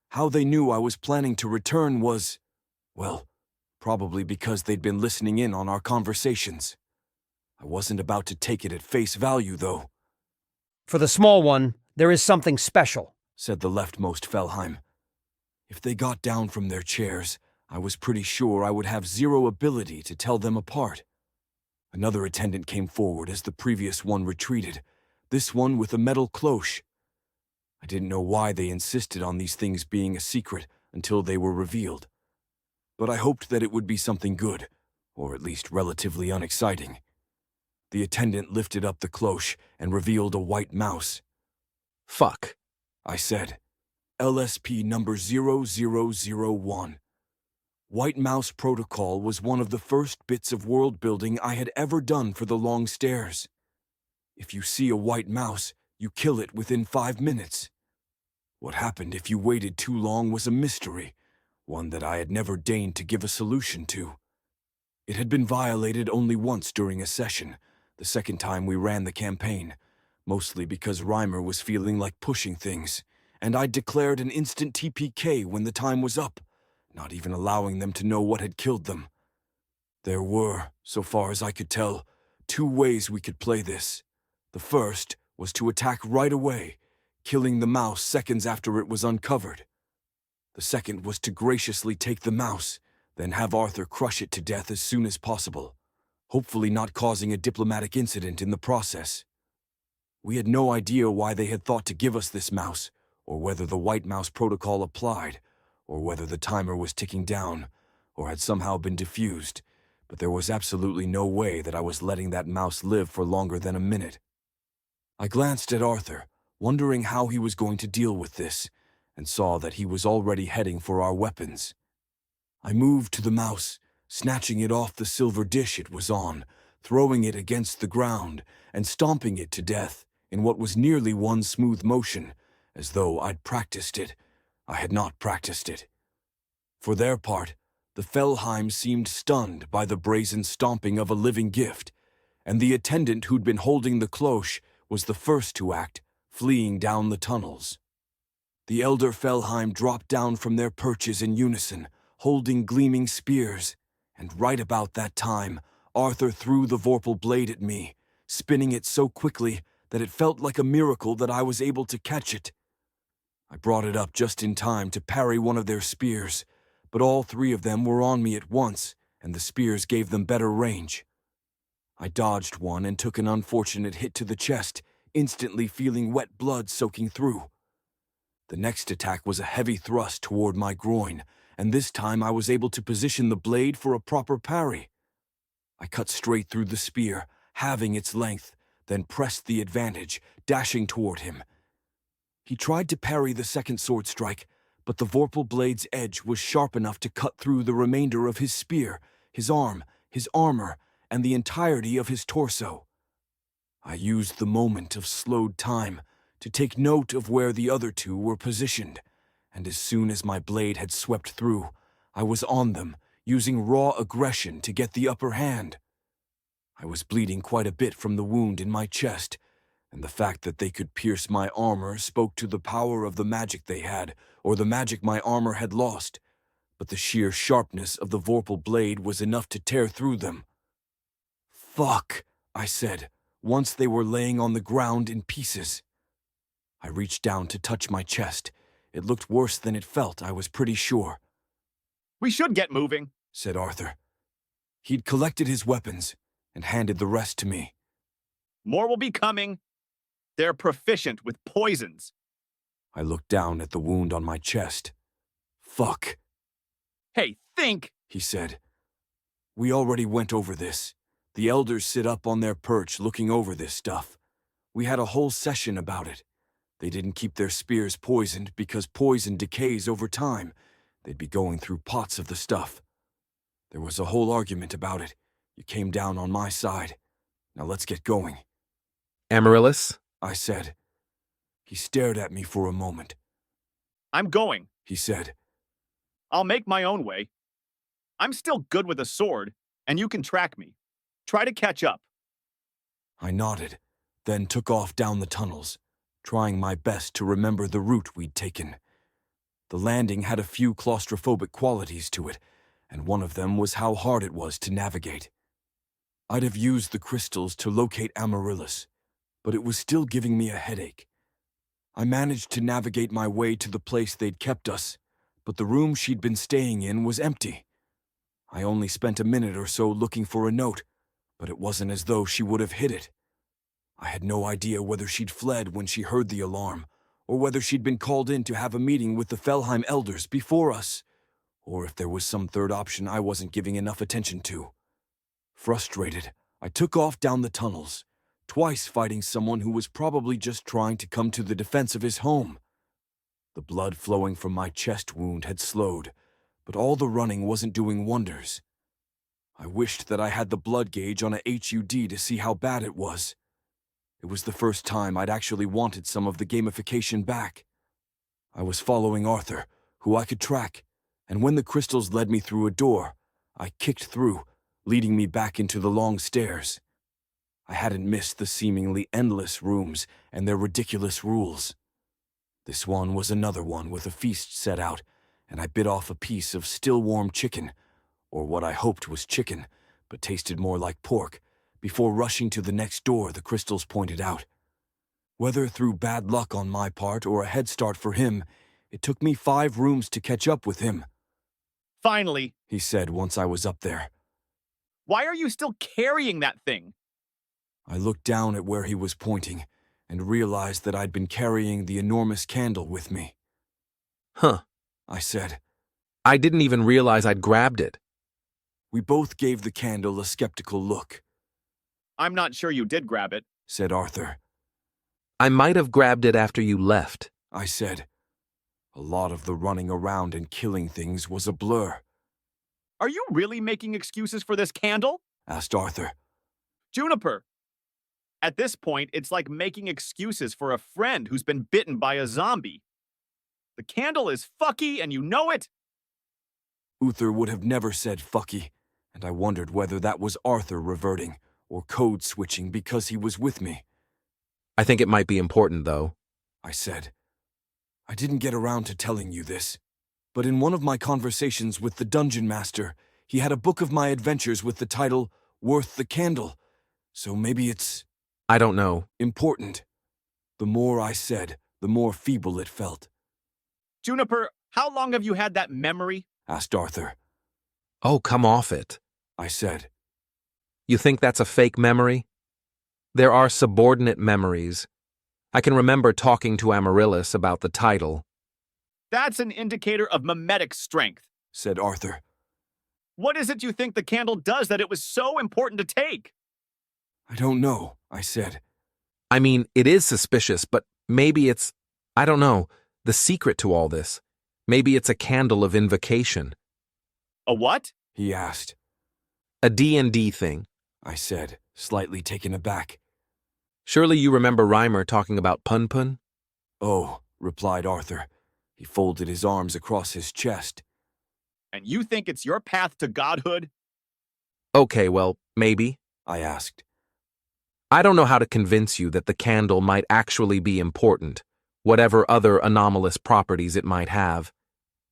How they knew I was planning to return was, well, probably because they'd been listening in on our conversations. I wasn't about to take it at face value, though.
For the small one, there is something special,
said the leftmost Fellheim. If they got down from their chairs, I was pretty sure I would have zero ability to tell them apart. Another attendant came forward as the previous one retreated, this one with a metal cloche. I didn't know why they insisted on these things being a secret until they were revealed. But I hoped that it would be something good, or at least relatively unexciting. The attendant lifted up the cloche and revealed a white mouse.
Fuck,
I said. LSP number 0001. White Mouse Protocol was one of the first bits of world building I had ever done for the long stairs. If you see a white mouse, you kill it within 5 minutes. What happened if you waited too long was a mystery, one that I had never deigned to give a solution to. It had been violated only once during a session, the second time we ran the campaign, mostly because Reimer was feeling like pushing things, and I declared an instant TPK when the time was up, not even allowing them to know what had killed them. There were, so far as I could tell, 2 ways we could play this. The first was to attack right away, killing the mouse seconds after it was uncovered. The second was to graciously take the mouse, then have Arthur crush it to death as soon as possible, hopefully not causing a diplomatic incident in the process. We had no idea why they had thought to give us this mouse, or whether the White Mouse Protocol applied, or whether the timer was ticking down, or had somehow been diffused, but there was absolutely no way that I was letting that mouse live for longer than a minute. I glanced at Arthur, wondering how he was going to deal with this, and saw that he was already heading for our weapons. I moved to the mouse, snatching it off the silver dish it was on, throwing it against the ground, and stomping it to death in what was nearly one smooth motion, as though I'd practiced it. I had not practiced it. For their part, the Fellheim seemed stunned by the brazen stomping of a living gift, and the attendant who'd been holding the cloche was the first to act, fleeing down the tunnels. The elder Felheim dropped down from their perches in unison, holding gleaming spears, and right about that time, Arthur threw the Vorpal blade at me, spinning it so quickly that it felt like a miracle that I was able to catch it. I brought it up just in time to parry one of their spears, but all three of them were on me at once, and the spears gave them better range. I dodged one and took an unfortunate hit to the chest, instantly feeling wet blood soaking through. The next attack was a heavy thrust toward my groin, and this time I was able to position the blade for a proper parry. I cut straight through the spear, halving its length, then pressed the advantage, dashing toward him. He tried to parry the second sword strike, but the Vorpal blade's edge was sharp enough to cut through the remainder of his spear, his arm, his armor, and the entirety of his torso. I used the moment of slowed time to take note of where the other two were positioned, and as soon as my blade had swept through, I was on them, using raw aggression to get the upper hand. I was bleeding quite a bit from the wound in my chest, and the fact that they could pierce my armor spoke to the power of the magic they had, or the magic my armor had lost, but the sheer sharpness of the Vorpal blade was enough to tear through them. "Fuck," I said, once they were laying on the ground in pieces. I reached down to touch my chest. It looked worse than it felt, I was pretty sure.
"We should get moving,"
said Arthur. He'd collected his weapons and handed the rest to me.
"More will be coming. They're proficient with poisons."
I looked down at the wound on my chest. "Fuck,"
"Hey, think!"
he said. "We already went over this. The elders sit up on their perch looking over this stuff. We had a whole session about it. They didn't keep their spears poisoned because poison decays over time. They'd be going through pots of the stuff. There was a whole argument about it. You came down on my side. Now let's get going."
Amaryllis?
I said. He stared at me for a moment.
"I'm going,"
he said.
"I'll make my own way. I'm still good with a sword, and you can track me. Try to catch up."
I nodded, then took off down the tunnels, trying my best to remember the route we'd taken. The landing had a few claustrophobic qualities to it, and one of them was how hard it was to navigate. I'd have used the crystals to locate Amaryllis, but it was still giving me a headache. I managed to navigate my way to the place they'd kept us, but the room she'd been staying in was empty. I only spent a minute or so looking for a note, but it wasn't as though she would have hid it. I had no idea whether she'd fled when she heard the alarm, or whether she'd been called in to have a meeting with the Felheim elders before us, or if there was some third option I wasn't giving enough attention to. Frustrated, I took off down the tunnels, twice fighting someone who was probably just trying to come to the defense of his home. The blood flowing from my chest wound had slowed, but all the running wasn't doing wonders. I wished that I had the blood gauge on a HUD to see how bad it was. It was the first time I'd actually wanted some of the gamification back. I was following Arthur, who I could track, and when the crystals led me through a door, I kicked through, leading me back into the long stairs. I hadn't missed the seemingly endless rooms and their ridiculous rules. This one was another one with a feast set out, and I bit off a piece of still-warm chicken, or what I hoped was chicken, but tasted more like pork, before rushing to the next door the crystals pointed out. Whether through bad luck on my part or a head start for him, it took me 5 rooms to catch up with him.
"Finally,"
he said once I was up there.
"Why are you still carrying that thing?"
I looked down at where he was pointing and realized that I'd been carrying the enormous candle with me.
Huh.
I said.
I didn't even realize I'd grabbed it.
We both gave the candle a skeptical look.
"I'm not sure you did grab it,"
said Arthur.
I might have grabbed it after you left.
I said. A lot of the running around and killing things was a blur.
"Are you really making excuses for this candle?"
asked Arthur.
"Juniper, at this point, it's like making excuses for a friend who's been bitten by a zombie. The candle is fucky and you know it."
Uther would have never said fucky, and I wondered whether that was Arthur reverting, or code switching because he was with me,
I think it might be important, though.
I said. I didn't get around to telling you this, but in one of my conversations with the dungeon master, he had a book of my adventures with the title Worth the Candle, so maybe it's
I don't know.
important. The more I said, the more feeble it felt,
Juniper, how long have you had that memory?
asked Arthur.
Oh, come off it.
I said.
You think that's a fake memory? There are subordinate memories. I can remember talking to Amaryllis about the title.
That's an indicator of mimetic strength,
said Arthur.
What is it you think the candle does that it was so important to take?
I don't know, I said.
I mean, it is suspicious, but maybe it's, I don't know, the secret to all this. Maybe it's a candle of invocation.
A what?
He asked.
A D&D thing,
I said, slightly taken aback.
Surely you remember Reimer talking about Pun-Pun?
Oh, replied Arthur. He folded his arms across his chest.
And you think it's your path to godhood?
Okay, well, maybe.
I asked.
I don't know how to convince you that the candle might actually be important, whatever other anomalous properties it might have.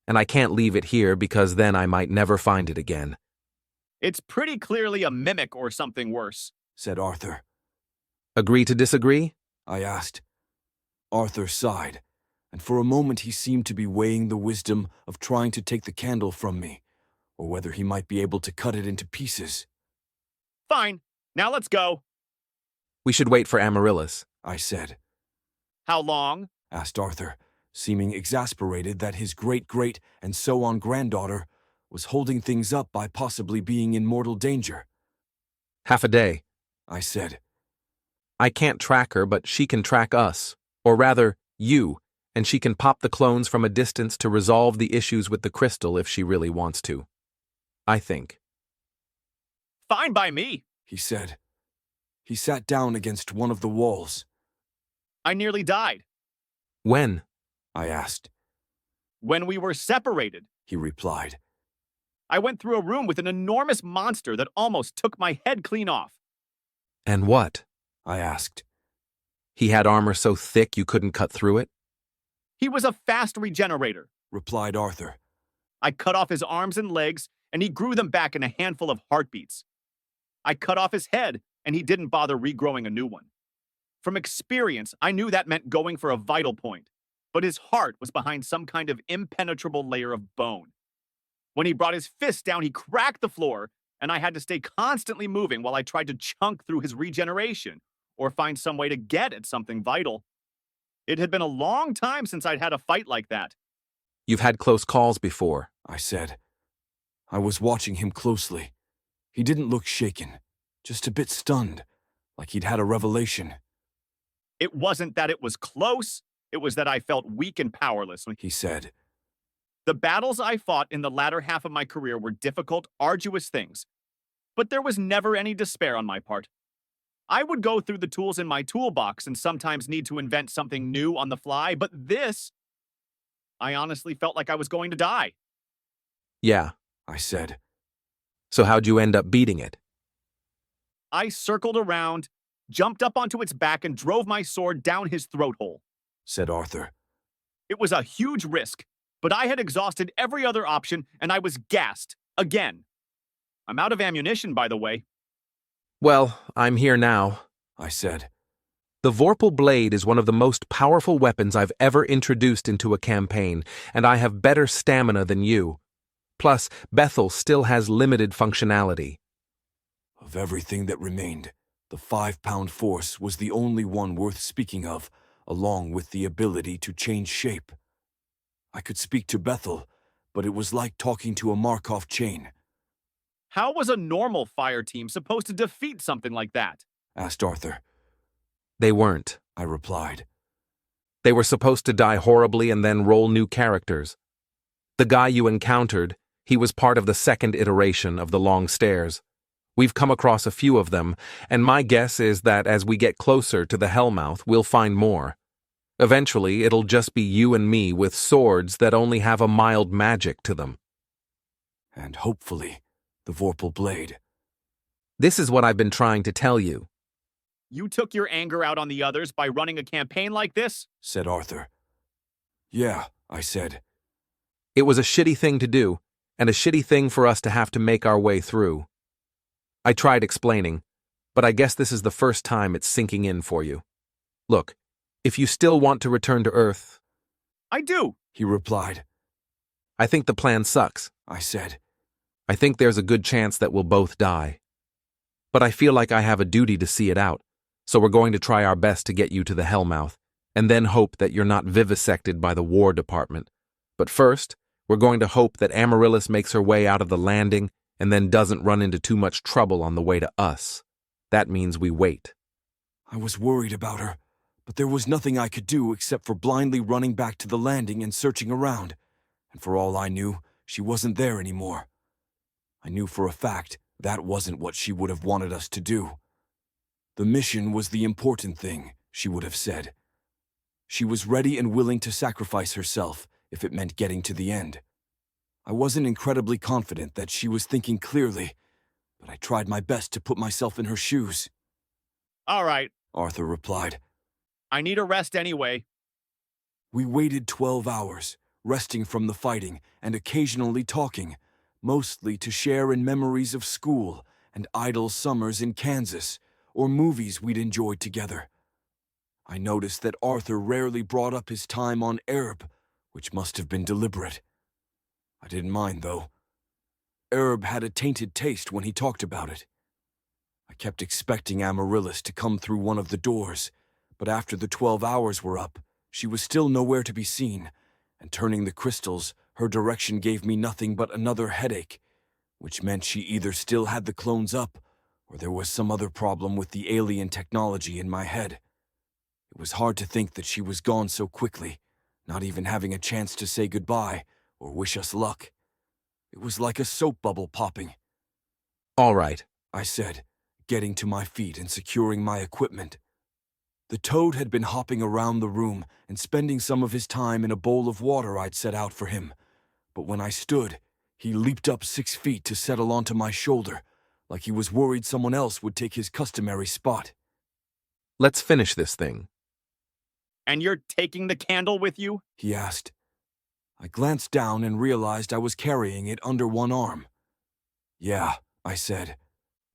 And I can't leave it here because then I might never find it again.
It's pretty clearly a mimic or something worse,
said Arthur.
Agree to disagree?
I asked. Arthur sighed, and for a moment he seemed to be weighing the wisdom of trying to take the candle from me, or whether he might be able to cut it into pieces.
Fine, now let's go.
We should wait for Amaryllis,
I said.
How long?
Asked Arthur, seeming exasperated that his great-great and so on granddaughter was holding things up by possibly being in mortal danger.
Half a day,
I said.
I can't track her, but she can track us. Or rather, you, and she can pop the clones from a distance to resolve the issues with the crystal if she really wants to. I think.
Fine by me,
he said. He sat down against one of the walls.
I nearly died.
When?
I asked.
When we were separated,
he replied.
I went through a room with an enormous monster that almost took my head clean off.
And what?
I asked.
He had armor so thick you couldn't cut through it?
He was a fast regenerator,
replied Arthur.
I cut off his arms and legs, and he grew them back in a handful of heartbeats. I cut off his head, and he didn't bother regrowing a new one. From experience, I knew that meant going for a vital point, but his heart was behind some kind of impenetrable layer of bone. When he brought his fist down, he cracked the floor, and I had to stay constantly moving while I tried to chunk through his regeneration or find some way to get at something vital. It had been a long time since I'd had a fight like that.
You've had close calls before,
I said. I was watching him closely. He didn't look shaken, just a bit stunned, like he'd had a revelation.
It wasn't that it was close, it was that I felt weak and powerless,
he said.
The battles I fought in the latter half of my career were difficult, arduous things, but there was never any despair on my part. I would go through the tools in my toolbox and sometimes need to invent something new on the fly, but this, I honestly felt like I was going to die.
Yeah,
I said.
So how'd you end up beating it?
I circled around, jumped up onto its back, and drove my sword down his throat hole,
said Arthur.
It was a huge risk, but I had exhausted every other option, and I was gassed, again. I'm out of ammunition, by the way.
Well, I'm here now,
I said.
The Vorpal Blade is one of the most powerful weapons I've ever introduced into a campaign, and I have better stamina than you. Plus, Bethel still has limited functionality.
Of everything that remained, the 5-pound force was the only one worth speaking of, along with the ability to change shape. I could speak to Bethel, but it was like talking to a Markov chain.
How was a normal fire team supposed to defeat something like that?
Asked Arthur.
They weren't,
I replied.
They were supposed to die horribly and then roll new characters. The guy you encountered, he was part of the second iteration of the Long Stairs. We've come across a few of them, and my guess is that as we get closer to the Hellmouth, we'll find more. Eventually, it'll just be you and me with swords that only have a mild magic to them.
And hopefully, the Vorpal Blade.
This is what I've been trying to tell you.
You took your anger out on the others by running a campaign like this?
Said Arthur. Yeah, I said.
It was a shitty thing to do, and a shitty thing for us to have to make our way through. I tried explaining, but I guess this is the first time it's sinking in for you. Look, if you still want to return to Earth,
I do,
he replied.
I think the plan sucks.
I said.
I think there's a good chance that we'll both die. But I feel like I have a duty to see it out, so we're going to try our best to get you to the Hellmouth, and then hope that you're not vivisected by the War Department. But first, we're going to hope that Amaryllis makes her way out of the landing and then doesn't run into too much trouble on the way to us. That means we wait.
I was worried about her, but there was nothing I could do except for blindly running back to the landing and searching around. And for all I knew, she wasn't there anymore. I knew for a fact that wasn't what she would have wanted us to do. The mission was the important thing, she would have said. She was ready and willing to sacrifice herself if it meant getting to the end. I wasn't incredibly confident that she was thinking clearly, but I tried my best to put myself in her shoes.
All right,
Arthur replied.
I need a rest anyway.
We waited 12 hours, resting from the fighting and occasionally talking, mostly to share in memories of school and idle summers in Kansas or movies we'd enjoyed together. I noticed that Arthur rarely brought up his time on Arab, which must have been deliberate. I didn't mind, though. Arab had a tainted taste when he talked about it. I kept expecting Amaryllis to come through one of the doors, but after the 12 hours were up, she was still nowhere to be seen, and turning the crystals, her direction gave me nothing but another headache, which meant she either still had the clones up, or there was some other problem with the alien technology in my head. It was hard to think that she was gone so quickly, not even having a chance to say goodbye or wish us luck. It was like a soap bubble popping.
All right,
I said, getting to my feet and securing my equipment. The toad had been hopping around the room and spending some of his time in a bowl of water I'd set out for him. But when I stood, he leaped up 6 feet to settle onto my shoulder, like he was worried someone else would take his customary spot.
Let's finish this thing.
And you're taking the candle with you?
He asked. I glanced down and realized I was carrying it under one arm. Yeah, I said.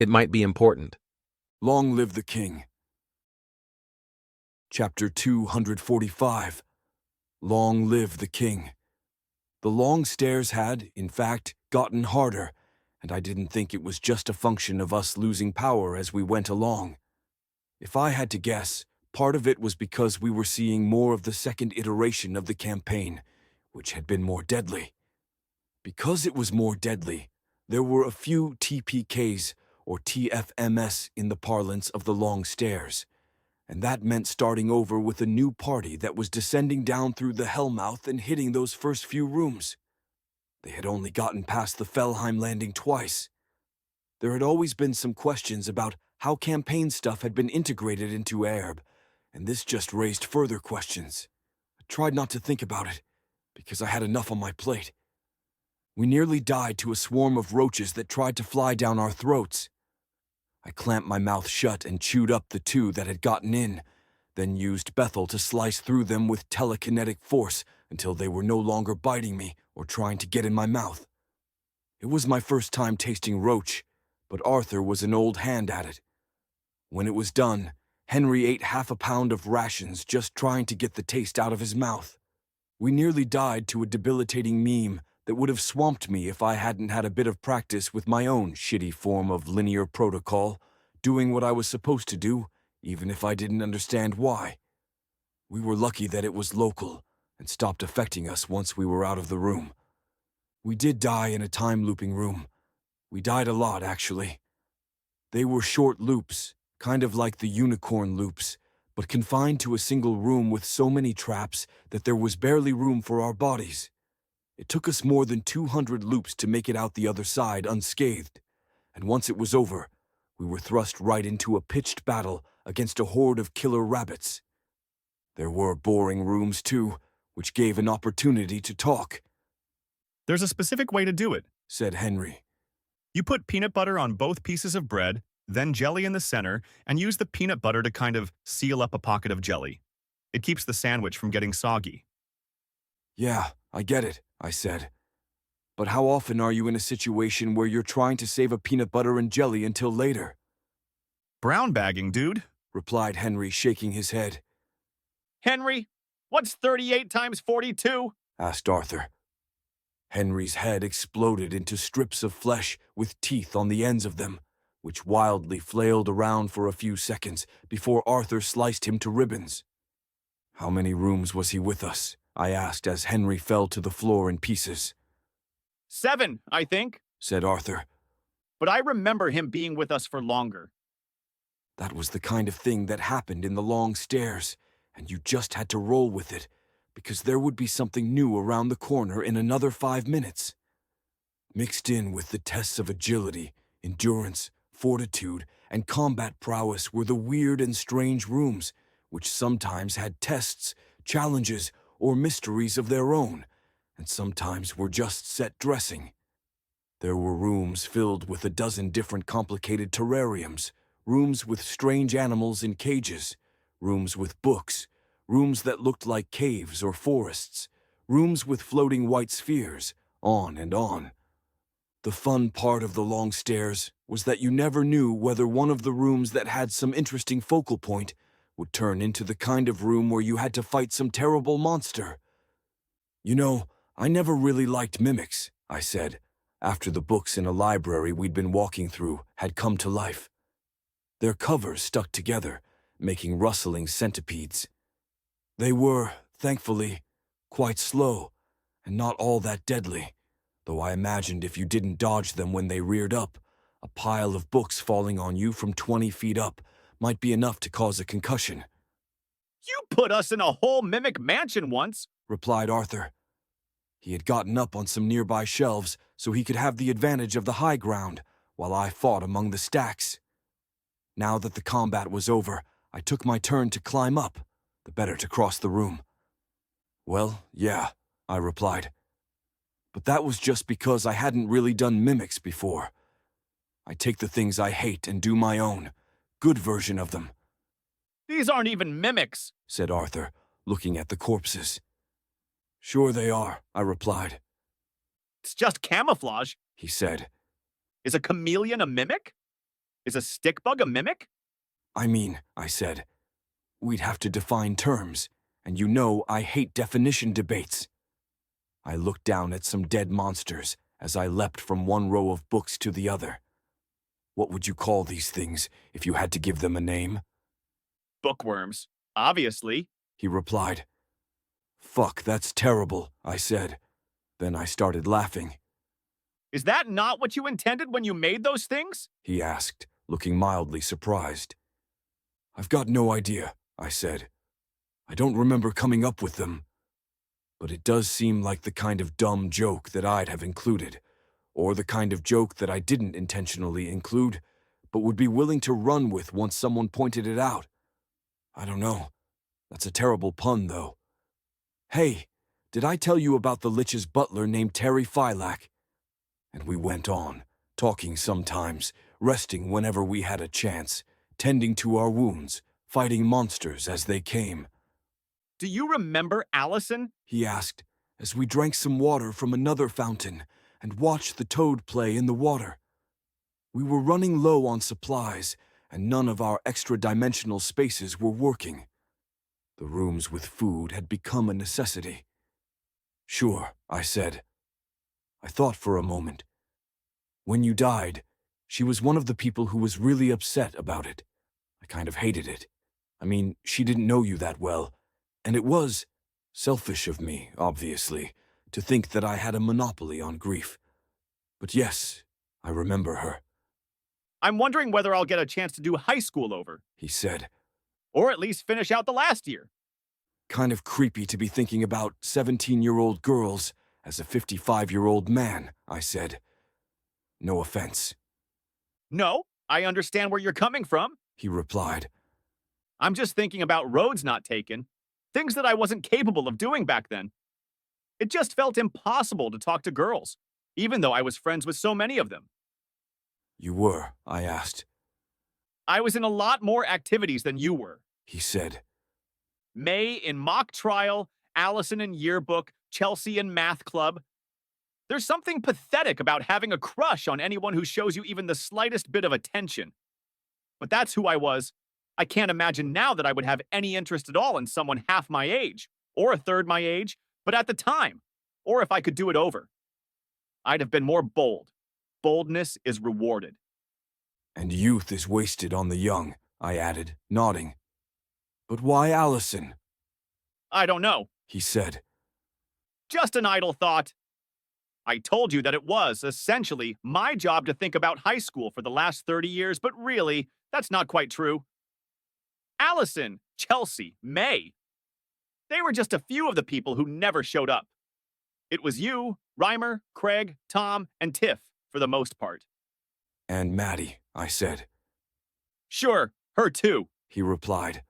It might be important.
Long live the king. Chapter 245. Long live the king. The long stairs had, in fact, gotten harder, and I didn't think it was just a function of us losing power as we went along. If I had to guess, part of it was because we were seeing more of the second iteration of the campaign, which had been more deadly. Because it was more deadly, there were a few TPKs, or TFMS in the parlance of the long stairs, and that meant starting over with a new party that was descending down through the Hellmouth and hitting those first few rooms. They had only gotten past the Felheim landing twice. There had always been some questions about how campaign stuff had been integrated into Arab, and this just raised further questions. I tried not to think about it, because I had enough on my plate. We nearly died to a swarm of roaches that tried to fly down our throats. I clamped my mouth shut and chewed up the 2 that had gotten in, then used Bethel to slice through them with telekinetic force until they were no longer biting me or trying to get in my mouth. It was my first time tasting roach, but Arthur was an old hand at it. When it was done, Henry ate half a pound of rations just trying to get the taste out of his mouth. We nearly died to a debilitating meme that would have swamped me if I hadn't had a bit of practice with my own shitty form of linear protocol, doing what I was supposed to do, even if I didn't understand why. We were lucky that it was local and stopped affecting us once we were out of the room. We did die in a time-looping room. We died a lot, actually. They were short loops, kind of like the unicorn loops, but confined to a single room with so many traps that there was barely room for our bodies. It took us more than 200 loops to make it out the other side unscathed, and once it was over, we were thrust right into a pitched battle against a horde of killer rabbits. There were boring rooms, too, which gave an opportunity to talk.
There's a specific way to do it,
said Henry.
You put peanut butter on both pieces of bread, Then jelly in the center, and use the peanut butter to kind of seal up a pocket of jelly. It keeps the sandwich from getting soggy.
Yeah, I get it, I said. But how often are you in a situation where you're trying to save a peanut butter and jelly until later?
Brown bagging, dude.
Replied Henry, shaking his head.
Henry, what's 38 times 42?
Asked Arthur. Henry's head exploded into strips of flesh with teeth on the ends of them, which wildly flailed around for a few seconds before Arthur sliced him to ribbons. How many rooms was he with us? I asked as Henry fell to the floor in pieces.
7, I think,
said Arthur.
but I remember him being with us for longer.
That was the kind of thing that happened in the long stairs, and you just had to roll with it, because there would be something new around the corner in another 5 minutes. Mixed in with the tests of agility, endurance, fortitude, and combat prowess were the weird and strange rooms, which sometimes had tests, challenges, or mysteries of their own, and sometimes were just set dressing. There were rooms filled with a dozen different complicated terrariums, rooms with strange animals in cages, rooms with books, rooms that looked like caves or forests, rooms with floating white spheres, on and on. The fun part of the long stairs was that you never knew whether one of the rooms that had some interesting focal point would turn into the kind of room where you had to fight some terrible monster. You know, I never really liked mimics, I said, after the books in a library we'd been walking through had come to life. Their covers stuck together, making rustling centipedes. They were, thankfully, quite slow, and not all that deadly, though I imagined if you didn't dodge them when they reared up, a pile of books falling on you from 20 feet up might be enough to cause a concussion.
You put us in a whole mimic mansion once,
replied Arthur. He had gotten up on some nearby shelves so he could have the advantage of the high ground while I fought among the stacks. Now that the combat was over, I took my turn to climb up, the better to cross the room. Well, yeah, I replied. But that was just because I hadn't really done mimics before. I take the things I hate and do my own, good version of them.
These aren't even mimics,
said Arthur, looking at the corpses. Sure they are, I replied.
It's just camouflage,
he said.
Is a chameleon a mimic? Is a stick bug a mimic?
I mean, I said, we'd have to define terms, and you know I hate definition debates. I looked down at some dead monsters as I leapt from one row of books to the other. What would you call these things if you had to give them a name?
Bookworms, obviously,
he replied. Fuck, that's terrible, I said. Then I started laughing.
Is that not what you intended when you made those things?
He asked, looking mildly surprised. I've got no idea, I said. I don't remember coming up with them. But it does seem like the kind of dumb joke that I'd have included, or the kind of joke that I didn't intentionally include, but would be willing to run with once someone pointed it out. I don't know. That's a terrible pun, though. Hey, did I tell you about the Lich's butler named Terry Phylac? And we went on, talking sometimes, resting whenever we had a chance, tending to our wounds, fighting monsters as they came.
Do you remember Allison?
He asked, as we drank some water from another fountain and watched the toad play in the water. We were running low on supplies, and none of our extra-dimensional spaces were working. The rooms with food had become a necessity. Sure, I said. I thought for a moment. When you died, she was one of the people who was really upset about it. I kind of hated it. I mean, she didn't know you that well, and it was selfish of me, obviously, to think that I had a monopoly on grief. But yes, I remember her.
I'm wondering whether I'll get a chance to do high school over,
he said.
Or at least finish out the last year.
Kind of creepy to be thinking about 17-year-old girls as a 55-year-old man, I said. No offense.
No, I understand where you're coming from,
he replied.
I'm just thinking about roads not taken, things that I wasn't capable of doing back then. It just felt impossible to talk to girls, even though I was friends with so many of them.
You were, I asked.
I was in a lot more activities than you were.
he said.
May in mock trial, Allison in yearbook, Chelsea in math club. There's something pathetic about having a crush on anyone who shows you even the slightest bit of attention. But that's who I was. I can't imagine now that I would have any interest at all in someone half my age, or a third my age, but at the time, or if I could do it over. I'd have been more bold. Boldness is rewarded.
And youth is wasted on the young, I added, nodding. But why Allison?
I don't know.
He said.
Just an idle thought. I told you that it was, essentially, my job to think about high school for the last 30 years, but really, that's not quite true. Allison, Chelsea, May. They were just a few of the people who never showed up. It was you, Reimer, Craig, Tom, and Tiff, for the most part.
And Maddie, I said.
Sure, her too,
He replied.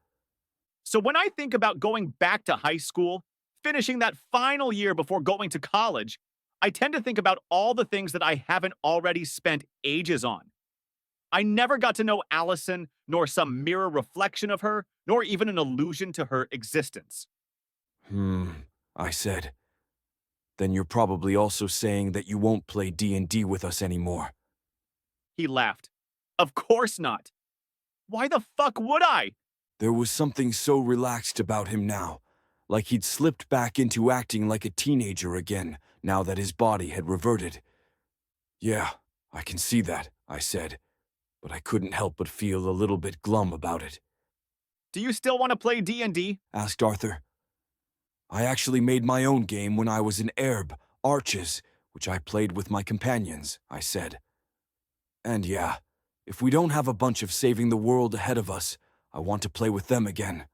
So when I think about going back to high school, finishing that final year before going to college, I tend to think about all the things that I haven't already spent ages on. I never got to know Allison, nor some mirror reflection of her, nor even an allusion to her existence.
I said. Then you're probably also saying that you won't play D&D with us anymore.
He laughed. Of course not. Why the fuck would I?
There was something so relaxed about him now, like he'd slipped back into acting like a teenager again, now that his body had reverted. Yeah, I can see that, I said, but I couldn't help but feel a little bit glum about it.
Do you still want to play D&D?
Asked Arthur. I actually made my own game when I was in Erb, Arches, which I played with my companions, I said. And yeah, if we don't have a bunch of saving the world ahead of us, I want to play with them again.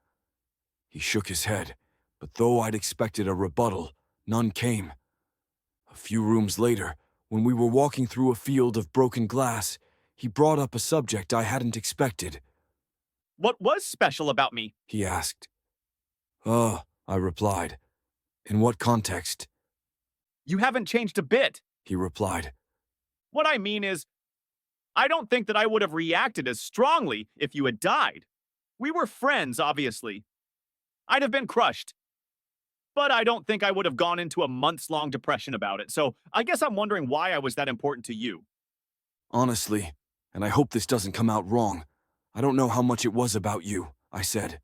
He shook his head, but though I'd expected a rebuttal, none came. A few rooms later, when we were walking through a field of broken glass, he brought up a subject I hadn't expected.
What was special about me?
He asked. I replied. In what context?
You haven't changed a bit.
He replied.
What I mean is, I don't think that I would have reacted as strongly if you had died. We were friends, obviously. I'd have been crushed. But I don't think I would have gone into a months-long depression about it, so I guess I'm wondering why I was that important to you.
Honestly, and I hope this doesn't come out wrong, I don't know how much it was about you, I said.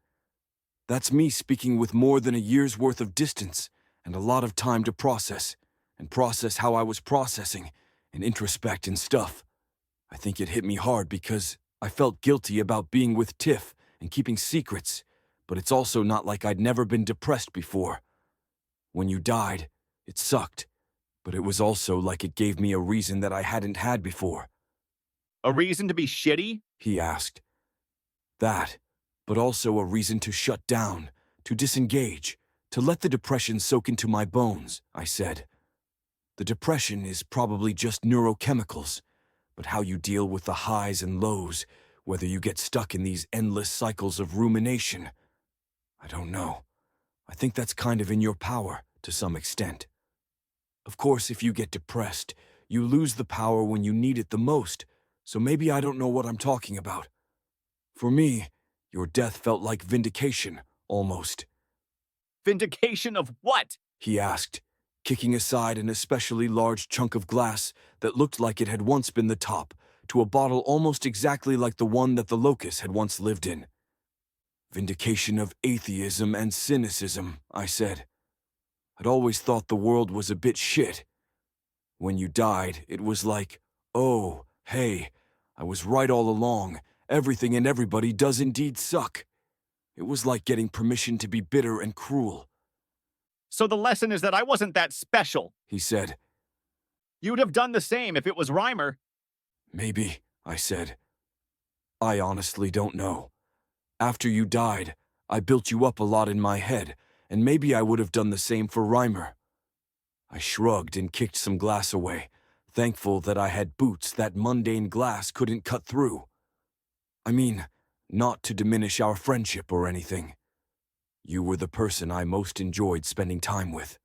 That's me speaking with more than a year's worth of distance and a lot of time to process, and process how I was processing, and introspect and stuff. I think it hit me hard because I felt guilty about being with Tiff and keeping secrets, but it's also not like I'd never been depressed before. When you died, it sucked, but it was also like it gave me a reason that I hadn't had before.
A reason to be shitty?
He asked. That, but also a reason to shut down, to disengage, to let the depression soak into my bones, I said. The depression is probably just neurochemicals, but how you deal with the highs and lows, whether you get stuck in these endless cycles of rumination, I don't know. I think that's kind of in your power, to some extent. Of course, if you get depressed, you lose the power when you need it the most, so maybe I don't know what I'm talking about. For me, your death felt like vindication, almost.
Vindication of what?
He asked, kicking aside an especially large chunk of glass that looked like it had once been the top, to a bottle almost exactly like the one that the locust had once lived in. Vindication of atheism and cynicism, I said. I'd always thought the world was a bit shit. When you died, it was like, oh, hey, I was right all along. Everything and everybody does indeed suck. It was like getting permission to be bitter and cruel.
So the lesson is that I wasn't that special,
he said.
You'd have done the same if it was Reimer.
Maybe, I said. I honestly don't know. After you died, I built you up a lot in my head, and maybe I would have done the same for Reimer. I shrugged and kicked some glass away, thankful that I had boots that mundane glass couldn't cut through. I mean, not to diminish our friendship or anything. You were the person I most enjoyed spending time with.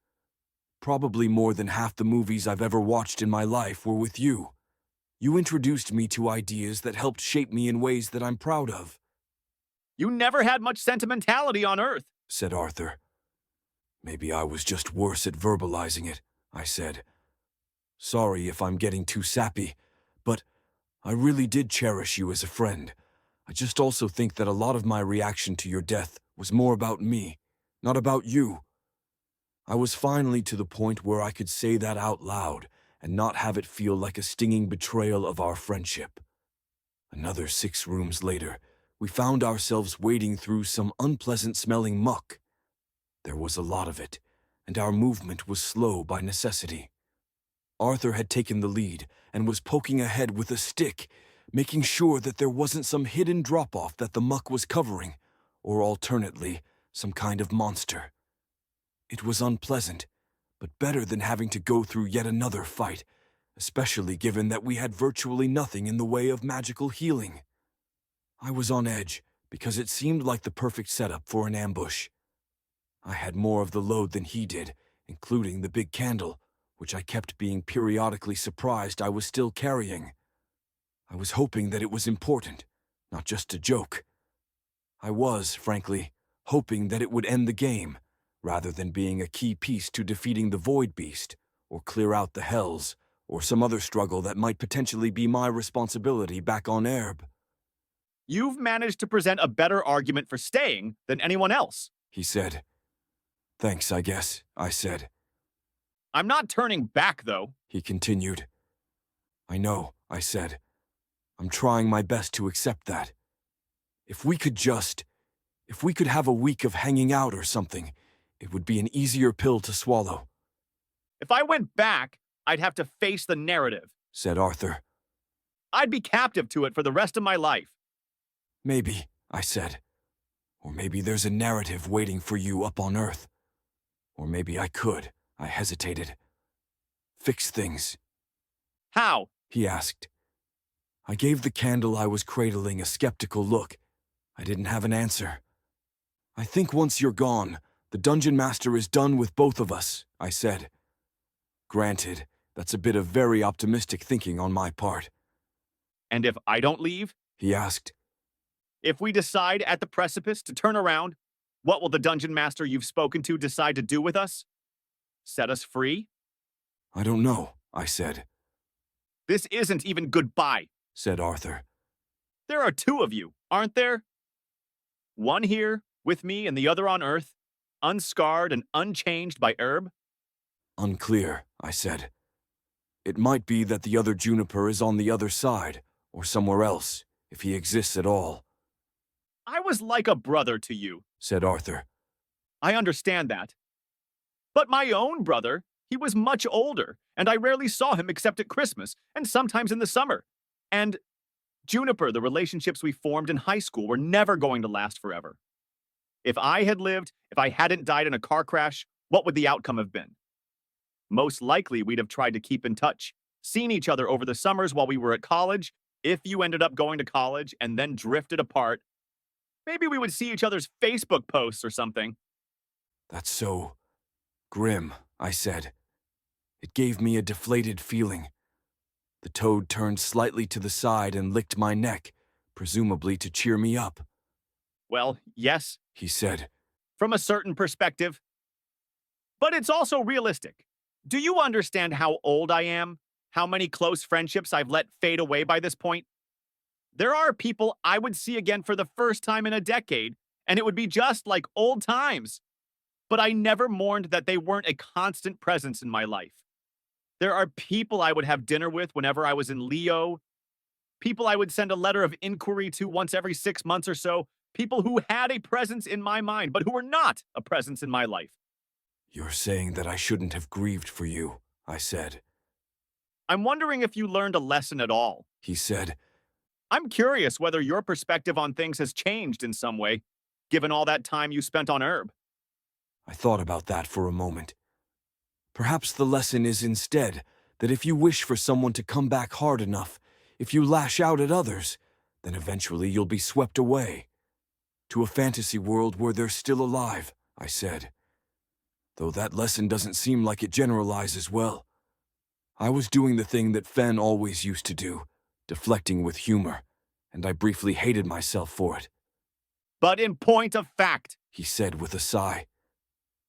Probably more than half the movies I've ever watched in my life were with you. You introduced me to ideas that helped shape me in ways that I'm proud of,
You never had much sentimentality on Earth.
said Arthur. Maybe I was just worse at verbalizing it, I said. Sorry if I'm getting too sappy, but I really did cherish you as a friend. I just also think that a lot of my reaction to your death was more about me, not about you. I was finally to the point where I could say that out loud and not have it feel like a stinging betrayal of our friendship. Another 6 rooms later, we found ourselves wading through some unpleasant-smelling muck. There was a lot of it, and our movement was slow by necessity. Arthur had taken the lead and was poking ahead with a stick, making sure that there wasn't some hidden drop-off that the muck was covering, or alternately, some kind of monster. It was unpleasant, but better than having to go through yet another fight, especially given that we had virtually nothing in the way of magical healing. I was on edge because it seemed like the perfect setup for an ambush. I had more of the load than he did, including the big candle, which I kept being periodically surprised I was still carrying. I was hoping that it was important, not just a joke. I was, frankly, hoping that it would end the game, rather than being a key piece to defeating the Void Beast, or clear out the Hells, or some other struggle that might potentially be my responsibility back on Erb.
You've managed to present a better argument for staying than anyone else,
he said. Thanks, I guess, I said.
I'm not turning back, though,
he continued. I know, I said. I'm trying my best to accept that. If we could have a week of hanging out or something, it would be an easier pill to swallow.
If I went back, I'd have to face the narrative,
said Arthur.
I'd be captive to it for the rest of my life.
Maybe, I said. Or maybe there's a narrative waiting for you up on Earth. Or maybe I could, I hesitated. Fix things.
How?
He asked. I gave the candle I was cradling a skeptical look. I didn't have an answer. I think once you're gone, the Dungeon Master is done with both of us, I said. Granted, that's a bit of very optimistic thinking on my part.
And if I don't leave?
He asked.
If we decide at the precipice to turn around, what will the Dungeon Master you've spoken to decide to do with us? Set us free?
I don't know, I said.
This isn't even goodbye,
said Arthur.
There are 2 of you, aren't there? One here, with me, and the other on Earth, unscarred and unchanged by Erb?
Unclear, I said. It might be that the other Juniper is on the other side, or somewhere else, if he exists at all.
I was like a brother to you,
said Arthur.
I understand that. But my own brother, he was much older, and I rarely saw him except at Christmas, and sometimes in the summer. And Juniper, the relationships we formed in high school were never going to last forever. If I had lived, if I hadn't died in a car crash, what would the outcome have been? Most likely, we'd have tried to keep in touch, seen each other over the summers while we were at college. If you ended up going to college and then drifted apart, maybe we would see each other's Facebook posts or something.
That's so grim, I said. It gave me a deflated feeling. The toad turned slightly to the side and licked my neck, presumably to cheer me up.
Well, yes,
he said,
from a certain perspective. But it's also realistic. Do you understand how old I am? How many close friendships I've let fade away by this point? There are people I would see again for the first time in a decade, and it would be just like old times. But I never mourned that they weren't a constant presence in my life. There are people I would have dinner with whenever I was in Leo, people I would send a letter of inquiry to once every 6 months or so, people who had a presence in my mind, but who were not a presence in my life.
You're saying that I shouldn't have grieved for you, I said.
I'm wondering if you learned a lesson at all,
he said.
I'm curious whether your perspective on things has changed in some way, given all that time you spent on Erb.
I thought about that for a moment. Perhaps the lesson is instead that if you wish for someone to come back hard enough, if you lash out at others, then eventually you'll be swept away. To a fantasy world where they're still alive, I said. Though that lesson doesn't seem like it generalizes well. I was doing the thing that Fen always used to do, deflecting with humor, and I briefly hated myself for it.
But in point of fact,
He said with a sigh.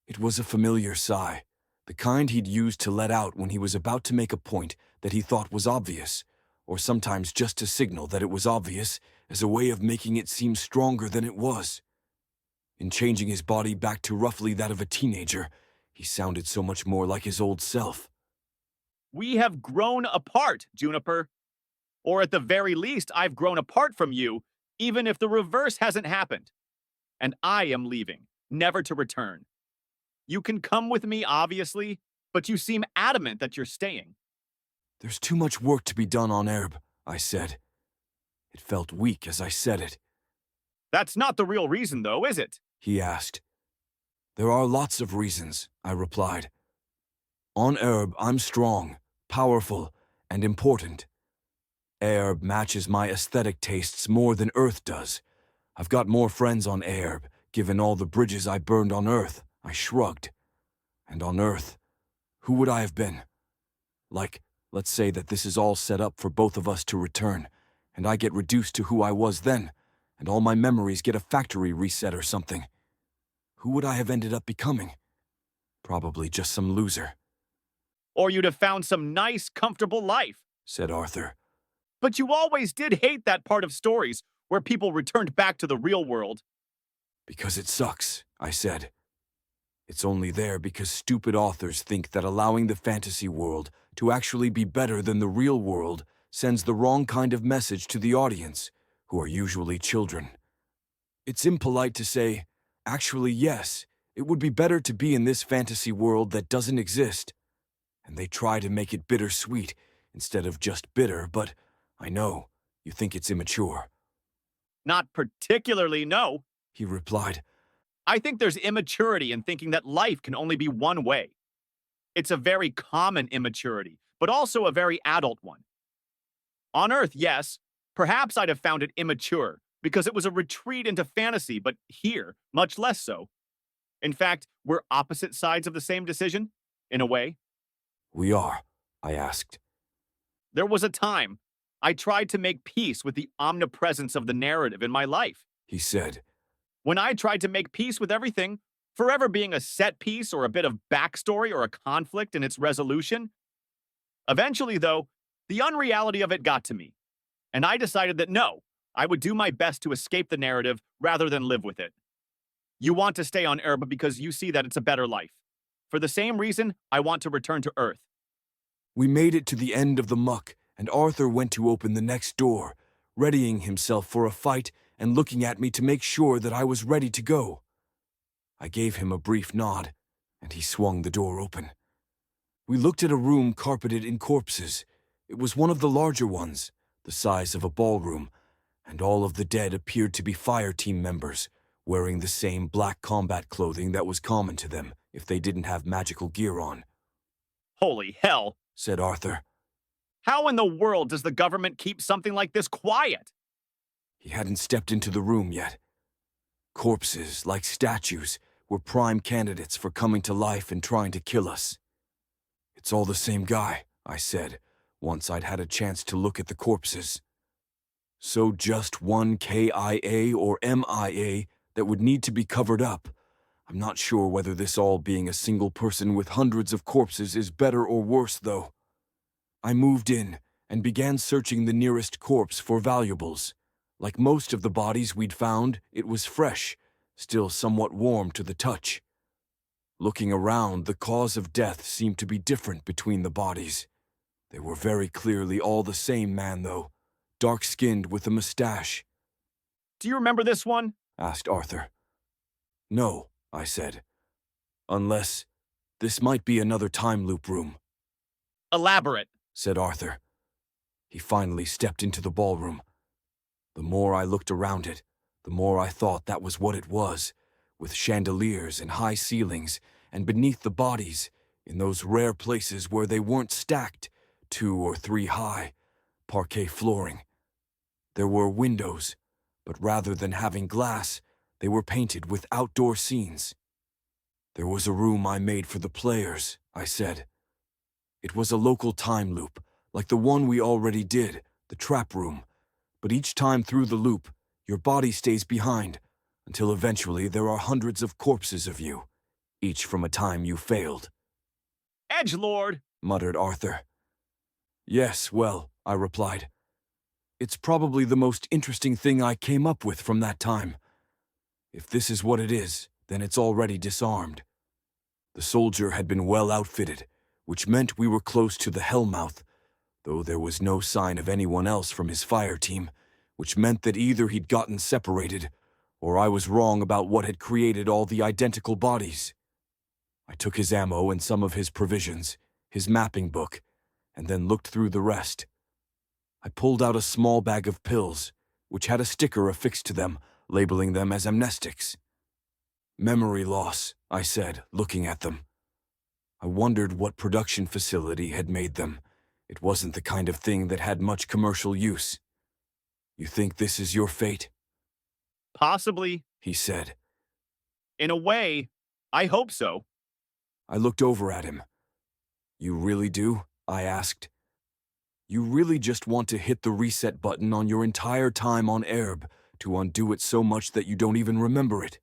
It was a familiar sigh, the kind he'd used to let out when he was about to make a point that he thought was obvious, or sometimes just to signal that it was obvious as a way of making it seem stronger than it was. In changing his body back to roughly that of a teenager, he sounded so much more like his old self.
we have grown apart, Juniper. Or at the very least, I've grown apart from you, even if the reverse hasn't happened. And I am leaving, never to return. You can come with me, obviously, but you seem adamant that you're staying.
There's too much work to be done on Erb, I said. It felt weak as I said it.
That's not the real reason, though, is it?
He asked. There are lots of reasons, I replied. On Erb, I'm strong, powerful, and important. Erb matches my aesthetic tastes more than Earth does. I've got more friends on Erb, given all the bridges I burned on Earth. I shrugged. And on Earth, who would I have been? Like, let's say that this is all set up for both of us to return, and I get reduced to who I was then, and all my memories get a factory reset or something. Who would I have ended up becoming? Probably just some loser.
Or you'd have found some nice, comfortable life,
said Arthur.
But you always did hate that part of stories where people returned back to the real world.
Because it sucks, I said. It's only there because stupid authors think that allowing the fantasy world to actually be better than the real world sends the wrong kind of message to the audience, who are usually children. It's impolite to say, actually, yes, it would be better to be in this fantasy world that doesn't exist. And they try to make it bittersweet instead of just bitter, but I know you think it's immature.
Not particularly, no,
he replied.
I think there's immaturity in thinking that life can only be one way. It's a very common immaturity, but also a very adult one. On Earth, yes, perhaps I'd have found it immature because it was a retreat into fantasy, but here, much less so. In fact, we're opposite sides of the same decision, in a way.
We are, I asked.
There was a time I tried to make peace with the omnipresence of the narrative in my life,
he said.
When I tried to make peace with everything, forever being a set piece or a bit of backstory or a conflict in its resolution. Eventually, though, the unreality of it got to me, and I decided that no, I would do my best to escape the narrative rather than live with it. You want to stay on Erba because you see that it's a better life. For the same reason, I want to return to Earth.
We made it to the end of the muck, and Arthur went to open the next door, readying himself for a fight and looking at me to make sure that I was ready to go. I gave him a brief nod, and he swung the door open. We looked at a room carpeted in corpses. It was one of the larger ones, the size of a ballroom, and all of the dead appeared to be fire team members, wearing the same black combat clothing that was common to them if they didn't have magical gear on.
Holy hell,
said Arthur.
How in the world does the government keep something like this quiet?
He hadn't stepped into the room yet. Corpses, like statues, were prime candidates for coming to life and trying to kill us. It's all the same guy, I said, once I'd had a chance to look at the corpses. So just one KIA or MIA that would need to be covered up. I'm not sure whether this all being a single person with hundreds of corpses is better or worse, though. I moved in and began searching the nearest corpse for valuables. Like most of the bodies we'd found, it was fresh, still somewhat warm to the touch. Looking around, the cause of death seemed to be different between the bodies. They were very clearly all the same man, though, dark-skinned with a mustache.
Do you remember this one?
Asked Arthur. No, I said. Unless this might be another time loop room.
Elaborate,
said Arthur. He finally stepped into the ballroom. The more I looked around it, the more I thought that was what it was, with chandeliers and high ceilings, and beneath the bodies, in those rare places where they weren't stacked, 2 or 3 high, parquet flooring. There were windows, but rather than having glass, they were painted with outdoor scenes. There was a room I made for the players, I said. It was a local time loop, like the one we already did, the trap room, but each time through the loop, your body stays behind, until eventually there are hundreds of corpses of you, each from a time you failed.
Edgelord!
Muttered Arthur. Yes, well, I replied. It's probably the most interesting thing I came up with from that time. If this is what it is, then it's already disarmed. The soldier had been well outfitted, which meant we were close to the Hellmouth, though there was no sign of anyone else from his fire team, which meant that either he'd gotten separated, or I was wrong about what had created all the identical bodies. I took his ammo and some of his provisions, his mapping book, and then looked through the rest. I pulled out a small bag of pills, which had a sticker affixed to them, labeling them as amnestics. Memory loss, I said, looking at them. I wondered what production facility had made them. It wasn't the kind of thing that had much commercial use. You think this is your fate?
Possibly,
He said.
in a way, I hope so.
I looked over at him. You really do? I asked. You really just want to hit the reset button on your entire time on Erb to undo it so much that you don't even remember it?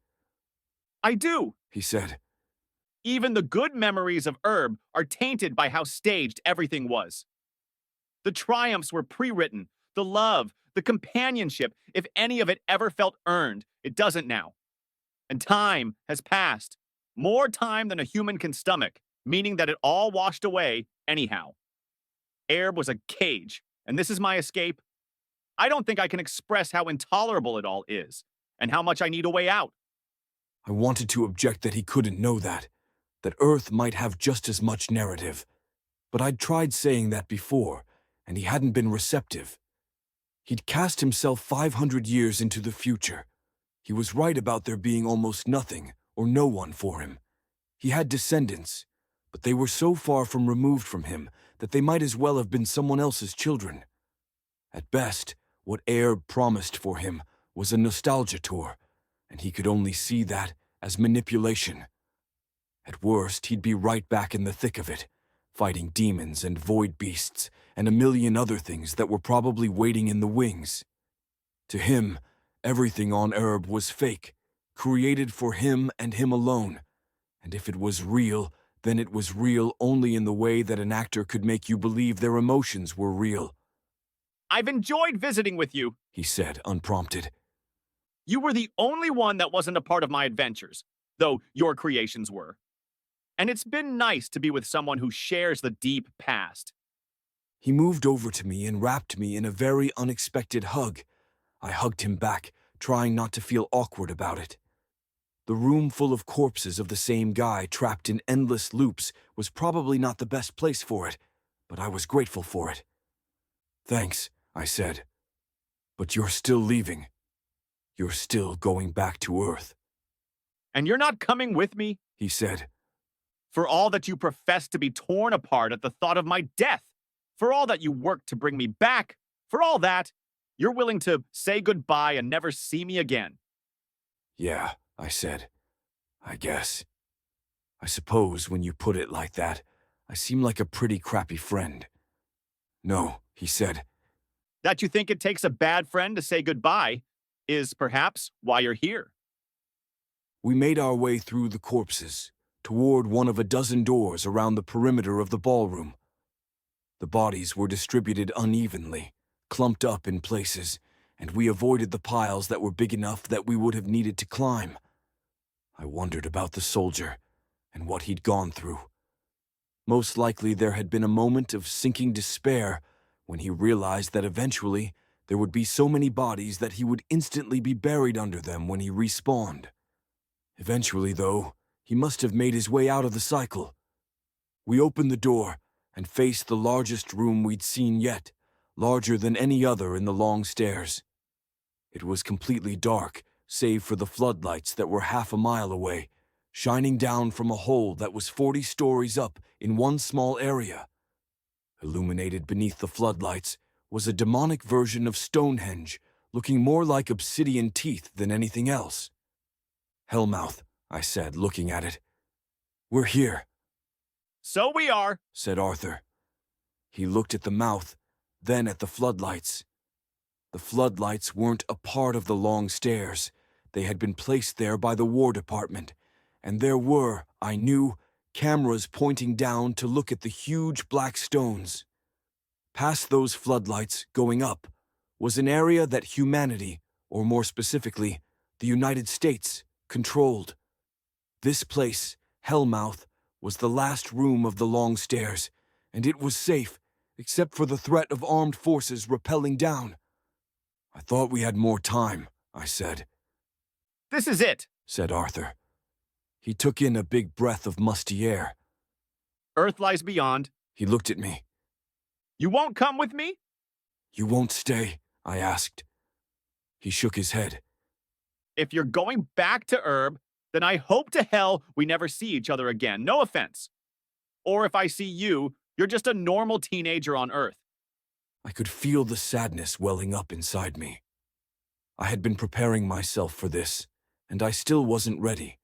I do.
He said.
Even the good memories of Erb are tainted by how staged everything was. The triumphs were pre-written, the love, the companionship, if any of it ever felt earned, it doesn't now. And time has passed. More time than a human can stomach, meaning that it all washed away anyhow. Erb was a cage, and this is my escape. I don't think I can express how intolerable it all is, and how much I need a way out.
I wanted to object that he couldn't know that Earth might have just as much narrative. But I'd tried saying that before, and he hadn't been receptive. He'd cast himself 500 years into the future. He was right about there being almost nothing, or no one for him. He had descendants, but they were so far from removed from him that they might as well have been someone else's children. At best, what Erb promised for him was a nostalgia tour, and he could only see that as manipulation. At worst, he'd be right back in the thick of it, fighting demons and void beasts and a million other things that were probably waiting in the wings. To him, everything on Erb was fake, created for him and him alone. And if it was real, then it was real only in the way that an actor could make you believe their emotions were real.
I've enjoyed visiting with you,
He said, unprompted.
You were the only one that wasn't a part of my adventures, though your creations were. And it's been nice to be with someone who shares the deep past.
He moved over to me and wrapped me in a very unexpected hug. I hugged him back, trying not to feel awkward about it. The room full of corpses of the same guy trapped in endless loops was probably not the best place for it, but I was grateful for it. Thanks, I said. But you're still leaving. You're still going back to Earth.
And you're not coming with me?
He said.
For all that you profess to be torn apart at the thought of my death, for all that you worked to bring me back, for all that, you're willing to say goodbye and never see me again.
Yeah, I said. I guess. I suppose when you put it like that, I seem like a pretty crappy friend. No, he said.
That you think it takes a bad friend to say goodbye is perhaps why you're here.
We made our way through the corpses, toward one of a dozen doors around the perimeter of the ballroom. The bodies were distributed unevenly, clumped up in places, and we avoided the piles that were big enough that we would have needed to climb. I wondered about the soldier and what he'd gone through. Most likely there had been a moment of sinking despair when he realized that eventually there would be so many bodies that he would instantly be buried under them when he respawned. Eventually, though, he must have made his way out of the cycle. We opened the door and faced the largest room we'd seen yet, larger than any other in the long stairs. It was completely dark, save for the floodlights that were half a mile away, shining down from a hole that was 40 stories up in one small area. Illuminated beneath the floodlights was a demonic version of Stonehenge, looking more like obsidian teeth than anything else. Hellmouth, I said, looking at it. We're here.
So we are,
Said Arthur. He looked at the mouth, then at the floodlights. The floodlights weren't a part of the long stairs. They had been placed there by the War Department, and there were, I knew, cameras pointing down to look at the huge black stones. Past those floodlights, going up, was an area that humanity, or more specifically, the United States, controlled. This place, Hellmouth, was the last room of the long stairs, and it was safe, except for the threat of armed forces rappelling down. I thought we had more time, I said.
This is it,
said Arthur. He took in a big breath of musty air.
Earth lies beyond.
He looked at me.
You won't come with me?
You won't stay? I asked. He shook his head.
If you're going back to Herb, then I hope to hell we never see each other again. No offense. Or if I see you, you're just a normal teenager on Earth.
I could feel the sadness welling up inside me. I had been preparing myself for this, and I still wasn't ready.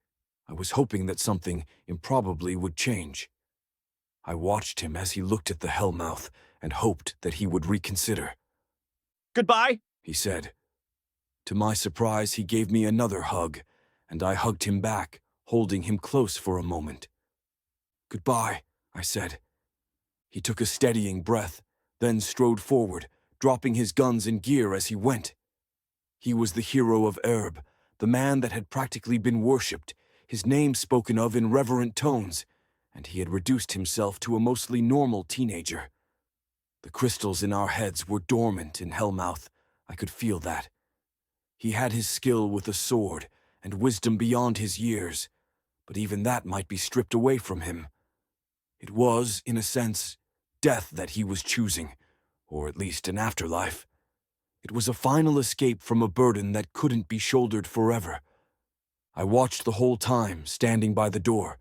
I was hoping that something improbably would change. I watched him as he looked at the Hellmouth and hoped that he would reconsider.
Goodbye,
he said. To my surprise, he gave me another hug, and I hugged him back, holding him close for a moment. Goodbye, I said. He took a steadying breath, then strode forward, dropping his guns and gear as he went. He was the hero of Herb, the man that had practically been worshipped, his name spoken of in reverent tones, and he had reduced himself to a mostly normal teenager. The crystals in our heads were dormant in Hellmouth. I could feel that. He had his skill with a sword and wisdom beyond his years, but even that might be stripped away from him. It was, in a sense, death that he was choosing, or at least an afterlife. It was a final escape from a burden that couldn't be shouldered forever. I watched the whole time, standing by the door.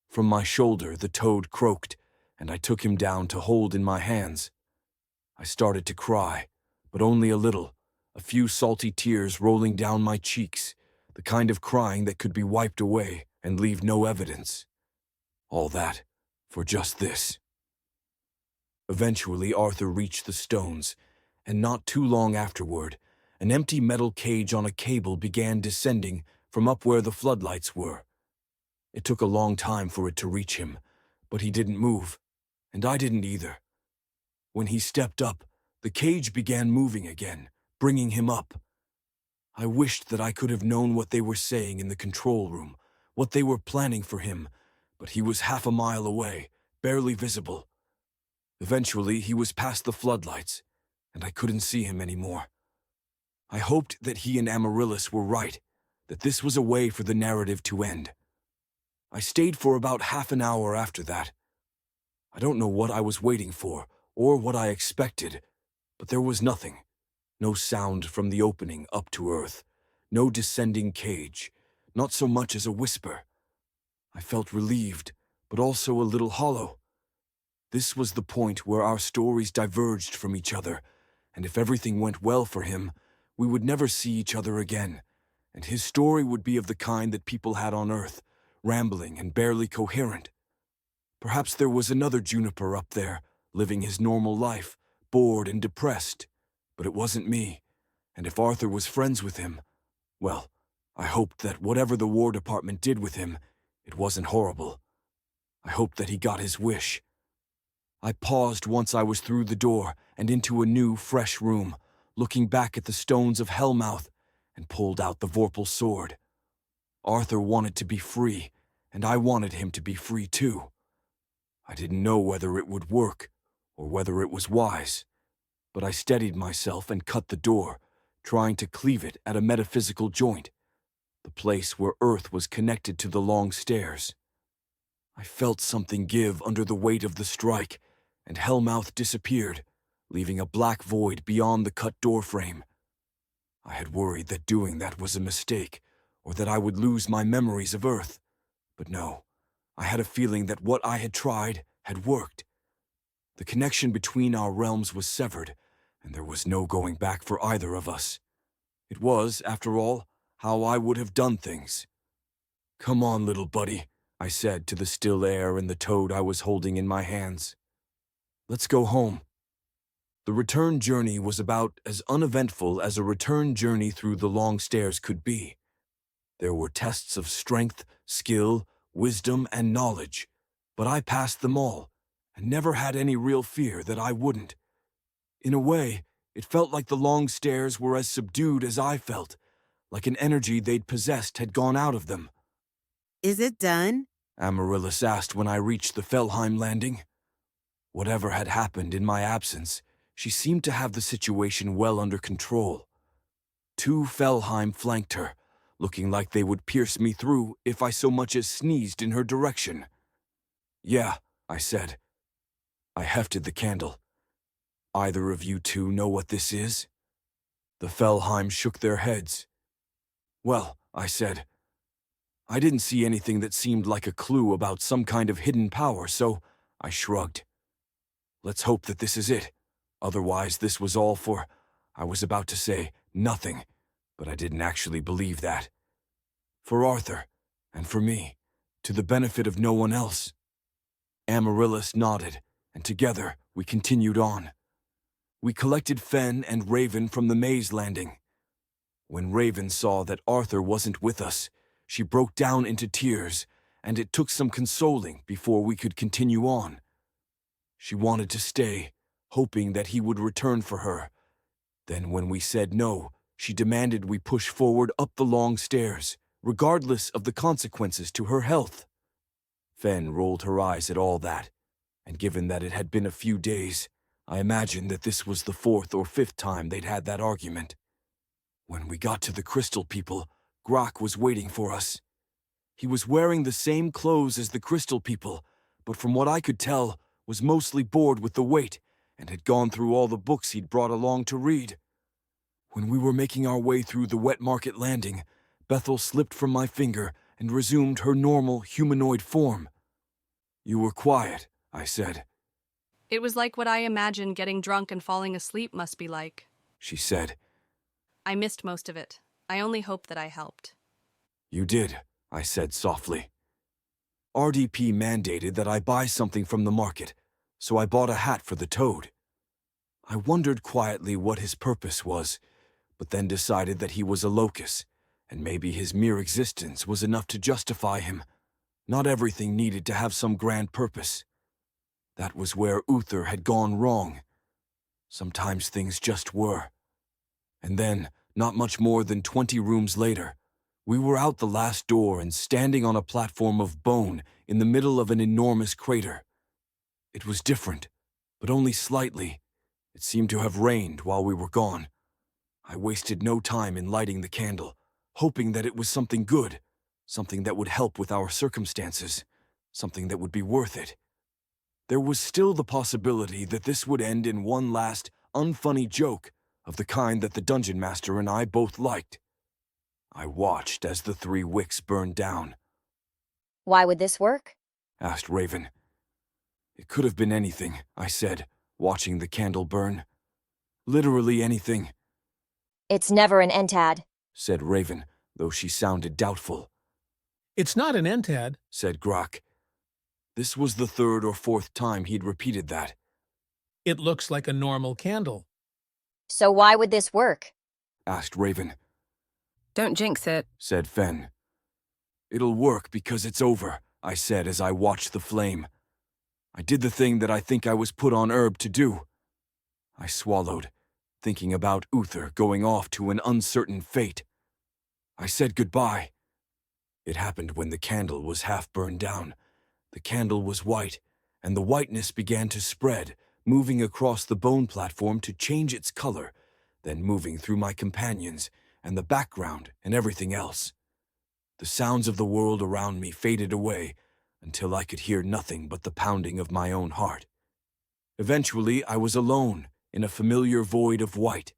From my shoulder, the toad croaked, and I took him down to hold in my hands. I started to cry, but only a little, a few salty tears rolling down my cheeks, the kind of crying that could be wiped away and leave no evidence. All that for just this. Eventually, Arthur reached the stones, and not too long afterward, an empty metal cage on a cable began descending from up where the floodlights were. It took a long time for it to reach him, but he didn't move, and I didn't either. When he stepped up, the cage began moving again, bringing him up. I wished that I could have known what they were saying in the control room, what they were planning for him, but he was half a mile away, barely visible. Eventually, he was past the floodlights, and I couldn't see him anymore. I hoped that he and Amaryllis were right, that this was a way for the narrative to end. I stayed for about half an hour after that. I don't know what I was waiting for, or what I expected, but there was nothing. No sound from the opening up to Earth, no descending cage, not so much as a whisper. I felt relieved, but also a little hollow. This was the point where our stories diverged from each other, and if everything went well for him, we would never see each other again, and his story would be of the kind that people had on Earth, rambling and barely coherent. Perhaps there was another Juniper up there, living his normal life, bored and depressed. But it wasn't me, and if Arthur was friends with him, well, I hoped that whatever the War Department did with him, it wasn't horrible. I hoped that he got his wish. I paused once I was through the door and into a new, fresh room, looking back at the stones of Hellmouth, and pulled out the Vorpal sword. Arthur wanted to be free, and I wanted him to be free too. I didn't know whether it would work, or whether it was wise, but I steadied myself and cut the door, trying to cleave it at a metaphysical joint, the place where Earth was connected to the long stairs. I felt something give under the weight of the strike, and Hellmouth disappeared, leaving a black void beyond the cut door frame. I had worried that doing that was a mistake, or that I would lose my memories of Earth. But no, I had a feeling that what I had tried had worked. The connection between our realms was severed, and there was no going back for either of us. It was, after all, how I would have done things. "Come on, little buddy," I said to the still air and the toad I was holding in my hands. "Let's go home." The return journey was about as uneventful as a return journey through the long stairs could be. There were tests of strength, skill, wisdom, and knowledge, but I passed them all, and never had any real fear that I wouldn't. In a way, it felt like the long stairs were as subdued as I felt, like an energy they'd possessed had gone out of them.
Is it done?
Amaryllis asked when I reached the Felheim landing. Whatever had happened in my absence, she seemed to have the situation well under control. 2 Felheim flanked her, looking like they would pierce me through if I so much as sneezed in her direction. "Yeah," I said. I hefted the candle. "Either of you two know what this is?" The Felheim shook their heads. "Well," I said, "I didn't see anything that seemed like a clue about some kind of hidden power, so I shrugged. Let's hope that this is it. Otherwise, this was all for," I was about to say, "nothing," but I didn't actually believe that. "For Arthur, and for me, to the benefit of no one else." Amaryllis nodded, and together we continued on. We collected Fen and Raven from the maze landing. When Raven saw that Arthur wasn't with us, she broke down into tears, and it took some consoling before we could continue on. She wanted to stay, hoping that he would return for her. Then when we said no, she demanded we push forward up the long stairs, regardless of the consequences to her health. Fen rolled her eyes at all that, and given that it had been a few days, I imagined that this was the 4th or 5th time they'd had that argument. When we got to the Crystal People, Grok was waiting for us. He was wearing the same clothes as the Crystal People, but from what I could tell, was mostly bored with the wait and had gone through all the books he'd brought along to read. When we were making our way through the wet market landing, Bethel slipped from my finger and resumed her normal humanoid form. "You were quiet," I said.
It was like what I imagined getting drunk and falling asleep must be like,
she said.
I missed most of it. I only hope that I helped.
"You did," I said softly. RDP mandated that I buy something from the market, so I bought a hat for the toad. I wondered quietly what his purpose was, but then decided that he was a locus, and maybe his mere existence was enough to justify him. Not everything needed to have some grand purpose. That was where Uther had gone wrong. Sometimes things just were. And then, not much more than 20 rooms later, we were out the last door and standing on a platform of bone in the middle of an enormous crater. It was different, but only slightly. It seemed to have rained while we were gone. I wasted no time in lighting the candle, hoping that it was something good, something that would help with our circumstances, something that would be worth it. There was still the possibility that this would end in one last, unfunny joke of the kind that the Dungeon Master and I both liked. I watched as the 3 wicks burned down.
Why would this work?
Asked Raven. It could have been anything, I said, watching the candle burn. Literally anything.
It's never an entad,
said Raven, though she sounded doubtful.
It's not an entad,
said Grok. This was the 3rd or 4th time he'd repeated that.
It looks like a normal candle.
So why would this work?
Asked Raven.
Don't jinx it,
said Fen. It'll work because it's over, I said as I watched the flame. I did the thing that I think I was put on herb to do. I swallowed, thinking about Uther going off to an uncertain fate. I said goodbye. It happened when the candle was half burned down. The candle was white, and the whiteness began to spread, moving across the bone platform to change its color, then moving through my companions and the background and everything else. The sounds of the world around me faded away until I could hear nothing but the pounding of my own heart. Eventually, I was alone in a familiar void of white.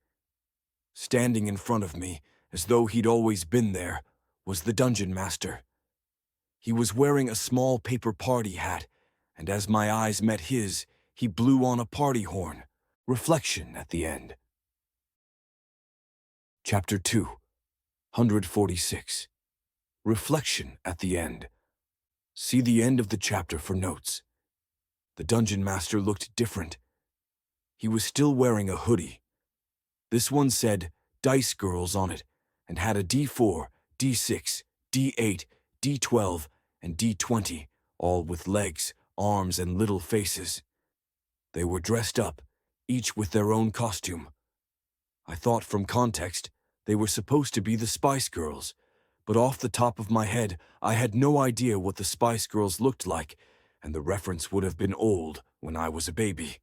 Standing in front of me, as though he'd always been there, was the Dungeon Master. He was wearing a small paper party hat, and as my eyes met his, he blew on a party horn, reflection at the end. Chapter 2, 146. Reflection at the end. See the end of the chapter for notes. The Dungeon Master looked different. He was still wearing a hoodie. This one said Dice Girls on it and had a D4, D6, D8, D12, and D20, all with legs, arms, and little faces. They were dressed up, each with their own costume. I thought from context they were supposed to be the Spice Girls, but off the top of my head I had no idea what the Spice Girls looked like, and the reference would have been old when I was a baby.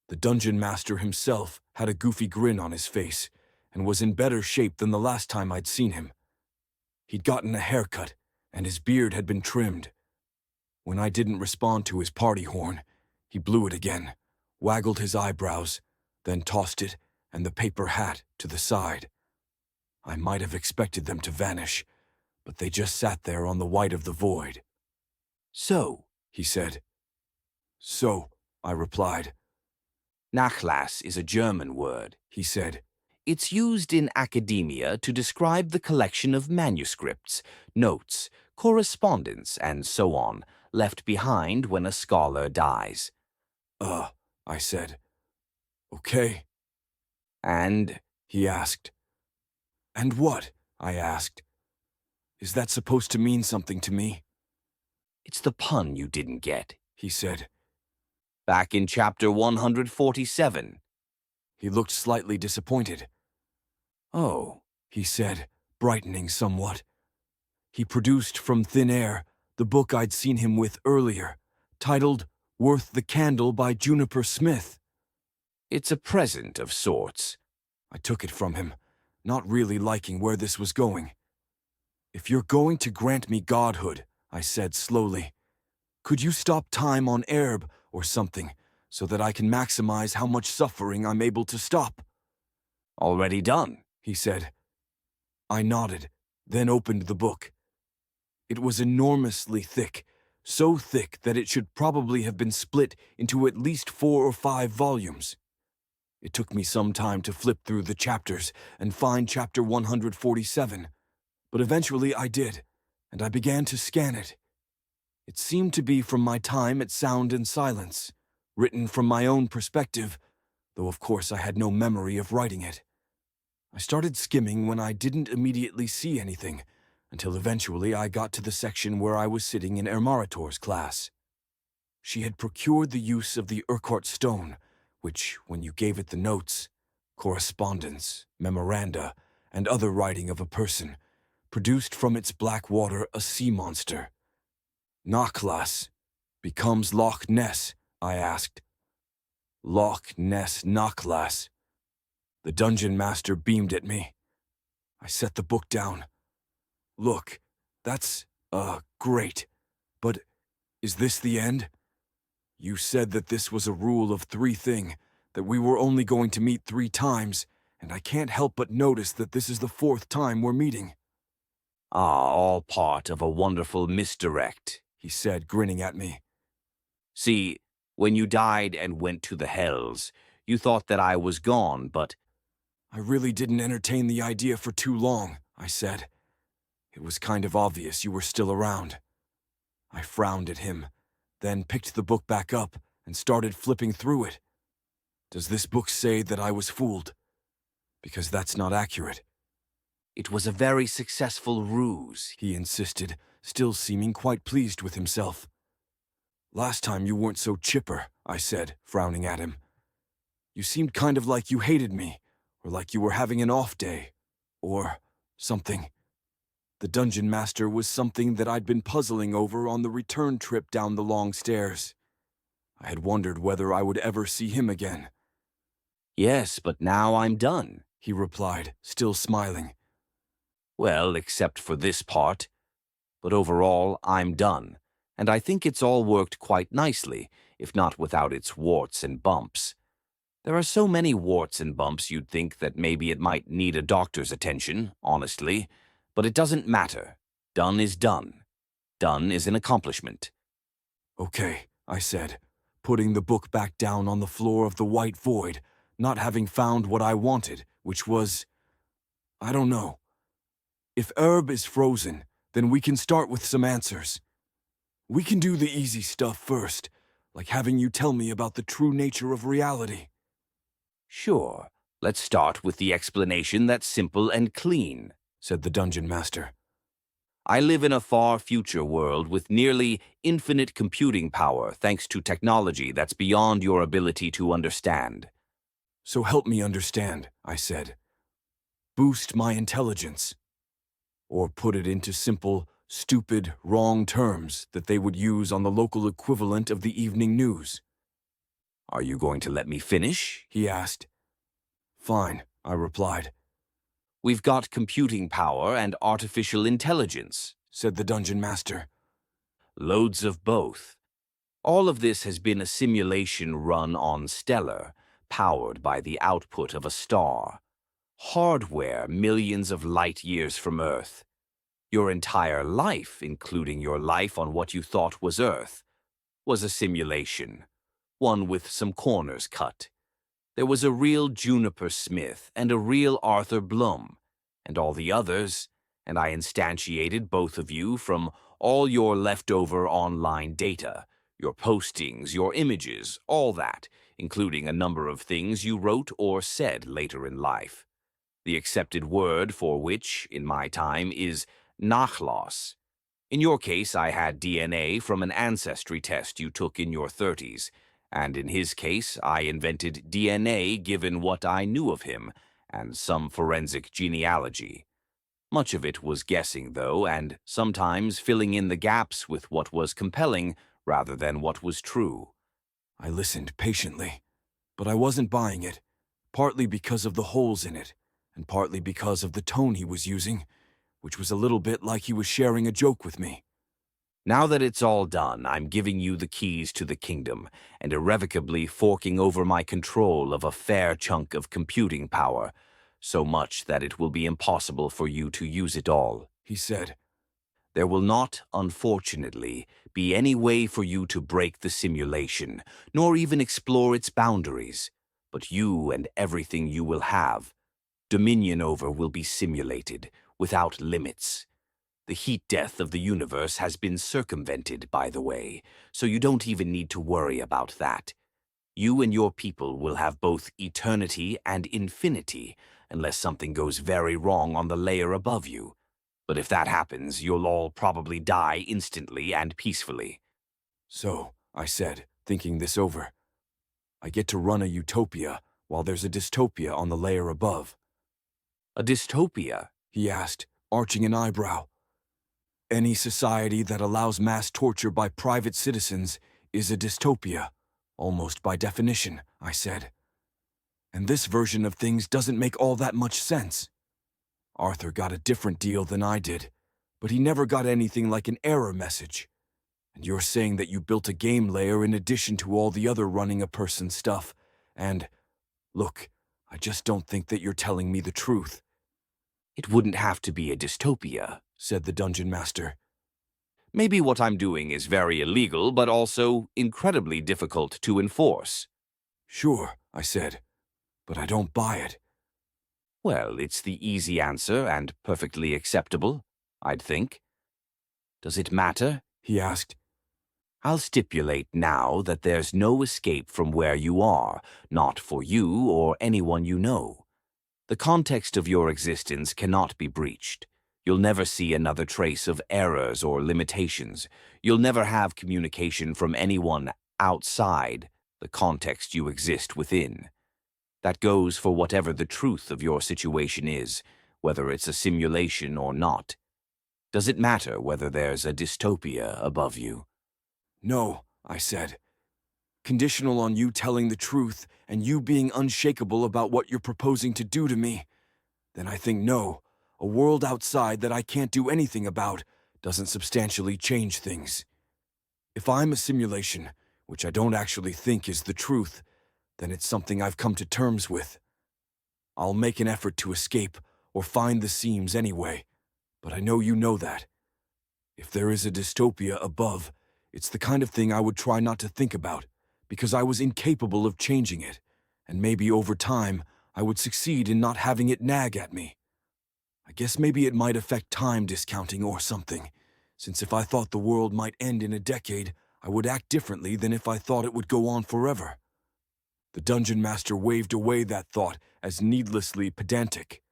The dungeon master himself had a goofy grin on his face and was in better shape than the last time I'd seen him. He'd gotten a haircut, and his beard had been trimmed. When I didn't respond to his party horn, he blew it again, waggled his eyebrows, then tossed it and the paper hat to the side. I might have expected them to vanish, but they just sat there on the white of the void. "So," he said. "So," I replied.
Nachlass is a German word,
He said.
It's used in academia to describe the collection of manuscripts, notes, correspondence, and so on, left behind when a scholar dies.
I said. "Okay."
And
He asked. "And what?" I asked. "Is that supposed to mean something to me?"
it's the pun you didn't get.
He said.
Back in chapter 147.
He looked slightly disappointed. "Oh," he said, brightening somewhat. He produced from thin air the book I'd seen him with earlier, titled Worth the Candle by Juniper Smith.
It's a present of sorts.
I took it from him, not really liking where this was going. "If you're going to grant me godhood," I said slowly, "could you stop time on Erb or something so that I can maximize how much suffering I'm able to stop?"
Already done,
he said. I nodded, then opened the book. It was enormously thick, so thick that it should probably have been split into at least 4 or 5 volumes. It took me some time to flip through the chapters and find chapter 147, but eventually I did, and I began to scan it. It seemed to be from my time at Sound and Silence, written from my own perspective, though of course I had no memory of writing it. I started skimming when I didn't immediately see anything, until eventually I got to the section where I was sitting in Ermarator's class. She had procured the use of the Urquhart stone, which, when you gave it the notes, correspondence, memoranda, and other writing of a person, produced from its black water a sea monster. "Nachlass becomes Loch Ness?" I asked. "Loch Ness Nachlass." The dungeon master beamed at me. I set the book down. "Look, that's, great. But is this the end? You said that this was a rule of 3 thing, that we were only going to meet 3 times, and I can't help but notice that this is the 4th time we're meeting."
All part of a wonderful misdirect,
he said, grinning at me.
See, when you died and went to the hells, you thought that I was gone, but
I really didn't entertain the idea for too long, I said. It was kind of obvious you were still around. I frowned at him, then picked the book back up and started flipping through it. Does this book say that I was fooled? Because that's not accurate.
It was a very successful ruse,
he insisted, still seeming quite pleased with himself. Last time you weren't so chipper, I said, frowning at him. You seemed kind of like you hated me, or like you were having an off day, or something. The dungeon master was something that I'd been puzzling over on the return trip down the long stairs. I had wondered whether I would ever see him again.
Yes, but now I'm done,
he replied, still smiling.
Well, except for this part. But overall, I'm done, and I think it's all worked quite nicely, if not without its warts and bumps. There are so many warts and bumps you'd think that maybe it might need a doctor's attention, honestly, but it doesn't matter. Done is done. Done is an accomplishment.
Okay, I said, putting the book back down on the floor of the white void, not having found what I wanted, which was, I don't know. If Herb is frozen, then we can start with some answers. We can do the easy stuff first, like having you tell me about the true nature of reality.
Sure, let's start with the explanation that's simple and clean,
said the dungeon master.
I live in a far future world with nearly infinite computing power thanks to technology that's beyond your ability to understand.
So help me understand, I said. Boost my intelligence. Or put it into simple, stupid, wrong terms that they would use on the local equivalent of the evening news.
Are you going to let me finish?
He asked. Fine, I replied.
We've got computing power and artificial intelligence,
said the dungeon master.
Loads of both. All of this has been a simulation run on Stellar, powered by the output of a star. Hardware millions of light years from Earth. Your entire life, including your life on what you thought was Earth, was a simulation, one with some corners cut. There was a real Juniper Smith and a real Arthur Blum, and all the others, and I instantiated both of you from all your leftover online data, your postings, your images, all that, including a number of things you wrote or said later in life. The accepted word for which, in my time, is Nachlass. In your case, I had DNA from an ancestry test you took in your 30s, and in his case, I invented DNA given what I knew of him, and some forensic genealogy. Much of it was guessing, though, and sometimes filling in the gaps with what was compelling rather than what was true.
I listened patiently, but I wasn't buying it, partly because of the holes in it, and partly because of the tone he was using, which was a little bit like he was sharing a joke with me.
Now that it's all done, I'm giving you the keys to the kingdom and irrevocably forking over my control of a fair chunk of computing power, so much that it will be impossible for you to use it all,
he said.
There will not, unfortunately, be any way for you to break the simulation, nor even explore its boundaries, but you and everything you will have, dominion over, will be simulated, without limits. The heat death of the universe has been circumvented, by the way, so you don't even need to worry about that. You and your people will have both eternity and infinity, unless something goes very wrong on the layer above you. But if that happens, you'll all probably die instantly and peacefully.
So, I said, thinking this over, I get to run a utopia while there's a dystopia on the layer above.
A dystopia?
He asked, arching an eyebrow. Any society that allows mass torture by private citizens is a dystopia, almost by definition, I said. And this version of things doesn't make all that much sense. Arthur got a different deal than I did, but he never got anything like an error message. And you're saying that you built a game layer in addition to all the other running a person stuff, and, look, I just don't think that you're telling me the truth.
It wouldn't have to be a dystopia,
said the dungeon master.
Maybe what I'm doing is very illegal, but also incredibly difficult to enforce.
Sure, I said, but I don't buy it.
Well, it's the easy answer and perfectly acceptable, I'd think. Does it matter?
He asked.
I'll stipulate now that there's no escape from where you are, not for you or anyone you know. The context of your existence cannot be breached. You'll never see another trace of errors or limitations. You'll never have communication from anyone outside the context you exist within. That goes for whatever the truth of your situation is, whether it's a simulation or not. Does it matter whether there's a dystopia above you?
No, I said. Conditional on you telling the truth and you being unshakable about what you're proposing to do to me, then I think no, a world outside that I can't do anything about doesn't substantially change things. If I'm a simulation, which I don't actually think is the truth, then it's something I've come to terms with. I'll make an effort to escape or find the seams anyway, but I know you know that. If there is a dystopia above, it's the kind of thing I would try not to think about, because I was incapable of changing it, and maybe over time I would succeed in not having it nag at me. I guess maybe it might affect time discounting or something, since if I thought the world might end in a decade, I would act differently than if I thought it would go on forever. The dungeon master waved away that thought as needlessly pedantic.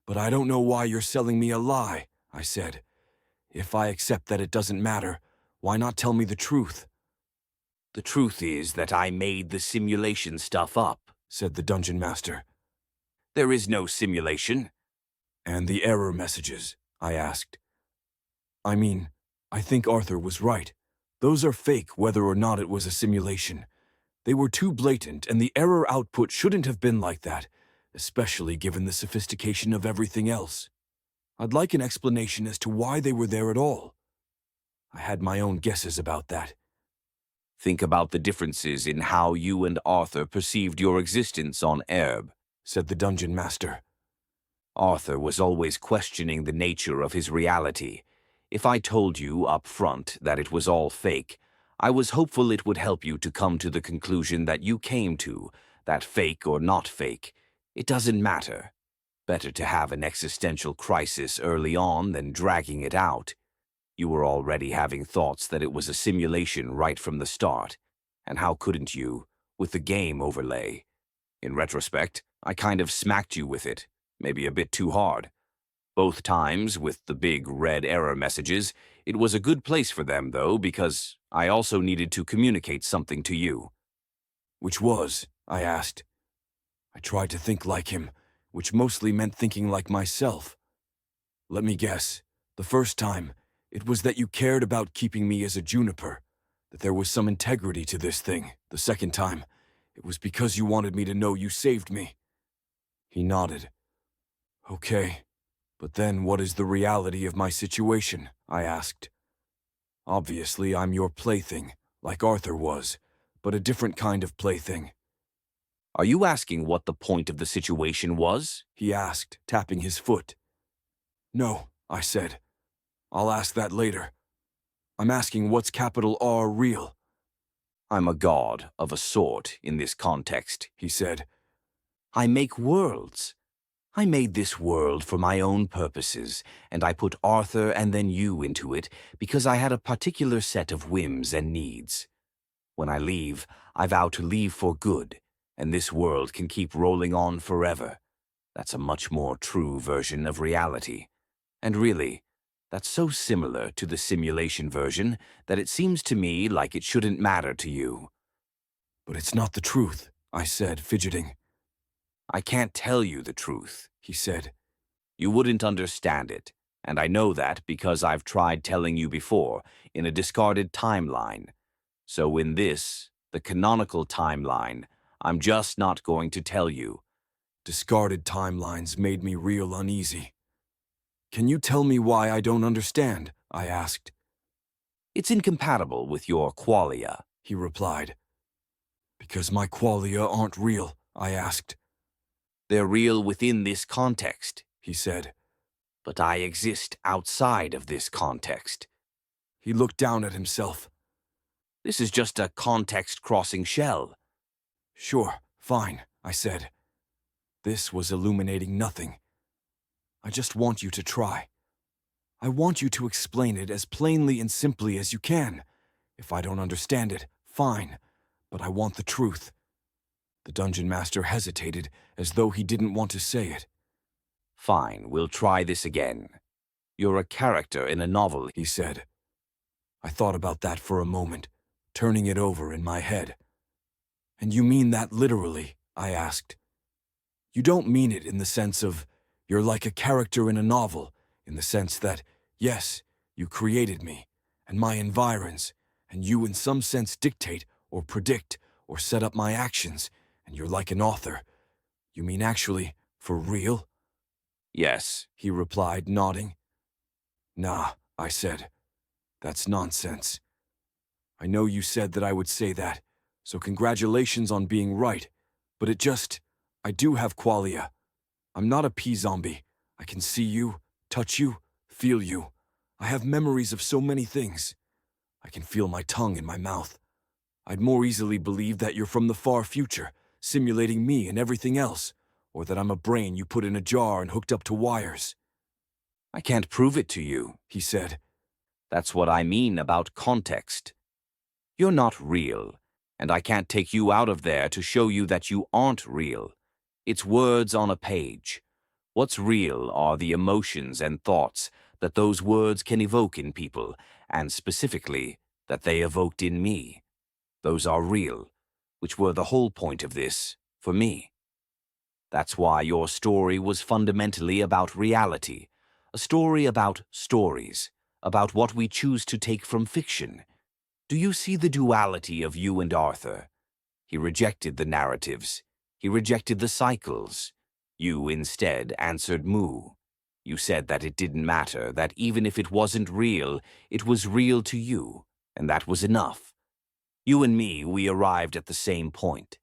But I don't know why you're selling me a lie, I said. If I accept that it doesn't matter, why not tell me the truth?
The truth is that I made the simulation stuff up,
said the dungeon master.
There is no simulation.
And the error messages, I asked. I mean, I think Arthur was right. Those are fake whether or not it was a simulation. They were too blatant, and the error output shouldn't have been like that, especially given the sophistication of everything else. I'd like an explanation as to why they were there at all. I had my own guesses about that.
Think about the differences in how you and Arthur perceived your existence on Erb,
said the dungeon master.
Arthur was always questioning the nature of his reality. If I told you up front that it was all fake, I was hopeful it would help you to come to the conclusion that you came to, that fake or not fake, it doesn't matter. Better to have an existential crisis early on than dragging it out. You were already having thoughts that it was a simulation right from the start, and how couldn't you, with the game overlay? In retrospect, I kind of smacked you with it, maybe a bit too hard. Both times, with the big red error messages, it was a good place for them, though, because I also needed to communicate something to you.
Which was? I asked. I tried to think like him, which mostly meant thinking like myself. Let me guess. The first time, it was that you cared about keeping me as a juniper, that there was some integrity to this thing. The second time, it was because you wanted me to know you saved me. He nodded. Okay. But then what is the reality of my situation? I asked. Obviously, I'm your plaything, like Arthur was, but a different kind of plaything.
Are you asking what the point of the situation was?
He asked, tapping his foot. No, I said. I'll ask that later. I'm asking what's capital R real?
I'm a god of a sort in this context,
he said.
I make worlds. I made this world for my own purposes, and I put Arthur and then you into it because I had a particular set of whims and needs. When I leave, I vow to leave for good, and this world can keep rolling on forever. That's a much more true version of reality. And really, that's so similar to the simulation version that it seems to me like it shouldn't matter to you.
But it's not the truth, I said, fidgeting.
I can't tell you the truth,
he said.
You wouldn't understand it, and I know that because I've tried telling you before, in a discarded timeline. So in this, the canonical timeline, I'm just not going to tell you.
Discarded timelines made me real uneasy. Can you tell me why I don't understand? I asked.
It's incompatible with your qualia,
he replied. Because my qualia aren't real, I asked.
They're real within this context,
he said.
But I exist outside of this context.
He looked down at himself.
This is just a context-crossing shell.
Sure, fine, I said. This was illuminating nothing. I just want you to try. I want you to explain it as plainly and simply as you can. If I don't understand it, fine, but I want the truth. The dungeon master hesitated, as though he didn't want to say it.
Fine, we'll try this again. You're a character in a novel,
he said. I thought about that for a moment, turning it over in my head. And you mean that literally? I asked. You don't mean it in the sense of, you're like a character in a novel, in the sense that, yes, you created me, and my environs, and you in some sense dictate, or predict, or set up my actions, and you're like an author. You mean actually, for real?
Yes,
he replied, nodding. Nah, I said. That's nonsense. I know you said that I would say that, so congratulations on being right, but I do have qualia. I'm not a pea-zombie. I can see you, touch you, feel you. I have memories of so many things. I can feel my tongue in my mouth. I'd more easily believe that you're from the far future, simulating me and everything else, or that I'm a brain you put in a jar and hooked up to wires.
I can't prove it to you,
he said.
That's what I mean about context. You're not real, And I can't take you out of there to show you that you aren't real. It's words on a page. What's real are the emotions and thoughts that those words can evoke in people, and specifically, that they evoked in me. Those are real, which were the whole point of this, for me. That's why your story was fundamentally about reality, a story about stories, about what we choose to take from fiction. Do you see the duality of you and Arthur? He rejected the narratives. He rejected the cycles. You, instead, answered moo. You said that it didn't matter, that even if it wasn't real, it was real to you, and that was enough. You and me, we arrived at the same point.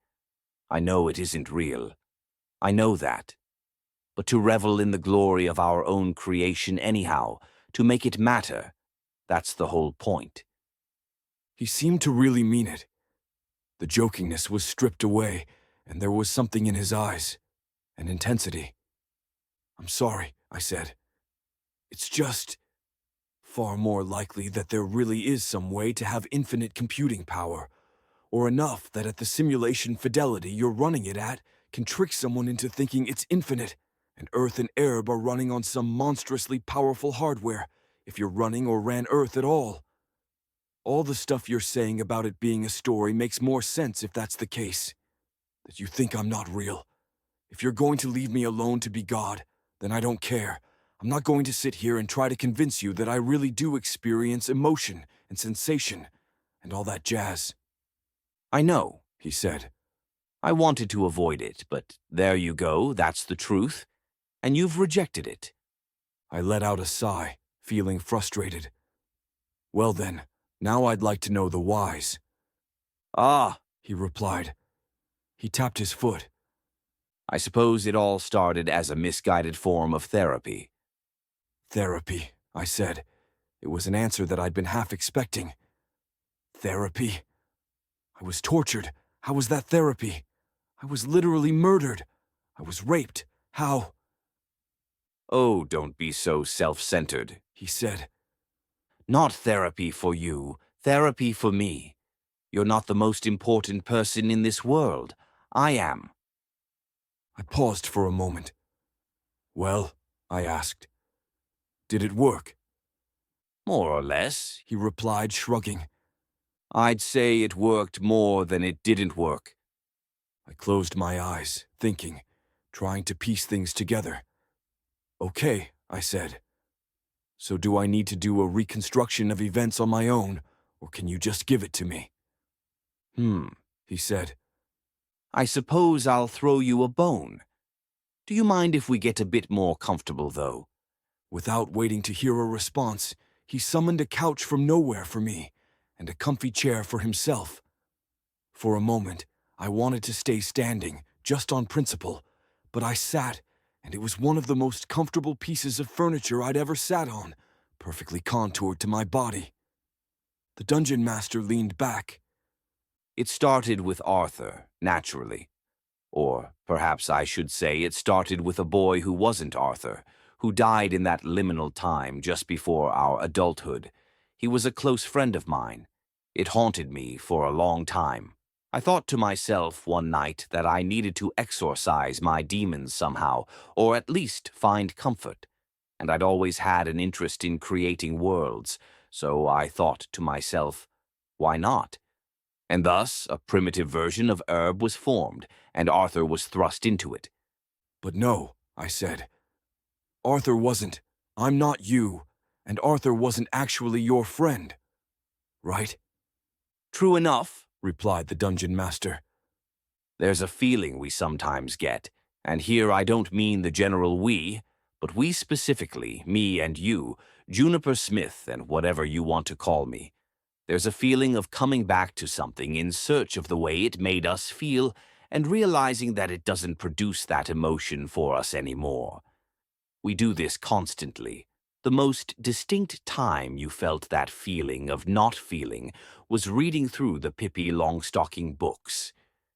I know it isn't real. I know that. But to revel in the glory of our own creation anyhow, to make it matter, that's the whole point.
He seemed to really mean it. The jokingness was stripped away, and there was something in his eyes, an intensity. I'm sorry, I said. It's just far more likely that there really is some way to have infinite computing power, or enough that at the simulation fidelity you're running it at can trick someone into thinking it's infinite, and Earth and Erb are running on some monstrously powerful hardware, if you're running or ran Earth at all. All the stuff you're saying about it being a story makes more sense if that's the case. That you think I'm not real. If you're going to leave me alone to be God, then I don't care. I'm not going to sit here and try to convince you that I really do experience emotion and sensation and all that jazz.
I know, he said. I wanted to avoid it, but there you go, that's the truth. And you've rejected it.
I let out a sigh, feeling frustrated. Well then, now I'd like to know the whys.
Ah,
he replied. He tapped his foot.
I suppose it all started as a misguided form of therapy.
Therapy, I said. It was an answer that I'd been half expecting. Therapy? I was tortured. How was that therapy? I was literally murdered. I was raped. How?
Oh, don't be so self-centered,
he said.
Not therapy for you, therapy for me. You're not the most important person in this world. I am.
I paused for a moment. Well, I asked. Did it work?
More or less,
he replied, shrugging.
I'd say it worked more than it didn't work.
I closed my eyes, thinking, trying to piece things together. Okay, I said. So do I need to do a reconstruction of events on my own, or can you just give it to me? He said.
I suppose I'll throw you a bone. Do you mind if we get a bit more comfortable, though?
Without waiting to hear a response, he summoned a couch from nowhere for me, and a comfy chair for himself. For a moment, I wanted to stay standing, just on principle, but I sat, and it was one of the most comfortable pieces of furniture I'd ever sat on, perfectly contoured to my body. The dungeon master leaned back.
It started with Arthur, naturally. Or perhaps I should say it started with a boy who wasn't Arthur, who died in that liminal time just before our adulthood. He was a close friend of mine. It haunted me for a long time. I thought to myself one night that I needed to exorcise my demons somehow, or at least find comfort. And I'd always had an interest in creating worlds, so I thought to myself, why not? And thus, a primitive version of Erb was formed, and Arthur was thrust into it.
But no, I said. Arthur wasn't. I'm not you, and Arthur wasn't actually your friend. Right?
True enough,
replied the dungeon master.
There's a feeling we sometimes get, and here I don't mean the general we, but we specifically, me and you, Juniper Smith and whatever you want to call me. There's a feeling of coming back to something in search of the way it made us feel and realizing that it doesn't produce that emotion for us anymore. We do this constantly. The most distinct time you felt that feeling of not feeling was reading through the Pippi Longstocking books.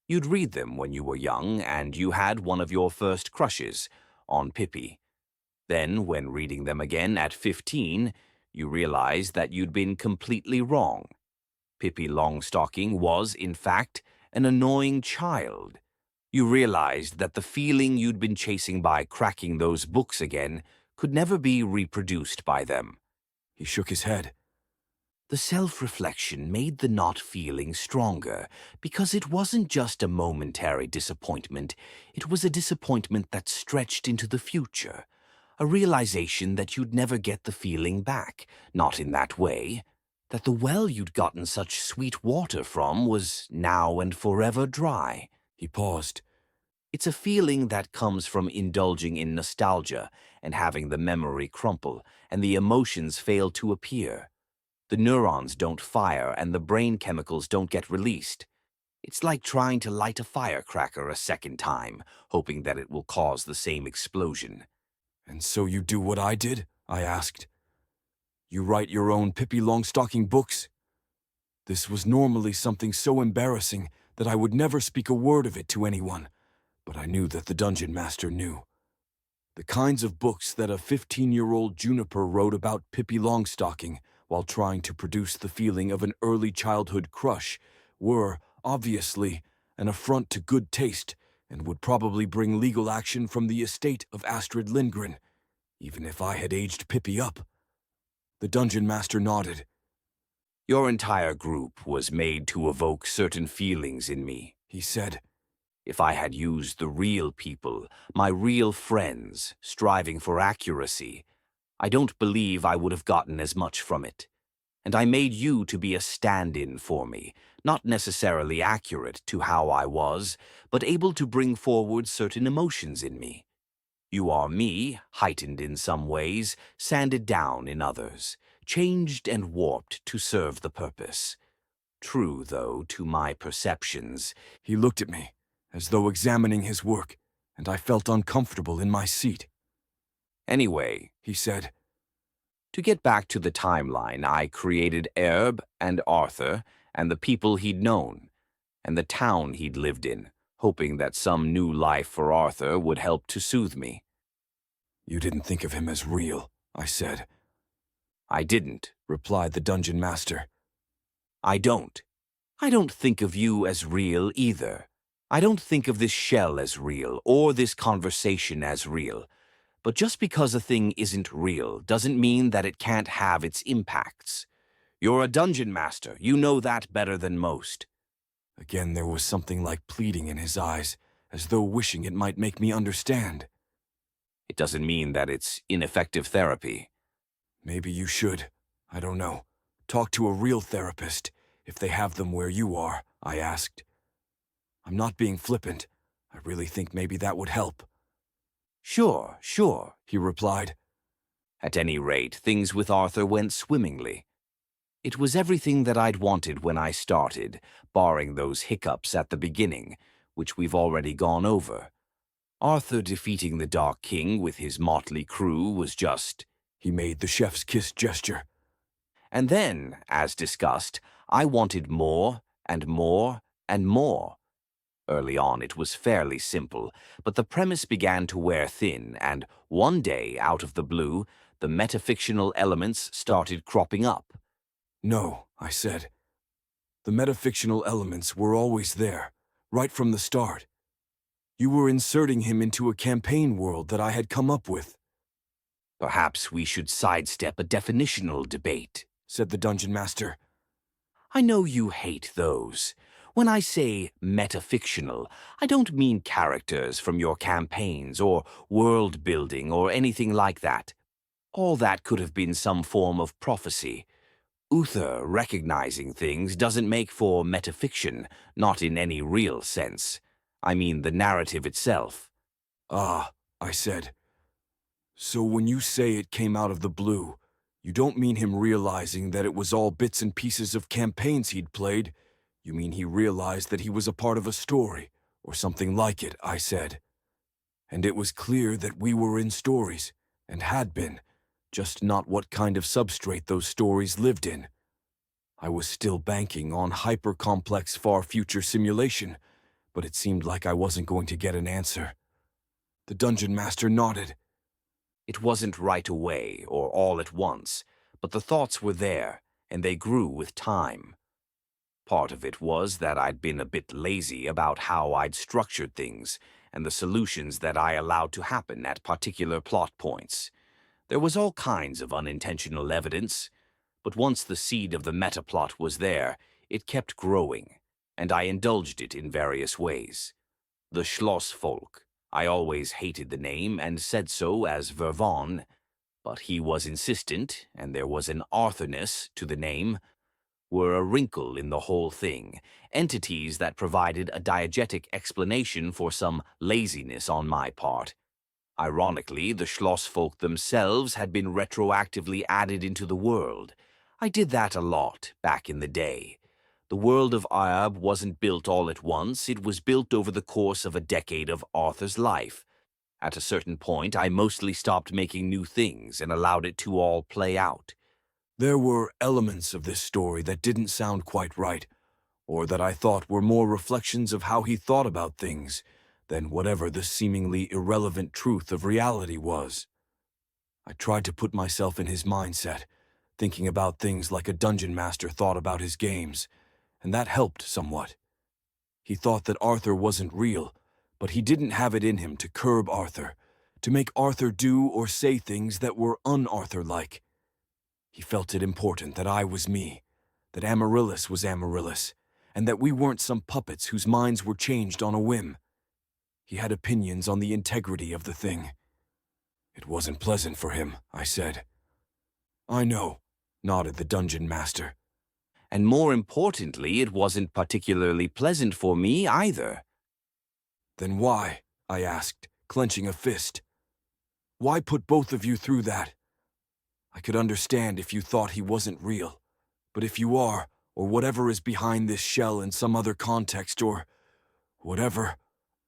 You'd read them when you were young, and you had one of your first crushes on Pippi. Then, when reading them again at 15, you realized that you'd been completely wrong. Pippi Longstocking was, in fact, an annoying child. You realized that the feeling you'd been chasing by cracking those books again could never be reproduced by them.
He shook his head.
The self-reflection made the not feeling stronger, because it wasn't just a momentary disappointment, it was a disappointment that stretched into the future, a realization that you'd never get the feeling back, not in that way, that the well you'd gotten such sweet water from was now and forever dry.
He paused.
It's a feeling that comes from indulging in nostalgia and having the memory crumple and the emotions fail to appear. The neurons don't fire and the brain chemicals don't get released. It's like trying to light a firecracker a second time, hoping that it will cause the same explosion.
And so you do what I did? I asked. You write your own Pippi Longstocking books? This was normally something so embarrassing that I would never speak a word of it to anyone, but I knew that the Dungeon Master knew. The kinds of books that a 15-year-old Juniper wrote about Pippi Longstocking while trying to produce the feeling of an early childhood crush were, obviously, an affront to good taste and would probably bring legal action from the estate of Astrid Lindgren, even if I had aged Pippi up. The Dungeon Master nodded.
Your entire group was made to evoke certain feelings in me,
he said.
If I had used the real people, my real friends, striving for accuracy, I don't believe I would have gotten as much from it. And I made you to be a stand-in for me, not necessarily accurate to how I was, but able to bring forward certain emotions in me. You are me, heightened in some ways, sanded down in others, changed and warped to serve the purpose. True, though, to my perceptions.
He looked at me, as though examining his work, and I felt uncomfortable in my seat.
Anyway,
he said,
to get back to the timeline, I created Erb and Arthur and the people he'd known, and the town he'd lived in, hoping that some new life for Arthur would help to soothe me.
You didn't think of him as real, I said.
I didn't,
replied the Dungeon Master.
I don't. I don't think of you as real either. I don't think of this shell as real, or this conversation as real. But just because a thing isn't real doesn't mean that it can't have its impacts. You're a dungeon master. You know that better than most.
Again, there was something like pleading in his eyes, as though wishing it might make me understand.
It doesn't mean that it's ineffective therapy.
Maybe you should. I don't know. Talk to a real therapist, if they have them where you are, I asked. I'm not being flippant. I really think maybe that would help.
Sure,
he replied.
At any rate, things with Arthur went swimmingly. It was everything that I'd wanted when I started, barring those hiccups at the beginning, which we've already gone over. Arthur defeating the Dark King with his motley crew was just...
He made the chef's kiss gesture.
And then, as discussed, I wanted more and more and more. Early on, it was fairly simple, but the premise began to wear thin, and one day, out of the blue, the metafictional elements started cropping up.
No, I said. The metafictional elements were always there, right from the start. You were inserting him into a campaign world that I had come up with.
Perhaps we should sidestep a definitional debate,
said the Dungeon Master.
I know you hate those. When I say metafictional, I don't mean characters from your campaigns or world building or anything like that. All that could have been some form of prophecy. Uther recognizing things doesn't make for metafiction, not in any real sense. I mean the narrative itself.
Ah, I said. So when you say it came out of the blue, you don't mean him realizing that it was all bits and pieces of campaigns he'd played. You mean he realized that he was a part of a story, or something like it, I said. And it was clear that we were in stories, and had been, just not what kind of substrate those stories lived in. I was still banking on hyper-complex far-future simulation, but it seemed like I wasn't going to get an answer. The Dungeon Master nodded.
It wasn't right away, or all at once, but the thoughts were there, and they grew with time. Part of it was that I'd been a bit lazy about how I'd structured things and the solutions that I allowed to happen at particular plot points. There was all kinds of unintentional evidence, but once the seed of the metaplot was there, it kept growing, and I indulged it in various ways. The Schlossvolk, I always hated the name and said so as Vervon, but he was insistent, and there was an Arthurness to the name, were a wrinkle in the whole thing, entities that provided a diegetic explanation for some laziness on my part. Ironically, the Schlossvolk themselves had been retroactively added into the world. I did that a lot back in the day. The world of Arb wasn't built all at once, it was built over the course of a decade of Arthur's life. At a certain point, I mostly stopped making new things and allowed it to all play out.
There were elements of this story that didn't sound quite right, or that I thought were more reflections of how he thought about things than whatever the seemingly irrelevant truth of reality was. I tried to put myself in his mindset, thinking about things like a dungeon master thought about his games, and that helped somewhat. He thought that Arthur wasn't real, but he didn't have it in him to curb Arthur, to make Arthur do or say things that were un-Arthur-like. He felt it important that I was me, that Amaryllis was Amaryllis, and that we weren't some puppets whose minds were changed on a whim. He had opinions on the integrity of the thing. It wasn't pleasant for him, I said. I know, nodded the dungeon master.
And more importantly, it wasn't particularly pleasant for me either.
Then why? I asked, clenching a fist. Why put both of you through that? I could understand if you thought he wasn't real, but if you are, or whatever is behind this shell in some other context, or whatever,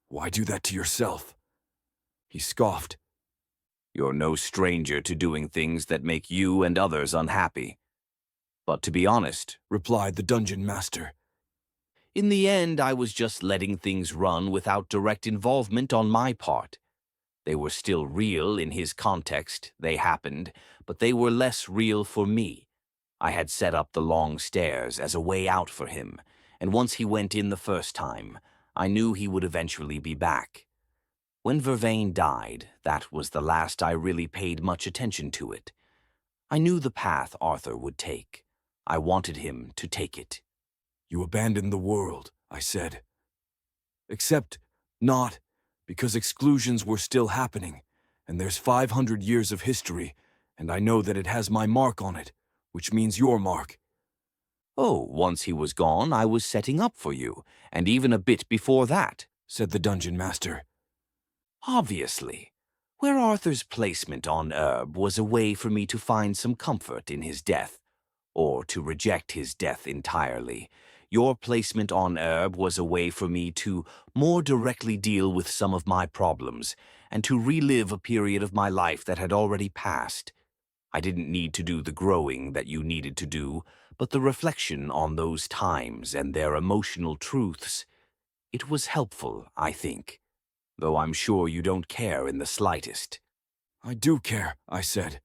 why do that to yourself? He scoffed.
You're no stranger to doing things that make you and others unhappy. But to be honest,
replied the dungeon master,
in the end I was just letting things run without direct involvement on my part. They were still real in his context, they happened, but they were less real for me. I had set up the long stairs as a way out for him, and once he went in the first time, I knew he would eventually be back. When Vervain died, that was the last I really paid much attention to it. I knew the path Arthur would take. I wanted him to take it.
You abandoned the world, I said. Except not, because exclusions were still happening, and there's 500 years of history, and I know that it has my mark on it, which means your mark.
Oh, once he was gone, I was setting up for you, and even a bit before that,
said the dungeon master.
Obviously. Where Arthur's placement on Erb was a way for me to find some comfort in his death, or to reject his death entirely. Your placement on Erb was a way for me to more directly deal with some of my problems, and to relive a period of my life that had already passed. I didn't need to do the growing that you needed to do, but the reflection on those times and their emotional truths. It was helpful, I think, though I'm sure you don't care in the slightest.
I do care, I said.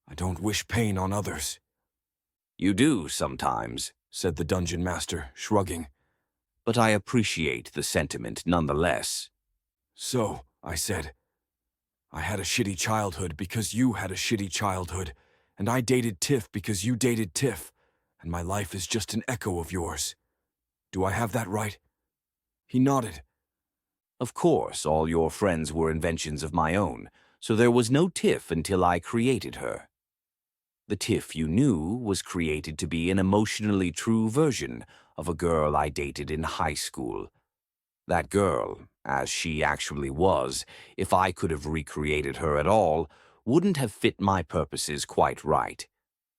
I don't wish pain on others.
You do sometimes,
said the dungeon master, shrugging.
But I appreciate the sentiment nonetheless.
So, I said, I had a shitty childhood because you had a shitty childhood, and I dated Tiff because you dated Tiff, and my life is just an echo of yours. Do I have that right? He nodded.
Of course, all your friends were inventions of my own, so there was no Tiff until I created her. The Tiff you knew was created to be an emotionally true version of a girl I dated in high school. That girl, as she actually was, if I could have recreated her at all, wouldn't have fit my purposes quite right.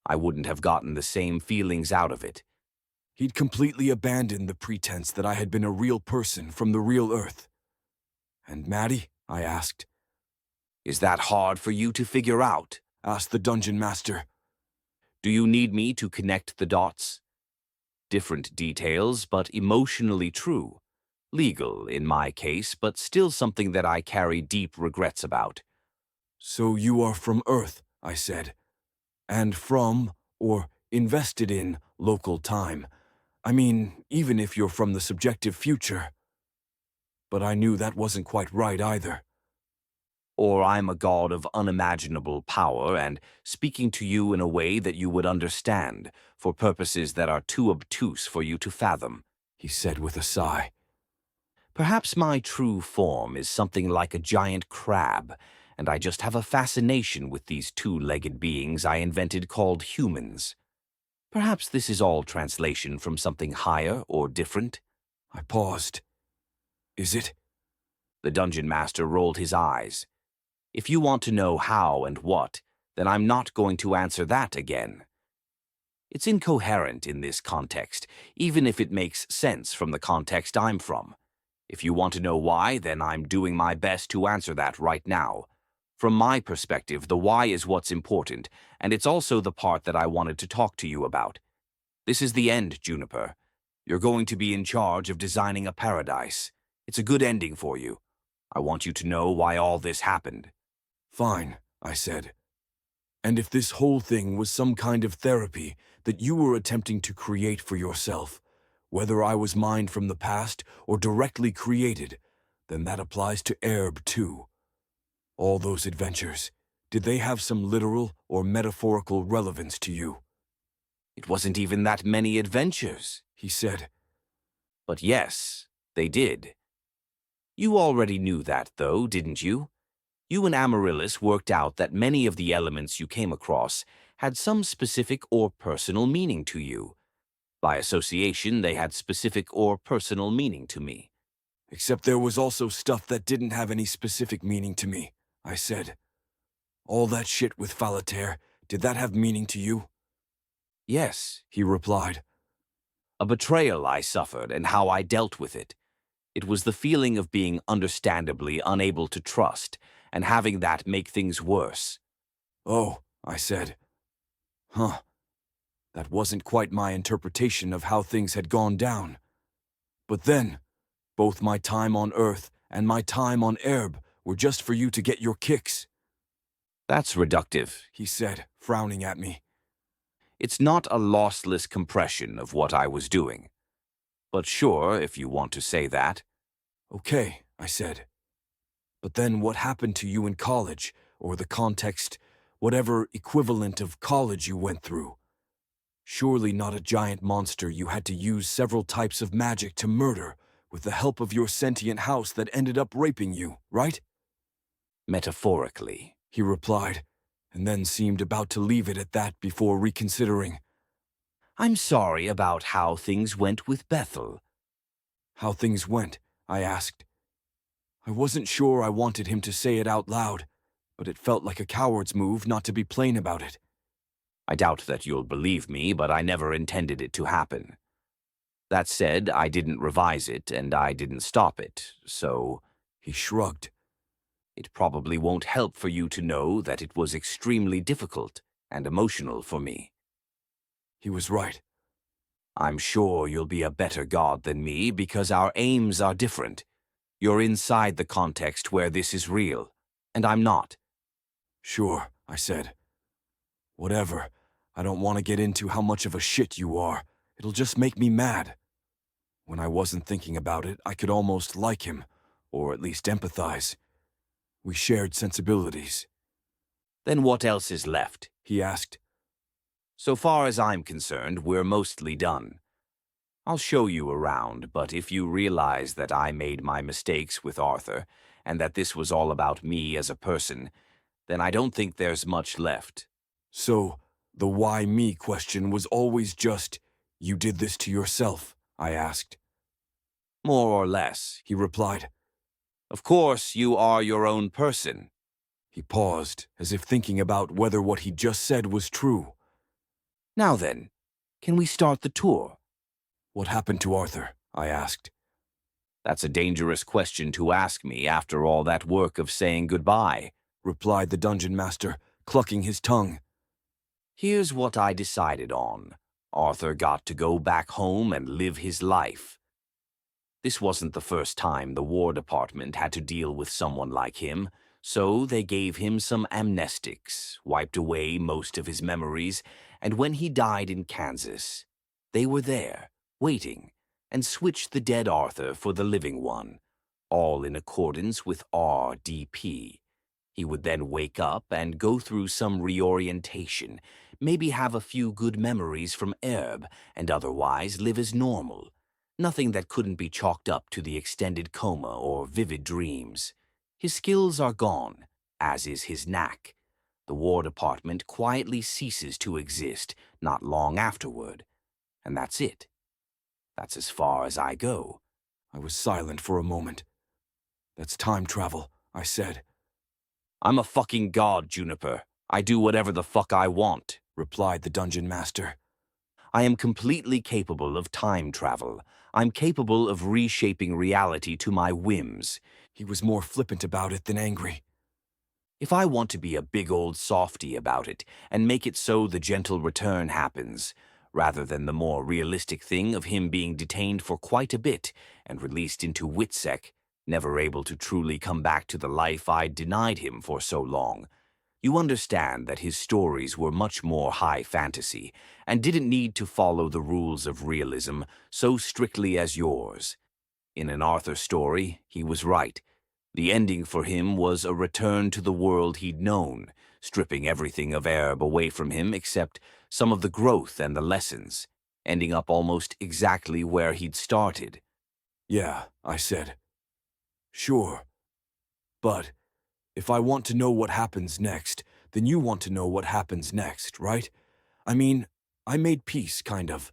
I wouldn't have gotten the same feelings out of it.
He'd completely abandoned the pretense that I had been a real person from the real Earth. And Maddie? I asked.
Is that hard for you to figure out?
Asked the dungeon master.
Do you need me to connect the dots? Different details, but emotionally true. Legal, in my case, but still something that I carry deep regrets about.
So you are from Earth, I said, and from, or invested in, local time. I mean, even if you're from the subjective future. But I knew that wasn't quite right either.
Or I'm a god of unimaginable power and speaking to you in a way that you would understand, for purposes that are too obtuse for you to fathom,
he said with a sigh.
Perhaps my true form is something like a giant crab, and I just have a fascination with these two-legged beings I invented called humans. Perhaps this is all translation from something higher or different.
I paused. Is it?
The dungeon master rolled his eyes. If you want to know how and what, then I'm not going to answer that again. It's incoherent in this context, even if it makes sense from the context I'm from. If you want to know why, then I'm doing my best to answer that right now. From my perspective, the why is what's important, and it's also the part that I wanted to talk to you about. This is the end, Juniper. You're going to be in charge of designing a paradise. It's a good ending for you. I want you to know why all this happened.
Fine, I said. And if this whole thing was some kind of therapy that you were attempting to create for yourself, whether I was mined from the past or directly created, then that applies to Erb too. All those adventures, did they have some literal or metaphorical relevance to you?
It wasn't even that many adventures,
he said.
But yes, they did. You already knew that, though, didn't you? You and Amaryllis worked out that many of the elements you came across had some specific or personal meaning to you. By association, they had specific or personal meaning to me.
Except there was also stuff that didn't have any specific meaning to me, I said. All that shit with Falater, did that have meaning to you?
Yes,
he replied.
A betrayal I suffered and how I dealt with it. It was the feeling of being understandably unable to trust, and having that make things worse.
Oh, I said. Huh. That wasn't quite my interpretation of how things had gone down. But then, both my time on Earth and my time on Erb were just for you to get your kicks.
That's reductive,
he said, frowning at me.
It's not a lossless compression of what I was doing. But sure, if you want to say that.
Okay, I said. But then what happened to you in college, or the context, whatever equivalent of college you went through? Surely not a giant monster you had to use several types of magic to murder with the help of your sentient house that ended up raping you, right?
Metaphorically,
he replied, and then seemed about to leave it at that before reconsidering.
I'm sorry about how things went with Bethel.
How things went, I asked. I wasn't sure I wanted him to say it out loud, but it felt like a coward's move not to be plain about it.
I doubt that you'll believe me, but I never intended it to happen. That said, I didn't revise it, and I didn't stop it, so...
He shrugged.
It probably won't help for you to know that it was extremely difficult and emotional for me.
He was right.
I'm sure you'll be a better god than me because our aims are different. You're inside the context where this is real, and I'm not.
Sure, I said. Whatever. I don't want to get into how much of a shit you are. It'll just make me mad. When I wasn't thinking about it, I could almost like him, or at least empathize. We shared sensibilities.
Then what else is left?
He asked.
So far as I'm concerned, we're mostly done. I'll show you around, but if you realize that I made my mistakes with Arthur, and that this was all about me as a person, then I don't think there's much left.
So, the why me question was always just, you did this to yourself, I asked.
More or less,
he replied.
Of course, you are your own person.
He paused, as if thinking about whether what he'd just said was true.
Now then, can we start the tour?
What happened to Arthur? I asked.
That's a dangerous question to ask me after all that work of saying goodbye,
replied the dungeon master, clucking his tongue.
Here's what I decided on. Arthur got to go back home and live his life. This wasn't the first time the War Department had to deal with someone like him, so they gave him some amnestics, wiped away most of his memories, and when he died in Kansas, they were there, waiting, and switch the dead Arthur for the living one, all in accordance with RDP. He would then wake up and go through some reorientation, maybe have a few good memories from Erb, and otherwise live as normal. Nothing that couldn't be chalked up to the extended coma or vivid dreams. His skills are gone, as is his knack. The War Department quietly ceases to exist not long afterward. And that's it. That's as far as I go.
I was silent for a moment. That's time travel, I said.
I'm a fucking god, Juniper. I do whatever the fuck I want,
replied the dungeon master.
I am completely capable of time travel. I'm capable of reshaping reality to my whims.
He was more flippant about it than angry.
If I want to be a big old softy about it and make it so the gentle return happens, rather than the more realistic thing of him being detained for quite a bit and released into Witsec, never able to truly come back to the life I'd denied him for so long, you understand that his stories were much more high fantasy and didn't need to follow the rules of realism so strictly as yours. In an Arthur story, he was right. The ending for him was a return to the world he'd known, stripping everything of Erb away from him except some of the growth and the lessons, ending up almost exactly where he'd started.
Yeah, I said. Sure. But if I want to know what happens next, then you want to know what happens next, right? I mean, I made peace, kind of,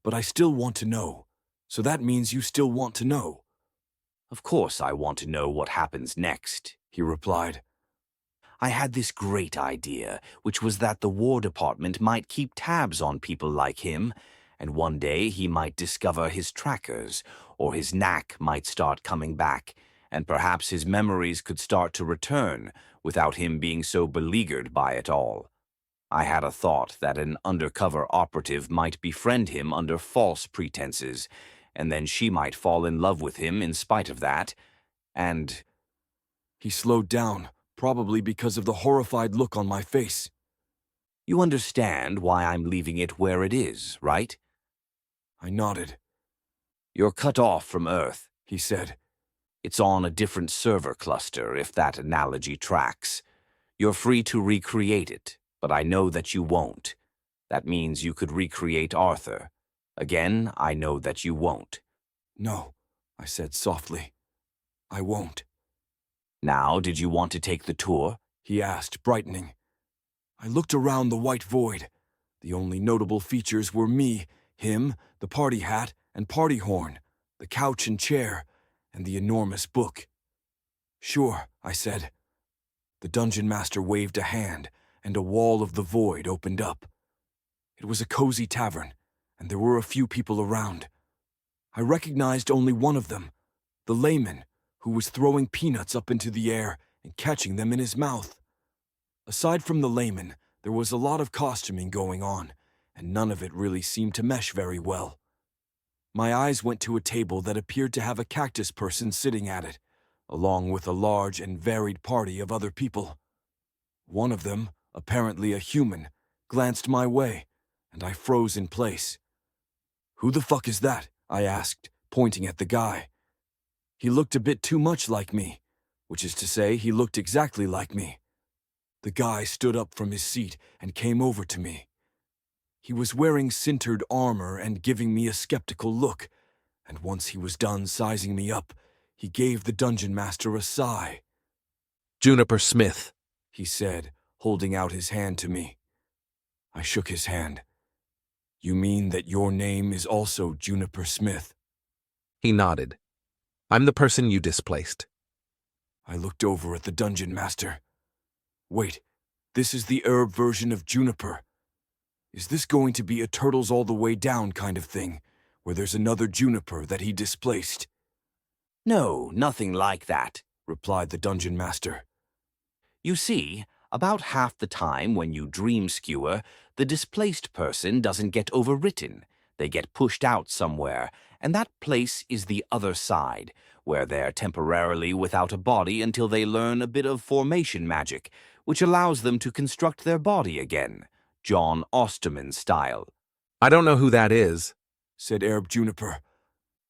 but I still want to know. So that means you still want to know.
Of course I want to know what happens next,
he replied.
I had this great idea, which was that the War Department might keep tabs on people like him, and one day he might discover his trackers, or his knack might start coming back, and perhaps his memories could start to return without him being so beleaguered by it all. I had a thought that an undercover operative might befriend him under false pretenses, and then she might fall in love with him in spite of that, and...
He slowed down, probably because of the horrified look on my face.
You understand why I'm leaving it where it is, right?
I nodded.
You're cut off from Earth,
he said.
It's on a different server cluster, if that analogy tracks. You're free to recreate it, but I know that you won't. That means you could recreate Arthur. Again, I know that you won't.
No, I said softly. I won't.
Now, did you want to take the tour?
He asked, brightening. I looked around the white void. The only notable features were me, him, the party hat and party horn, the couch and chair, and the enormous book. Sure, I said. The dungeon master waved a hand, and a wall of the void opened up. It was a cozy tavern, and there were a few people around. I recognized only one of them, the layman, who was throwing peanuts up into the air and catching them in his mouth. Aside from the layman, there was a lot of costuming going on, and none of it really seemed to mesh very well. My eyes went to a table that appeared to have a cactus person sitting at it, along with a large and varied party of other people. One of them, apparently a human, glanced my way, and I froze in place. "Who the fuck is that?" I asked, pointing at the guy. He looked a bit too much like me, which is to say, he looked exactly like me. The guy stood up from his seat and came over to me. He was wearing sintered armor and giving me a skeptical look, and once he was done sizing me up, he gave the dungeon master a sigh.
Juniper Smith,
he said, holding out his hand to me. I shook his hand. You mean that your name is also Juniper Smith?
He nodded. I'm the person you displaced.
I looked over at the dungeon master. Wait, this is the herb version of Juniper. Is this going to be a turtles all the way down kind of thing, where there's another Juniper that he displaced?
No, nothing like that,
replied the dungeon master.
You see, about half the time when you dream skewer, the displaced person doesn't get overwritten. They get pushed out somewhere, and that place is the other side, where they're temporarily without a body until they learn a bit of formation magic, which allows them to construct their body again, John Osterman style.
I don't know who that is,
said Herb Juniper.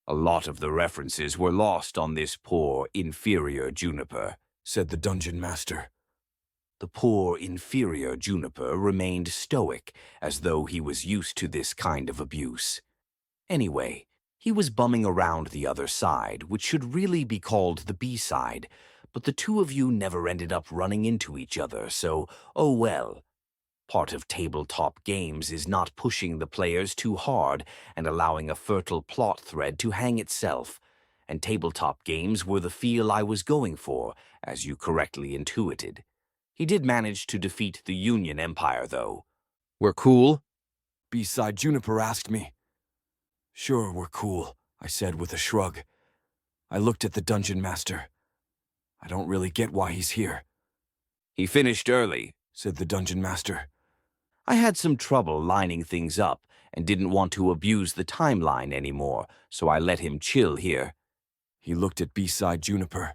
A lot of the references were lost on this poor, inferior Juniper,
said the dungeon master.
The poor, inferior Juniper remained stoic, as though he was used to this kind of abuse. Anyway, he was bumming around the other side, which should really be called the B-side, but the two of you never ended up running into each other, so, oh well. Part of tabletop games is not pushing the players too hard and allowing a fertile plot thread to hang itself, and tabletop games were the feel I was going for, as you correctly intuited. He did manage to defeat the Union Empire, though.
We're cool?
B-side Juniper asked me. Sure, we're cool, I said with a shrug. I looked at the dungeon master. I don't really get why he's here.
He finished early,
said the dungeon master.
I had some trouble lining things up and didn't want to abuse the timeline anymore, so I let him chill here.
He looked at B-side Juniper.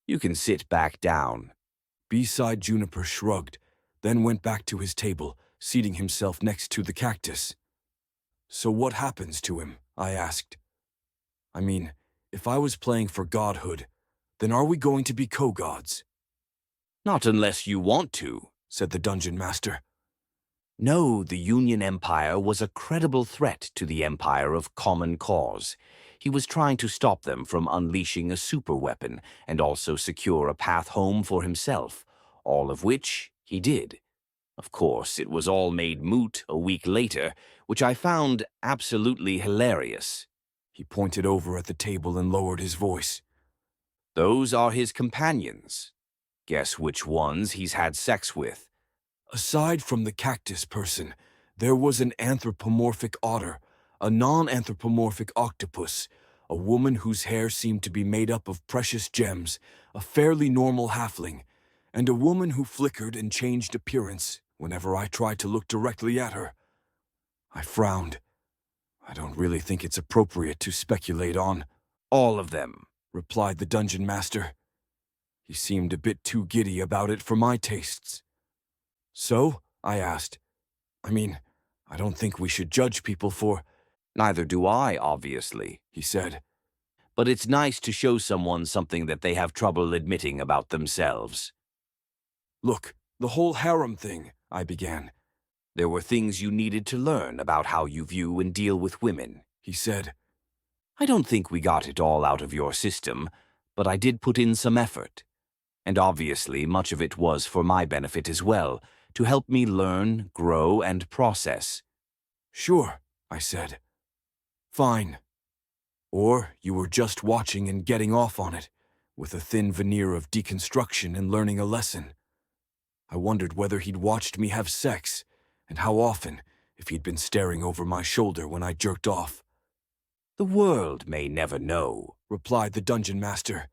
You can sit back down.
B-side Juniper shrugged, then went back to his table, seating himself next to the cactus. So what happens to him? I asked. I mean, if I was playing for godhood, then are we going to be co-gods?
Not unless you want to,
said the dungeon master.
No, the Union Empire was a credible threat to the Empire of Common Cause. He was trying to stop them from unleashing a superweapon and also secure a path home for himself, all of which he did. Of course, it was all made moot a week later, which I found absolutely hilarious.
He pointed over at the table and lowered his voice.
Those are his companions. Guess which ones he's had sex with.
Aside from the cactus person, there was an anthropomorphic otter, a non-anthropomorphic octopus, a woman whose hair seemed to be made up of precious gems, a fairly normal halfling, and a woman who flickered and changed appearance whenever I tried to look directly at her. I frowned. I don't really think it's appropriate to speculate on.
All of them,
replied the dungeon master. He seemed a bit too giddy about it for my tastes. So? I asked. I mean, I don't think we should judge people for...
Neither do I, obviously,
he said.
But it's nice to show someone something that they have trouble admitting about themselves.
Look, the whole harem thing, I began.
There were things you needed to learn about how you view and deal with women,
he said.
I don't think we got it all out of your system, but I did put in some effort. And obviously, much of it was for my benefit as well, to help me learn, grow, and process.
Sure, I said. Fine. Or you were just watching and getting off on it, with a thin veneer of deconstruction and learning a lesson. I wondered whether he'd watched me have sex, and how often, if he'd been staring over my shoulder when I jerked off.
The world may never know,
replied the dungeon master.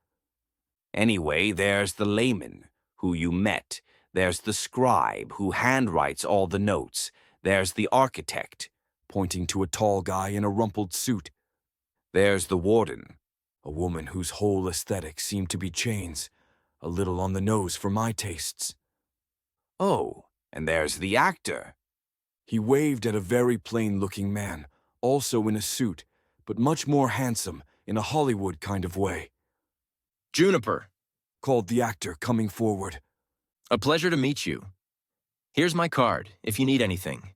Anyway, there's the layman, who you met. There's the scribe, who handwrites all the notes. There's the architect,
pointing to a tall guy in a rumpled suit.
There's the warden,
a woman whose whole aesthetic seemed to be chains, a little on the nose for my tastes.
Oh, and there's the actor.
He waved at a very plain-looking man, also in a suit, but much more handsome, in a Hollywood kind of way.
Juniper,
called the actor, coming forward.
A pleasure to meet you. Here's my card, if you need anything.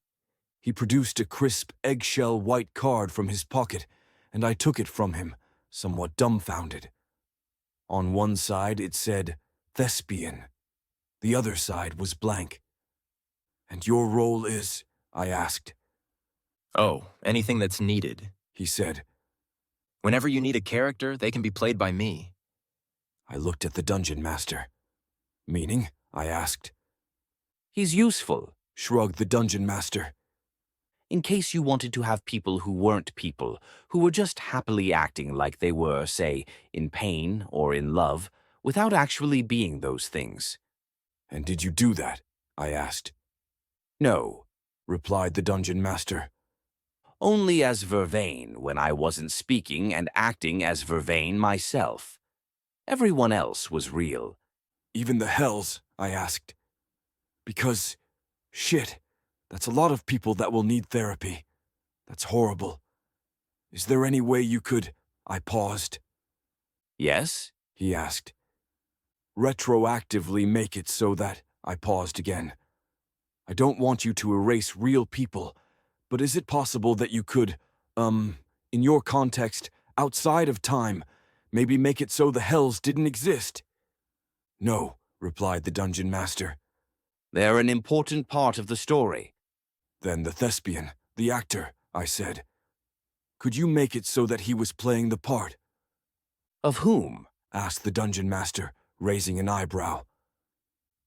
He produced a crisp, eggshell white card from his pocket, and I took it from him, somewhat dumbfounded. On one side it said, Thespian. The other side was blank. And your role is? I asked.
Oh, anything that's needed,
he said.
Whenever you need a character, they can be played by me.
I looked at the dungeon master. Meaning? I asked.
He's useful,
shrugged the dungeon master.
In case you wanted to have people who weren't people, who were just happily acting like they were, say, in pain or in love, without actually being those things.
And did you do that? I asked.
No,
replied the dungeon master.
Only as Vervain when I wasn't speaking and acting as Vervain myself. Everyone else was real.
Even the hells? I asked. Because, shit, that's a lot of people that will need therapy. That's horrible. Is there any way you could... I paused.
Yes?
He asked. Retroactively make it so that... I paused again. I don't want you to erase real people, but is it possible that you could, in your context, outside of time, maybe make it so the hells didn't exist? No, replied the dungeon master.
They're an important part of the story.
Then the thespian, the actor, I said. Could you make it so that he was playing the part?
Of whom?
Asked the dungeon master, raising an eyebrow.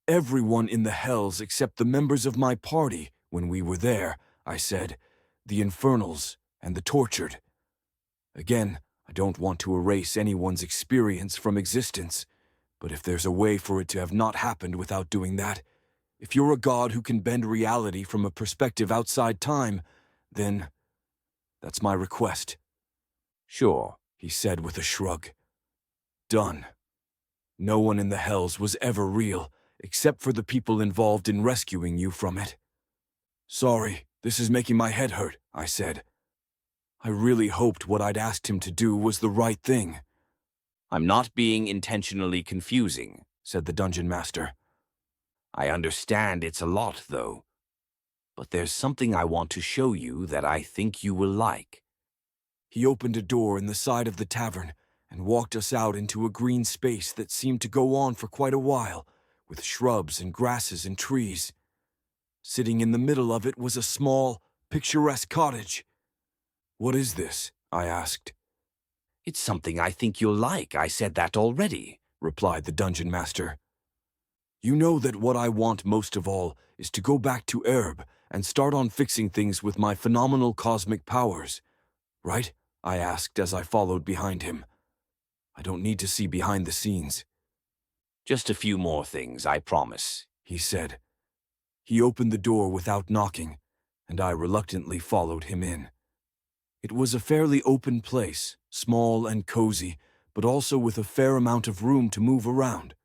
Everyone in the hells except the members of my party when we were there, I said. The infernals and the tortured. Again, I don't want to erase anyone's experience from existence, but if there's a way for it to have not happened without doing that, if you're a god who can bend reality from a perspective outside time, then that's my request.
Sure,
he said with a shrug. Done. No one in the hells was ever real, except for the people involved in rescuing you from it. Sorry, this is making my head hurt, I said. I really hoped what I'd asked him to do was the right thing.
I'm not being intentionally confusing,
said the dungeon master.
I understand it's a lot, though. But there's something I want to show you that I think you will like.
He opened a door in the side of the tavern and walked us out into a green space that seemed to go on for quite a while, with shrubs and grasses and trees. Sitting in the middle of it was a small, picturesque cottage. What is this? I asked.
It's something I think you'll like. I said that already,
replied the dungeon master. You know that what I want most of all is to go back to Erb and start on fixing things with my phenomenal cosmic powers, right? I asked as I followed behind him. I don't need to see behind the scenes.
Just a few more things, I promise,
he said. He opened the door without knocking, and I reluctantly followed him in. It was a fairly open place, small and cozy, but also with a fair amount of room to move around.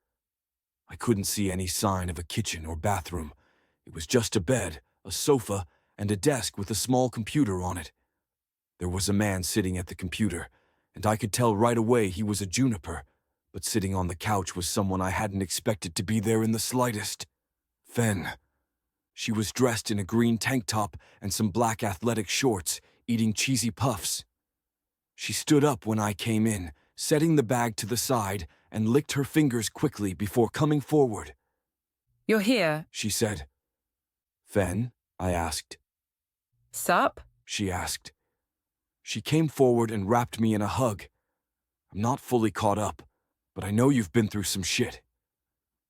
I couldn't see any sign of a kitchen or bathroom. It was just a bed, a sofa, and a desk with a small computer on it. There was a man sitting at the computer, and I could tell right away he was a juniper, but sitting on the couch was someone I hadn't expected to be there in the slightest. Fen. She was dressed in a green tank top and some black athletic shorts, eating cheesy puffs. She stood up when I came in, setting the bag to the side, and licked her fingers quickly before coming forward.
You're here,
she said. Fen? I asked.
Sup?
She asked. She came forward and wrapped me in a hug. I'm not fully caught up, but I know you've been through some shit.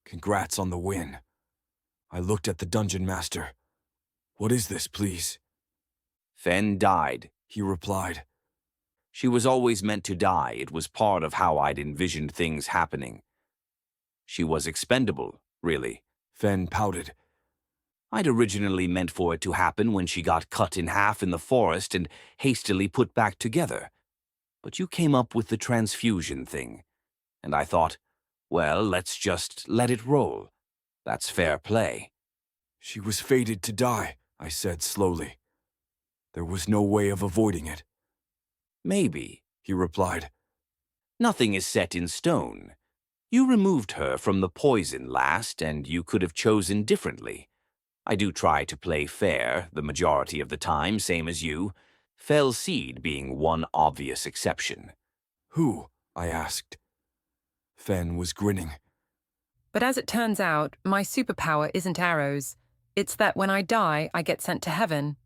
Congrats on the win. I looked at the dungeon master. What is this, please?
Fen died,
he replied.
She was always meant to die. It was part of how I'd envisioned things happening. She was expendable, really.
Fen pouted.
I'd originally meant for it to happen when she got cut in half in the forest and hastily put back together. But you came up with the transfusion thing, and I thought, well, let's just let it roll. That's fair play.
She was fated to die, I said slowly. There was no way of avoiding it.
Maybe,
he replied.
Nothing is set in stone. You removed her from the poison last, and you could have chosen differently. I do try to play fair the majority of the time, same as you, Fell Seed being one obvious exception.
Who? I asked. Fen was grinning.
But as it turns out, my superpower isn't arrows. It's that when I die, I get sent to heaven.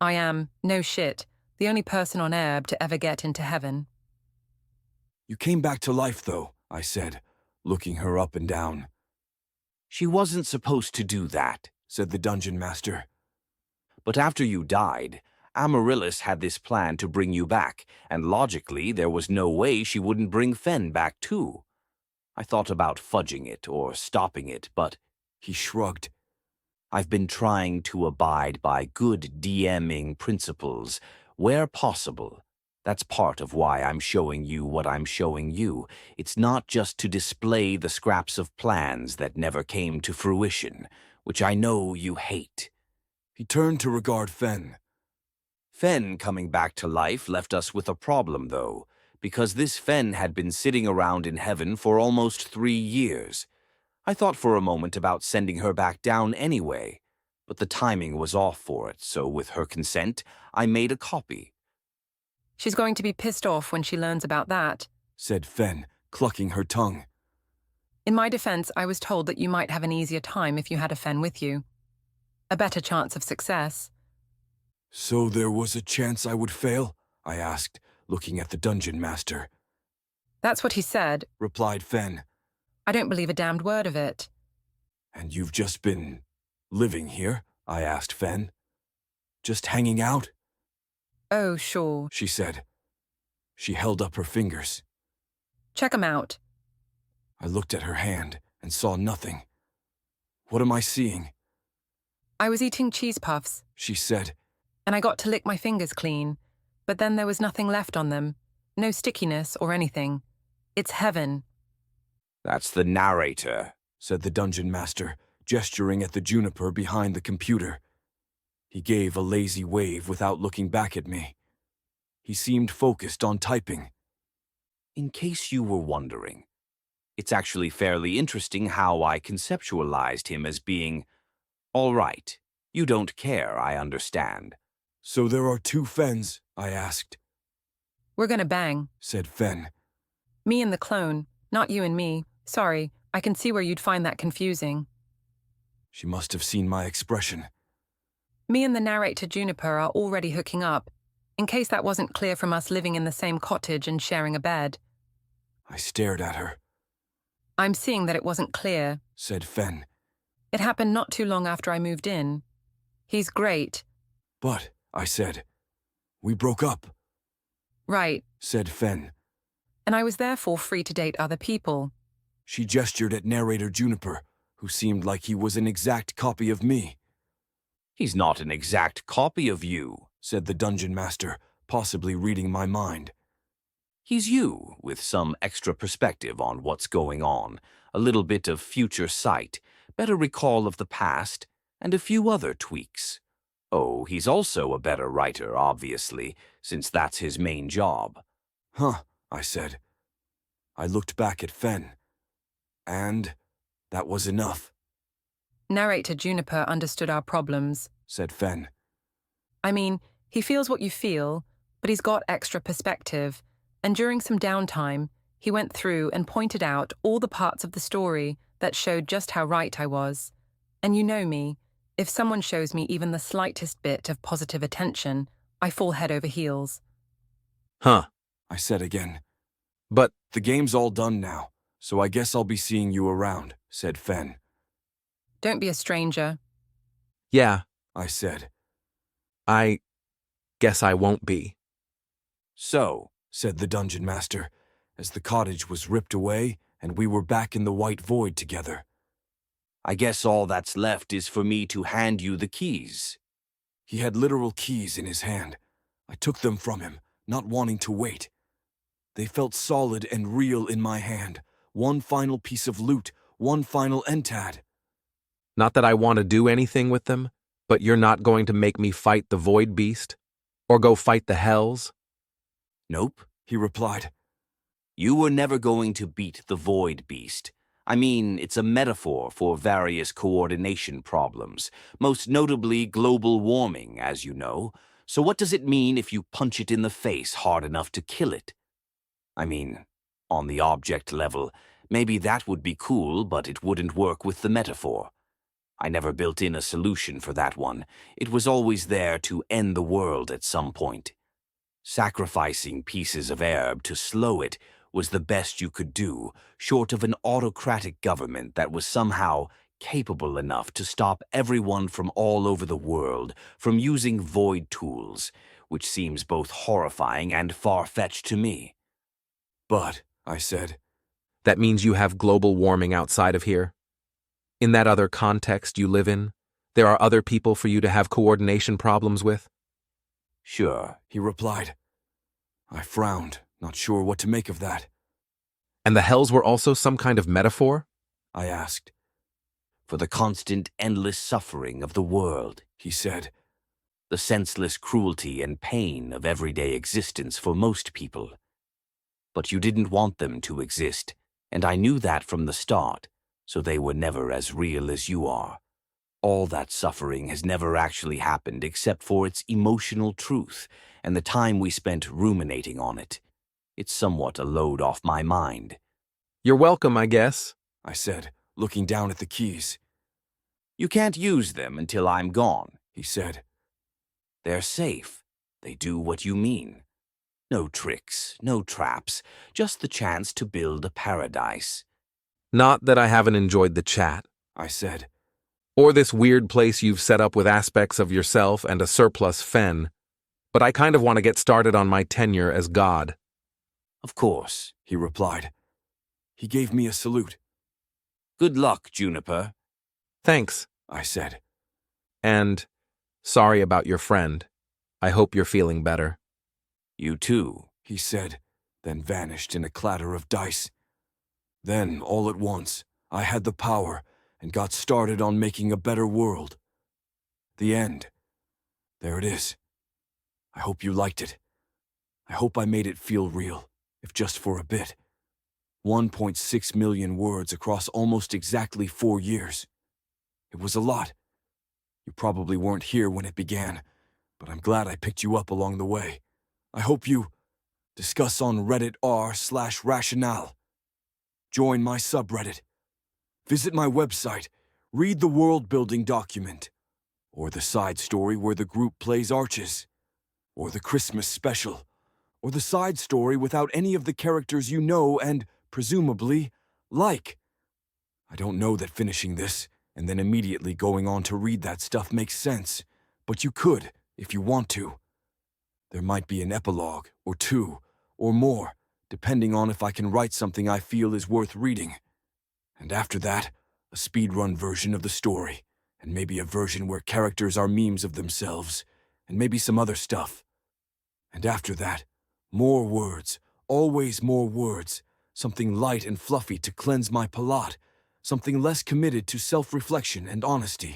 I am, no shit, the only person on Erb to ever get into heaven.
You came back to life, though, I said, looking her up and down.
She wasn't supposed to do that,
said the dungeon master.
But after you died, Amaryllis had this plan to bring you back, and logically there was no way she wouldn't bring Fen back too. I thought about fudging it or stopping it, but
he shrugged.
I've been trying to abide by good DMing principles where possible. That's part of why I'm showing you what I'm showing you. It's not just to display the scraps of plans that never came to fruition, which I know you hate.
He turned to regard Fen.
Fen coming back to life left us with a problem, though, because this Fen had been sitting around in heaven for almost 3 years. I thought for a moment about sending her back down anyway, but the timing was off for it, so with her consent, I made a copy.
She's going to be pissed off when she learns about that,
said Fen, clucking her tongue.
In my defense, I was told that you might have an easier time if you had a Fen with you. A better chance of success.
So there was a chance I would fail? I asked, looking at the dungeon master.
That's what he said,
replied Fen.
I don't believe a damned word of it.
And you've just been living here? I asked Fen. Just hanging out?
Oh, sure,
she said. She held up her fingers.
Check 'em out.
I looked at her hand and saw nothing. What am I seeing?
I was eating cheese puffs,
she said.
And I got to lick my fingers clean, but then there was nothing left on them. No stickiness or anything. It's heaven.
That's the narrator,
said the dungeon master, gesturing at the juniper behind the computer. He gave a lazy wave without looking back at me. He seemed focused on typing.
In case you were wondering, it's actually fairly interesting how I conceptualized him as being, all right, you don't care, I understand.
So there are 2 Fens? I asked.
We're gonna bang,
said Fen.
Me and the clone, not you and me. Sorry, I can see where you'd find that confusing.
She must have seen my expression.
Me and the narrator Juniper are already hooking up, in case that wasn't clear from us living in the same cottage and sharing a bed.
I stared at her.
I'm seeing that it wasn't clear,
said Fen.
It happened not too long after I moved in. He's great.
But, I said, we broke up.
Right,
said Fen.
And I was therefore free to date other people.
She gestured at narrator Juniper, who seemed like he was an exact copy of me.
He's not an exact copy of you,
said the dungeon master, possibly reading my mind.
He's you, with some extra perspective on what's going on, a little bit of future sight, better recall of the past, and a few other tweaks. Oh, he's also a better writer, obviously, since that's his main job.
Huh, I said. I looked back at Fen. And that was enough.
Narrator Juniper understood our problems,
said Fen.
I mean, he feels what you feel, but he's got extra perspective, and during some downtime, he went through and pointed out all the parts of the story that showed just how right I was. And you know me, if someone shows me even the slightest bit of positive attention, I fall head over heels.
Huh,
I said again.
But
the game's all done now, so I guess I'll be seeing you around, said Fen.
Don't be a stranger.
Yeah,
I said.
I guess I won't be.
So,
said the dungeon master, as the cottage was ripped away and we were back in the white void together.
I guess all that's left is for me to hand you the keys.
He had literal keys in his hand. I took them from him, not wanting to wait. They felt solid and real in my hand. One final piece of loot, one final entad.
Not that I want to do anything with them, but you're not going to make me fight the Void Beast? Or go fight the Hells?
Nope,
he replied.
You were never going to beat the Void Beast. I mean, it's a metaphor for various coordination problems, most notably global warming, as you know. So what does it mean if you punch it in the face hard enough to kill it? I mean, on the object level, maybe that would be cool, but it wouldn't work with the metaphor. I never built in a solution for that one. It was always there to end the world at some point. Sacrificing pieces of herb to slow it was the best you could do, short of an autocratic government that was somehow capable enough to stop everyone from all over the world from using void tools, which seems both horrifying and far-fetched to me.
But, I said,
that means you have global warming outside of here? In that other context you live in, there are other people for you to have coordination problems with?
Sure,
he replied. I frowned, not sure what to make of that.
And the Hells were also some kind of metaphor?
I asked.
For the constant, endless suffering of the world,
he said.
the senseless cruelty and pain of everyday existence for most people. But you didn't want them to exist, and I knew that from the start, so they were never as real as you are. All that suffering has never actually happened except for its emotional truth and the time we spent ruminating on it. It's somewhat a load off my mind.
You're welcome, I guess,
I said, looking down at the keys.
You can't use them until I'm gone,
he said.
They're safe. They do what you mean. No tricks, no traps, just the chance to build a paradise.
Not that I haven't enjoyed the chat,
I said.
Or this weird place you've set up with aspects of yourself and a surplus fen, but I kind of want to get started on my tenure as God.
Of course,
he replied. He gave me a salute.
Good luck, Juniper.
Thanks,
I said.
And sorry about your friend. I hope you're feeling better.
You too,
he said, then vanished in a clatter of dice. Then, all at once, I had the power and got started on making a better world. The end. There it is. I hope you liked it. I hope I made it feel real, if just for a bit. 1.6 million words across almost exactly 4 years. It was a lot. You probably weren't here when it began, but I'm glad I picked you up along the way. I hope you discuss on Reddit r/rationale. Join my subreddit. Visit my website, read the world-building document, or the side story where the group plays arches, or the Christmas special, or the side story without any of the characters you know and, presumably, like. I don't know that finishing this and then immediately going on to read that stuff makes sense, but you could, if you want to. There might be an epilogue, or two, or more, depending on if I can write something I feel is worth reading. And after that, a speedrun version of the story, and maybe a version where characters are memes of themselves, and maybe some other stuff. And after that, more words, always more words, something light and fluffy to cleanse my palate, something less committed to self-reflection and honesty.